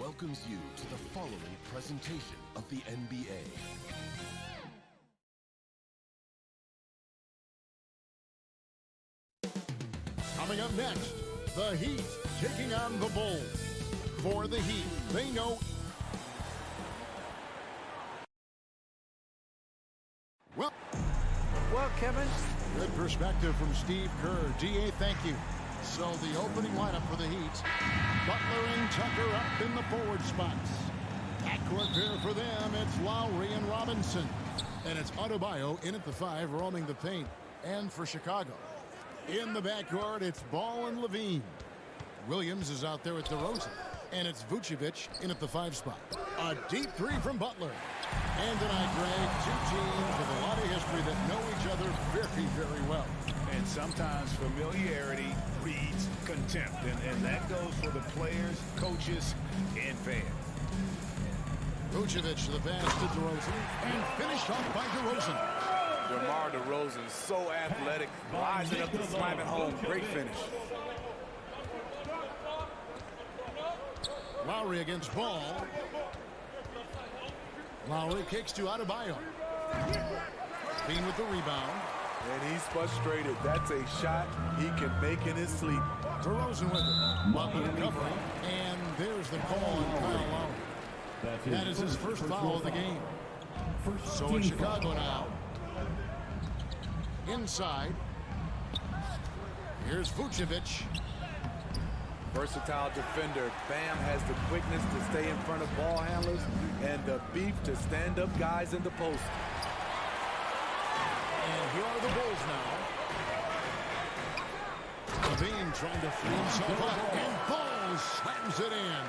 welcomes you to the following presentation of the NBA. Coming up next, the Heat taking on the Bulls. For the Heat, they know. Well, Kevin. Good perspective from Steve Kerr. DA, thank you. So the opening lineup for the Heat. Butler and Tucker up in the forward spots. Backcourt pair for them, it's Lowry and Robinson. And it's Adebayo in at the 5, roaming the paint. And for Chicago, in the backcourt, it's Ball and Levine. Williams is out there at DeRozan. And it's Vucevic in at the 5 spot. A deep 3 from Butler. And tonight, Greg, two teams with a lot of history that know each other very, very well. And sometimes familiarity breeds contempt. And that goes for the players, coaches, and fans. Vucevic, the pass to DeRozan. And finished off by DeRozan. DeMar DeRozan, so athletic, rising up to slam it home. Great finish. Lowry against Ball. Lowry kicks to Adebayo. Bean with the rebound. And he's frustrated. That's a shot he can make in his sleep. DeRozan with it. Butler covering. And there's the call on Kyle Lowry. That is his first foul of the game. So it's Chicago now. Inside. Here's Vucevic. Versatile defender. Bam has the quickness to stay in front of ball handlers and the beef to stand up guys in the post. And here are the Bulls now. Levine trying to free himself up, and Ball slams it in.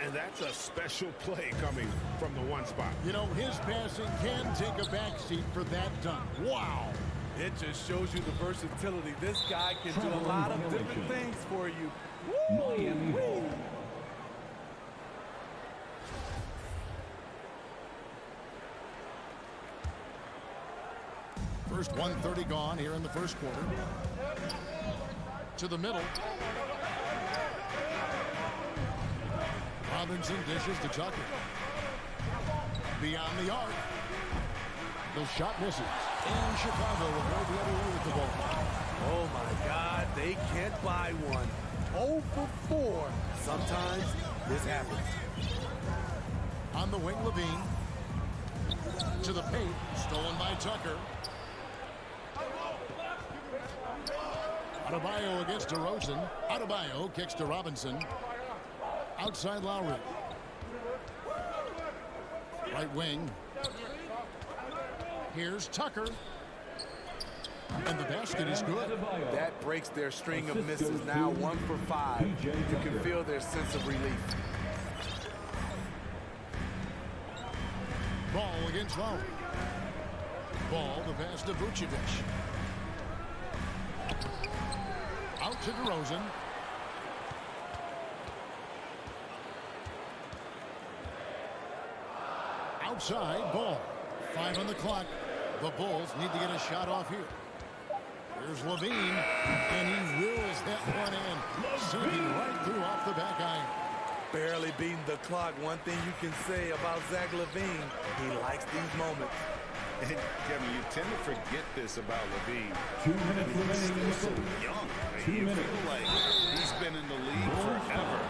And that's a special play coming from the one spot. You know, his passing can take a backseat for that dunk. Wow. It just shows you the versatility. This guy can do a lot of different things for you. Miami Heat. First 1:30 gone here in the first quarter. To the middle. Robinson dishes to Tucker. Beyond the arc. The shot misses. And Chicago will go the other way with the ball. Oh my God, they can't buy one. 0 for 4. Sometimes this happens. On the wing, Levine. To the paint. Stolen by Tucker. Adebayo against DeRozan. Adebayo kicks to Robinson. Outside Lowry. Right wing. Here's Tucker. And the basket is good. That breaks their string of misses. Now 1 for 5. You can feel their sense of relief. Ball against Lowry. Ball, the pass to Vucevic. Out to DeRozan. Outside, Ball. 5 on the clock. The Bulls need to get a shot off here. Here's Levine, and he wills that one in. Sinking right through off the back iron. Barely beating the clock. One thing you can say about Zach LaVine, he likes these moments. And Kevin, you tend to forget this about Levine. 2 minutes remaining. He's still so young. You feel like he's been in the league forever.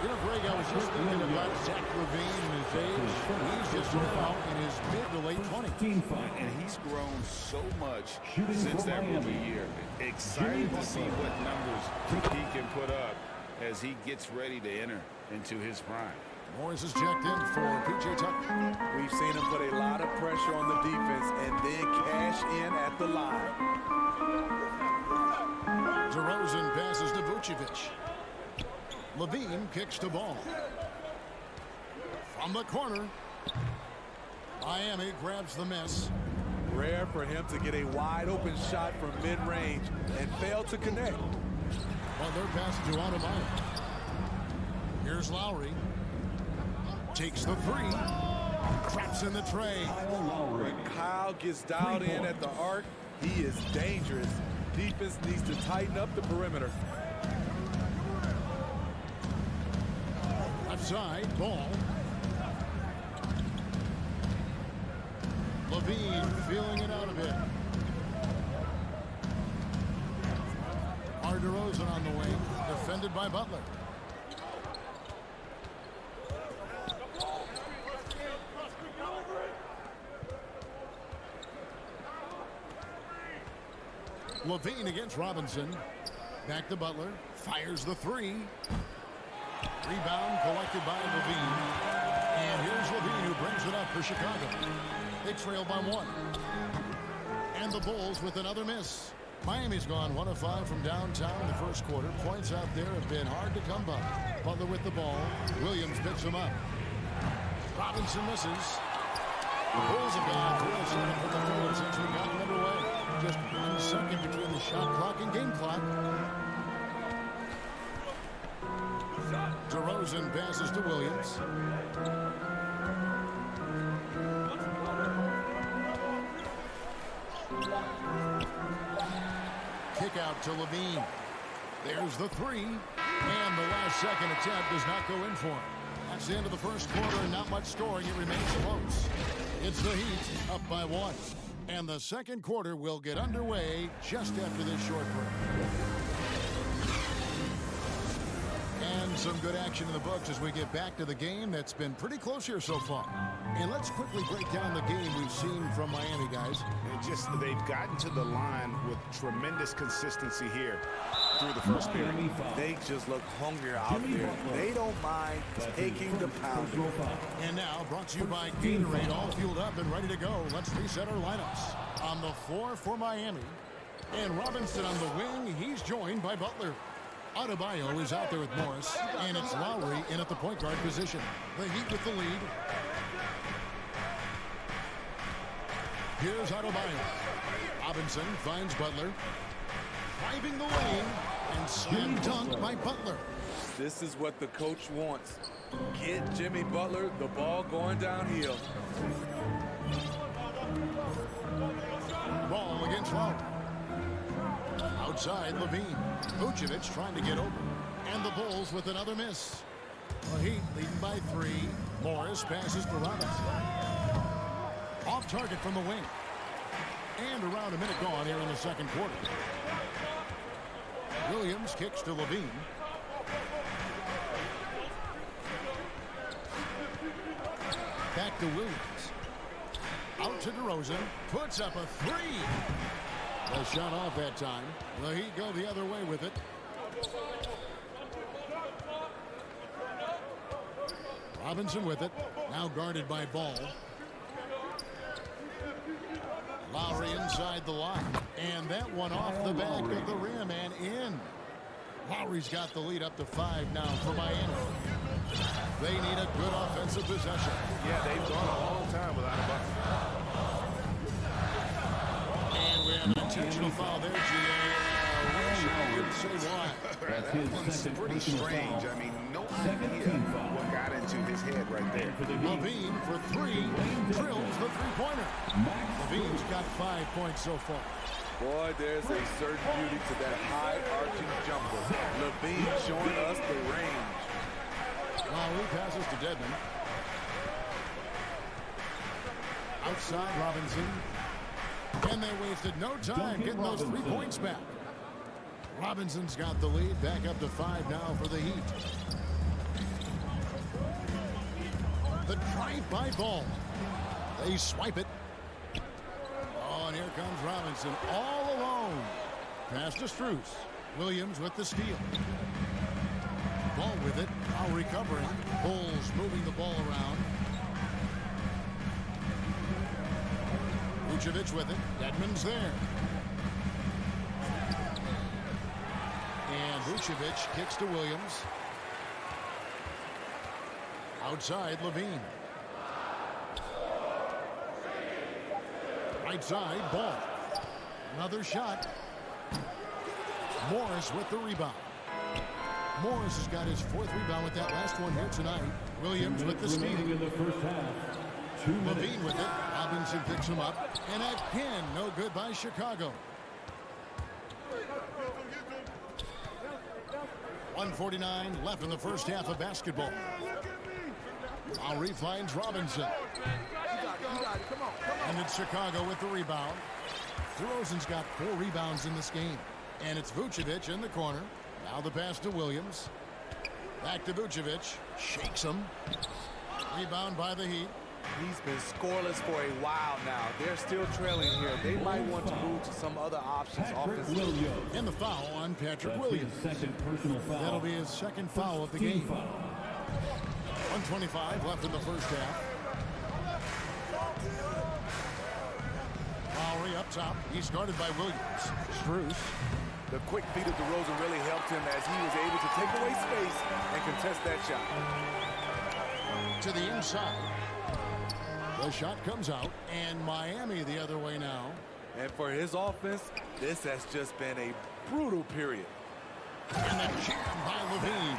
You know, Greg, I was just thinking about Zach LaVine and his age. He's just about in his mid to late 20s. And he's grown so much since that rookie year. Excited to see what numbers he can put up as he gets ready to enter into his prime. Morris is checked in for P.J. Tucker. We've seen him put a lot of pressure on the defense and then cash in at the line. DeRozan passes to Vucevic. Levine kicks to Ball. From the corner. Miami grabs the miss. Rare for him to get a wide open shot from mid-range and fail to connect. Butler passes to Adebayo. Here's Lowry. Takes the 3. Traps in the tray. When Kyle gets dialed in at the arc, he is dangerous. Defense needs to tighten up the perimeter. Left Outside, ball. Levine feeling it out a bit. DeRozan on the wing, defended by Butler. Levine against Robinson. Back to Butler. Fires the three. Rebound collected by Levine. And here's Levine who brings it up for Chicago. They trail by one. And the Bulls with another miss. Miami's gone 1 of 5 from downtown in the first quarter. Points out there have been hard to come by. Butler with the ball. Williams picks him up. Robinson misses. The Bulls have gone 3 of 7 from the field since we got underway. Just 1 second between the shot clock and game clock. DeRozan passes to Williams. Kick out to Levine. There's the three. And the last second attempt does not go in for him. That's the end of the first quarter and not much scoring. It remains close. It's the Heat up by 1. And the second quarter will get underway just after this short break. And some good action in the books as we get back to the game that's been pretty close here so far. And let's quickly break down the game we've seen from Miami, guys. And they've gotten to the line with tremendous consistency here through the first period. They just look hungrier out there. They don't mind taking the pounding. And now brought to you by Gatorade, all fueled up and ready to go. Let's reset our lineups. On the floor for Miami. And Robinson on the wing. He's joined by Butler. Adebayo is out there with Morris, and it's Lowry in at the point guard position. The Heat with the lead. Here's Adebayo. Robinson finds Butler. Driving the lane, and slam dunk by Butler. This is what the coach wants. Get Jimmy Butler the ball going downhill. Ball against Lowry. Outside, Levine. Vucevic trying to get over. And the Bulls with another miss. The Heat leading by 3. Morris passes to Robinson. Off target from the wing. And around a minute gone here in the second quarter. Williams kicks to Levine. Back to Williams. Out to DeRozan. Puts up a 3. A shot off that time. The Heat go the other way with it. Robinson with it. Now guarded by Ball. Lowry inside the line. And that one off the back of the rim and in. Lowry's got the lead up to 5 now for Miami. They need a good offensive possession. Yeah, they've gone a long time without a bucket. And we have an intentional foul there, I wouldn't say why. That one's pretty strange. I mean, no idea what got into his head right there. Levine for 3. Drills the three-pointer. Levine's got 5 points so far. Boy, there's a certain beauty to that high arching jumper. Levine showing us the range. Lowry passes to Dedmon. Outside Robinson. And they wasted no time getting those 3 points back. Robinson's got the lead. Back up to 5 now for the Heat. The drive by Ball. They swipe it. Oh, and here comes Robinson all alone. Pass to Strus. Williams with the steal. Ball with it. Now recovering. Bulls moving the ball around. Vucevic with it. Dedmon's there. And Vucevic kicks to Williams. Outside, Levine. Right side, Ball. Another shot. Morris with the rebound. Morris has got his 4th rebound with that last one here tonight. Williams with the steal. Levine with it. Robinson picks him up. And again, no good by Chicago. 1:49 left in the first half of basketball. Lowry finds Robinson. And it's Chicago with the rebound. DeRozan's got 4 rebounds in this game. And it's Vucevic in the corner. Now the pass to Williams. Back to Vucevic. Shakes him. Rebound by the Heat. He's been scoreless for a while now. They're still trailing here. They might want to move to some other options offensively. And the foul on Patrick Williams. That'll be his second foul of the game. 1:25 left in the first half. Lowry up top. He's guarded by Williams. Strus. The quick feet of DeRozan really helped him as he was able to take away space and contest that shot. To the inside. The shot comes out, and Miami the other way now. And for his offense, this has just been a brutal period. And the jam by Levine.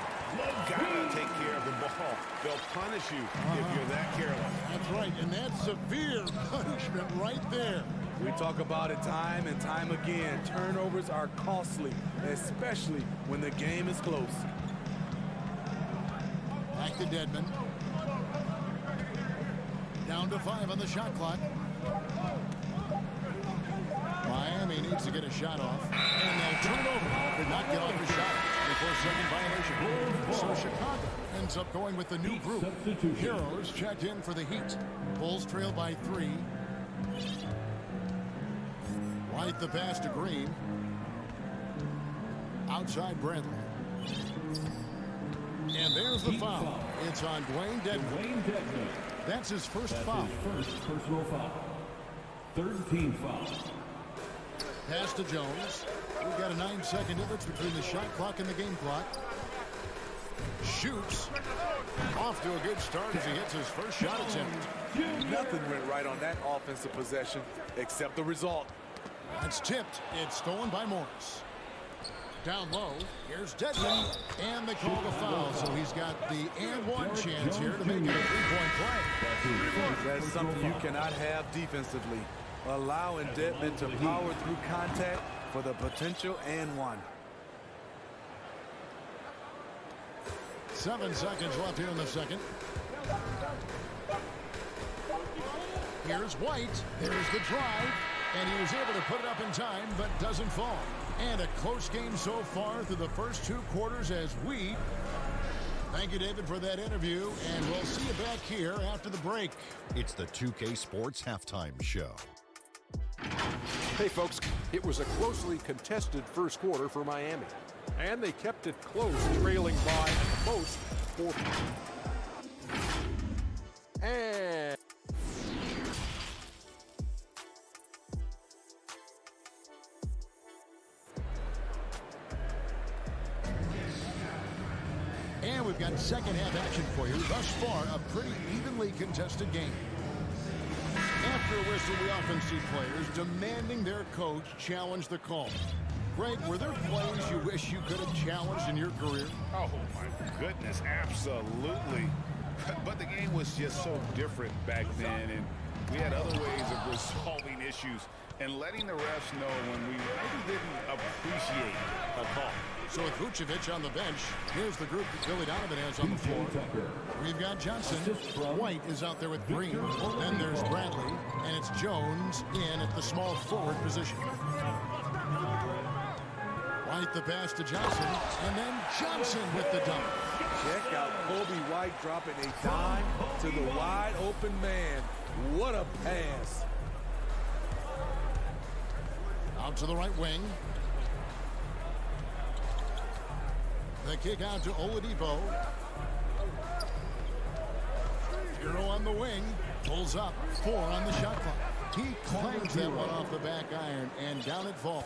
Gotta take care of the ball. They'll punish you if you're that careless. That's right, and that's severe punishment right there. We talk about it time and time again. Turnovers are costly, especially when the game is close. Back to Dedmon. Down to 5 on the shot clock. Miami needs to get a shot off. And they'll turn it over. Did not get off the shot. 24-second violation. So Chicago ends up going with the new group. Heroes checked in for the Heat. Bulls trail by 3. White the pass to Green. Outside Bradley. And there's the foul. It's on Dwayne Dedmon. That's his first foul. His first personal foul. Third team foul. Pass to Jones. We've got a 9-second difference between the shot clock and the game clock. Shoots. Off to a good start as he hits his first shot attempt. Nothing went right on that offensive possession except the result. That's tipped. It's stolen by Morris. Down low, here's Dedmon, and they call the foul, so he's got the and one chance here to make it a 3-point play. That's something you cannot have defensively. Allowing Dedmon to power through contact for the potential and one. 7 seconds left here in the second. Here's White. There's the drive, and he was able to put it up in time, but doesn't fall. And a close game so far through the first 2 quarters as we thank you, David, for that interview, and we'll see you back here after the break. It's the 2K Sports Halftime Show. Hey, folks, it was a closely contested first quarter for Miami, and they kept it close, trailing by at the most 4. And we've got second half action for you. Thus far, a pretty evenly contested game. After a whistle, we often see players demanding their coach challenge the call. Greg, were there plays you wish you could have challenged in your career? Oh, my goodness, absolutely. But the game was just so different back then, and we had other ways of resolving issues and letting the refs know when we maybe didn't appreciate a call. So with Vucevic on the bench, here's the group that Billy Donovan has on the floor. We've got Johnson. White is out there with Green. Then there's Bradley, and it's Jones in at the small forward position. White the pass to Johnson, and then Johnson with the dunk. Check out Kobe White dropping a dime to the wide open man. What a pass. Out to the right wing. The kick out to Oladipo. Hero on the wing. Pulls up. 4 on the shot clock. He claims that one off the back iron, and down it falls.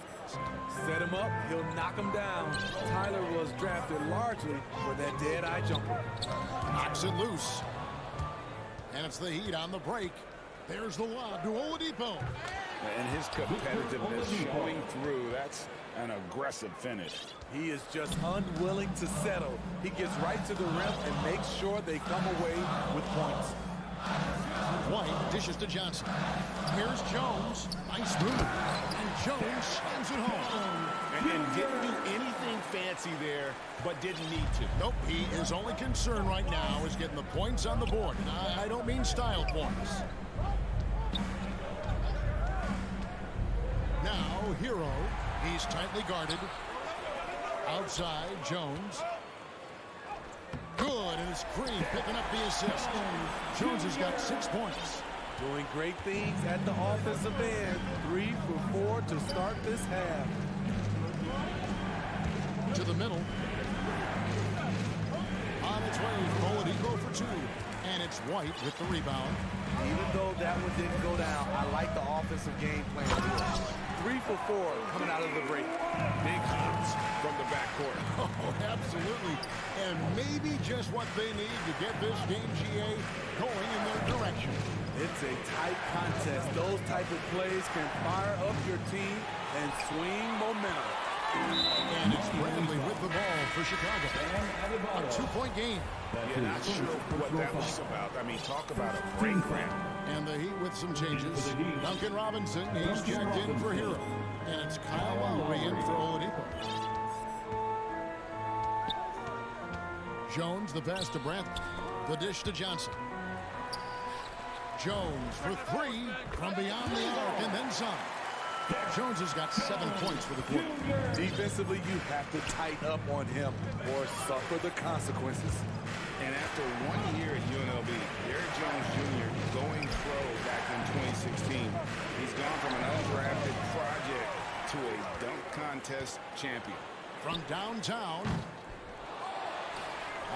Set him up. He'll knock him down. Tyler was drafted largely for that dead-eye jumper. Knocks it loose. And it's the Heat on the break. There's the lob to Oladipo. And his competitiveness showing through. That's an aggressive finish. He is just unwilling to settle. He gets right to the rim and makes sure they come away with points. White dishes to Johnson. Here's Jones. Nice move. And Jones slams it home. and didn't do anything fancy there, but didn't need to. Nope, his only concern right now is getting the points on the board. And I don't mean style points. Now, Hero. He's tightly guarded. Outside, Jones. Good, and it's Green picking up the assist. Jones has got 6 points. Doing great things at the offensive end. 3 for 4 to start this half. To the middle. On its way, Oladipo for 2. And it's White with the rebound. Even though that one didn't go down, I like the offensive game plan here. 3 for 4 coming out of the break. Big hops from the backcourt. Oh, absolutely. And maybe just what they need to get this game, GA, going in their direction. It's a tight contest. Those type of plays can fire up your team and swing momentum. And it's Bradley with the ball for Chicago. A 2-point game. Yeah, not sure what that was about. I mean, talk about a brain cramp. And the Heat with some changes. Duncan Robinson, he's checked in for Hero. And it's Kyle Lowry in for Oladipo. Jones, the pass to Bradley. The dish to Johnson. Jones for 3 from beyond the arc and then some. Jones has got 7 points for the quarter. Defensively, you have to tighten up on him or suffer the consequences. And after 1 year at UNLV, Derrick Jones Jr. going pro back in 2016. He's gone from an undrafted project to a dunk contest champion. From downtown,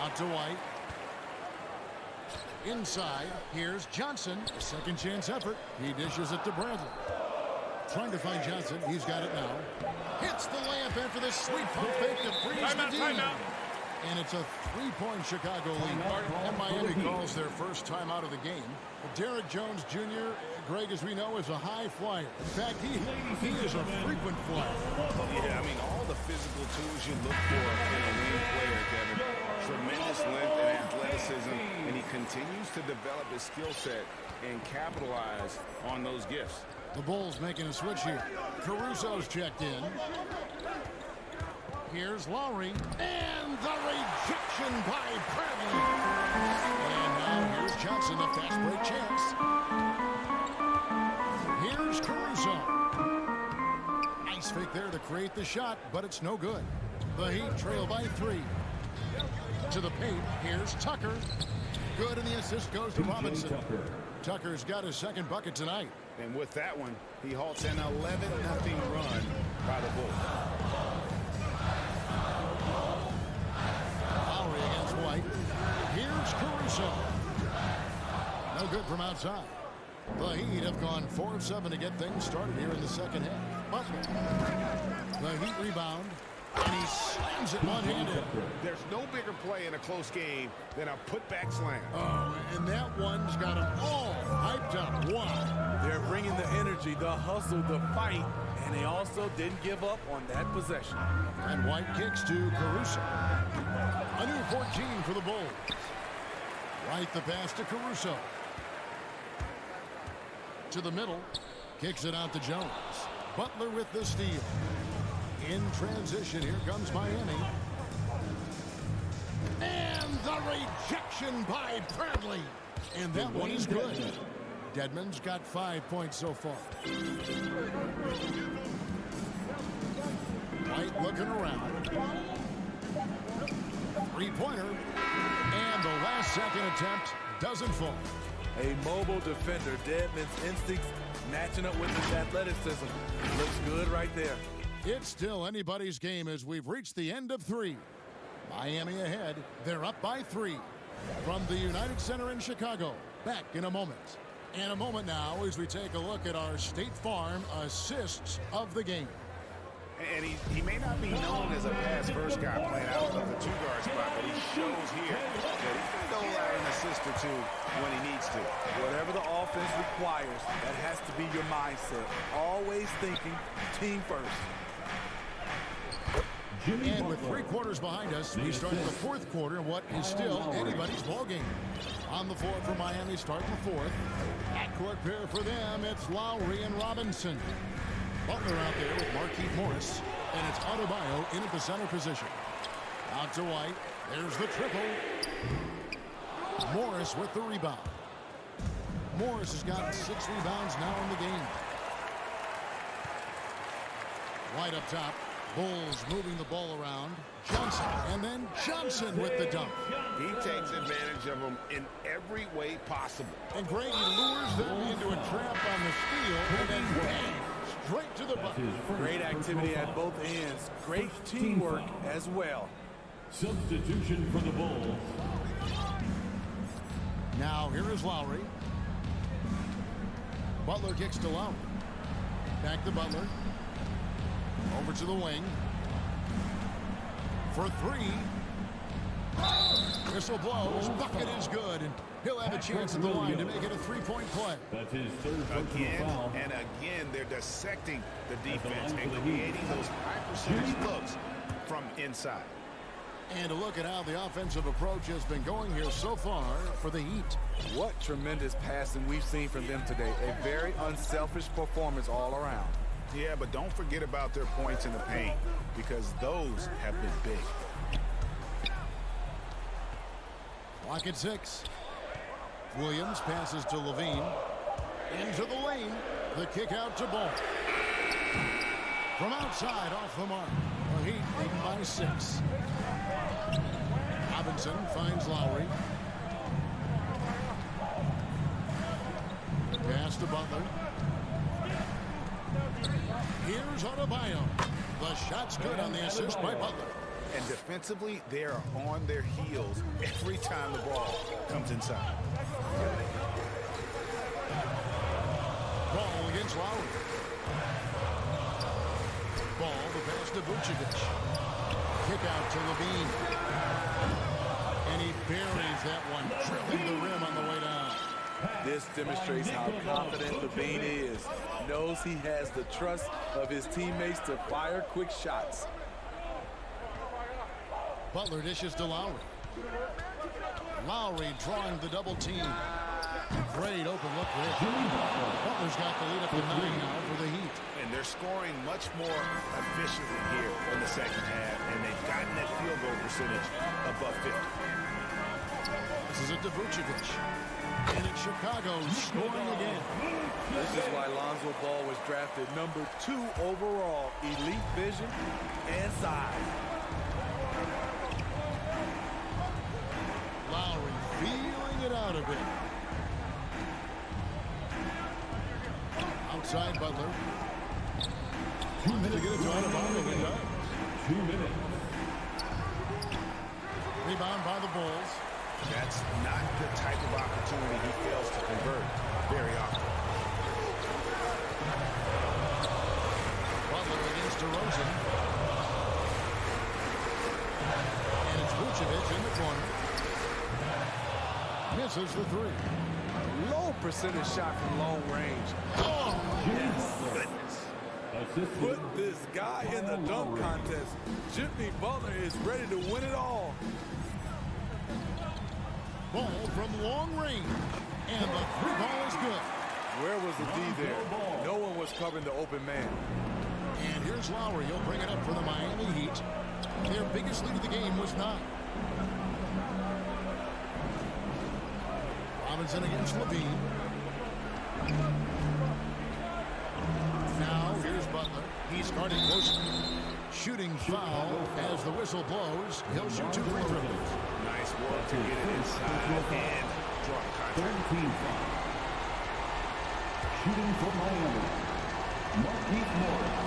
out to White. Inside, here's Johnson. A second chance effort. He dishes it to Bradley. Trying to find Johnson. He's got it now. Hits the layup after this sweet pump fake to freeze the D. And it's a 3-point Chicago lead. And Miami calls their first time out of the game. Derrick Jones Jr., Greg, as we know, is a high flyer. In fact, he is a frequent flyer. Yeah, I mean, all the physical tools you look for in a wing player, Kevin. Tremendous length and athleticism, and he continues to develop his skill set and capitalize on those gifts. The Bulls making a switch here. Caruso's checked in. Here's Lowry. And the rejection by Bradley. And now here's Johnson, the fast break chance. Here's Caruso. Nice fake there to create the shot, but it's no good. The Heat trail by 3. To the paint, here's Tucker. Good, and the assist goes to Robinson. Tucker's got his second bucket tonight. And with that one, he halts an 11-0 run by the Bulls. Lowry against White. Here's Caruso. No good from outside. The Heat have gone 4 of 7 to get things started here in the second half. Butler. The Heat rebound. And he slams it one-handed. There's no bigger play in a close game than a putback slam. Oh, and that one's got them all hyped up. Why? They're bringing the energy, the hustle, the fight, and they also didn't give up on that possession. And White kicks to Caruso. A new 14 for the Bulls. White the pass to Caruso. To the middle. Kicks it out to Jones. Butler with the steal. In transition, here comes Miami. And the rejection by Bradley. And that one is good. Dedmon's got 5 points so far. White looking around. 3-pointer. And the last second attempt doesn't fall. A mobile defender. Dedmon's instincts matching up with his athleticism. Looks good right there. It's still anybody's game as we've reached the end of 3. Miami ahead. They're up by 3. From the United Center in Chicago. Back in a moment. In a moment now as we take a look at our State Farm assists of the game. And he may not be known as a pass-first guy playing out of the two-guard spot, but he shows here that he can go out an assist or two when he needs to. Whatever the offense requires, that has to be your mindset. Always thinking team first. And with 3 quarters behind us, we start the 4th quarter in what is still anybody's ball game. On the floor for Miami, starting the 4th. Backcourt pair for them, it's Lowry and Robinson. Butler out there with Markieff Morris. And it's Adebayo in at the center position. Out to White. There's the triple. Morris with the rebound. Morris has got 6 rebounds now in the game. White up top. Bulls moving the ball around. Johnson, and then Johnson with the dunk. He takes advantage of them in every way possible. And Grady lures them into a trap on the steal, and then bang, straight to the bucket. Great activity at both ends. Great teamwork as well. Substitution for the Bulls. Now here is Lowry. Butler kicks to Lowry. Back to Butler. Over to the wing. For 3. Whistle blows. Bucket is good. And he'll have a chance at the line to make it a 3-point play. That's his third Again personal foul. and again, they're dissecting the defense and creating those high percentage looks from inside. And a look at how the offensive approach has been going here so far for the Heat. What tremendous passing we've seen from them today. A very unselfish performance all around. Yeah, but don't forget about their points in the paint because those have been big. Clock at 6. Williams passes to Levine. Into the lane. The kick out to Ball. From outside, off the mark. The Heat leading by 6. Robinson finds Lowry. Pass to Butler. Here's Adebayo. The shot's good on the assist by Butler. And defensively, they are on their heels every time the ball comes inside. Ball against Lowry. Ball, the pass to Vucevic. Kick out to Levine. And he buries that one, tripping the rim on the way down. This demonstrates how confident Levine is. Knows he has the trust of his teammates to fire quick shots. Butler dishes to Lowry. Lowry drawing the double team. Great open look there. Butler's got the lead up to 9 now for the Heat. And they're scoring much more efficiently here in the second half, and they've gotten that field goal percentage above 50. This is it to Vucevic. And it's Chicago scoring again. This is why Lonzo Ball was drafted number 2 overall. Elite vision and size. Lowry feeling it out a bit. Outside Butler. 2 minutes to get it to Adebayo. 2 minutes. Rebound by the Bulls. That's not the type of opportunity he fails to convert very often. Butler against DeRozan. And it's Vucevic in the corner. Misses the 3. Low percentage shot from long range. Oh, yes. Put this guy in the dunk contest. Jimmy Butler is ready to win it all. Ball from long range. And the 3 ball is good. Where was the D there? No one was covering the open man. And here's Lowry. He'll bring it up for the Miami Heat. Their biggest lead of the game was 9. Robinson against Levine. Now here's Butler. He's guarded closely. Shooting foul as the whistle blows. He'll shoot 2 free throws. Nice work to get it inside and draw contact. 13 foul. Shooting for Miami. Marquise Morris.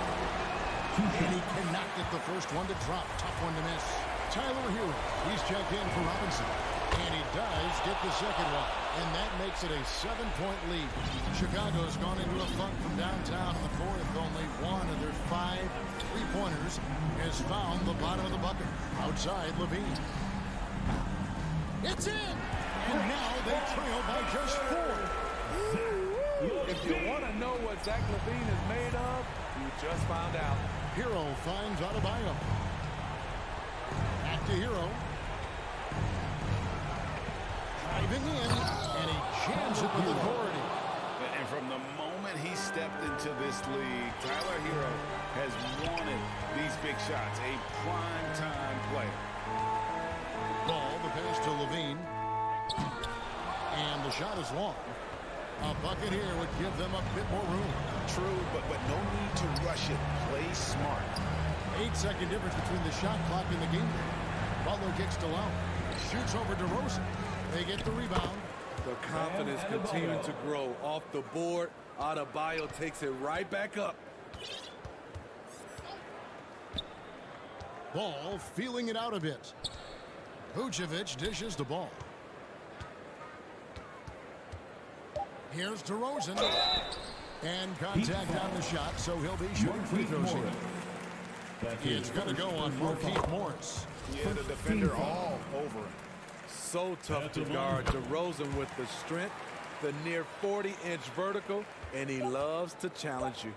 And he cannot get the first one to drop. Tough one to miss. Tyler Hero. He's checked in for Robinson. And he does get the second one. And that makes it a 7-point lead. Chicago's gone into a funk from downtown in the fourth. Only one of their 5 3-pointers has found the bottom of the bucket. Outside Levine. It's in! And now they trail by just 4. If you want to know what Zach LaVine is made of, you just found out. Hero finds Adebayo. Back to Hero. Driving in, and he jams it with authority. And from the moment he stepped into this league, Tyler Hero has wanted these make shots. A prime-time player. Ball, the pass to Levine. And the shot is long. A bucket here would give them a bit more room. True, but no need to rush it. Play smart. 8-second difference between the shot clock and the game. Butler kicks to Lowe. Shoots over DeRozan. They get the rebound. The confidence continuing to grow off the board. Adebayo takes it right back up. Ball feeling it out a bit. Vucevic dishes the ball. Here's DeRozan. And contact on the shot, so he'll be shooting free throws here. It's going to go on Markieff Morris. Yeah, the defender all over him. So tough to guard. DeRozan with the strength, the near 40-inch vertical, and he loves to challenge you.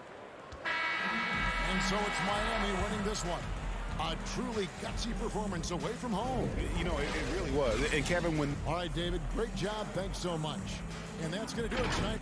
And so it's Miami winning this one. A truly gutsy performance away from home. You know, it really was. And Kevin, when... All right, David, great job. Thanks so much. And that's going to do it tonight.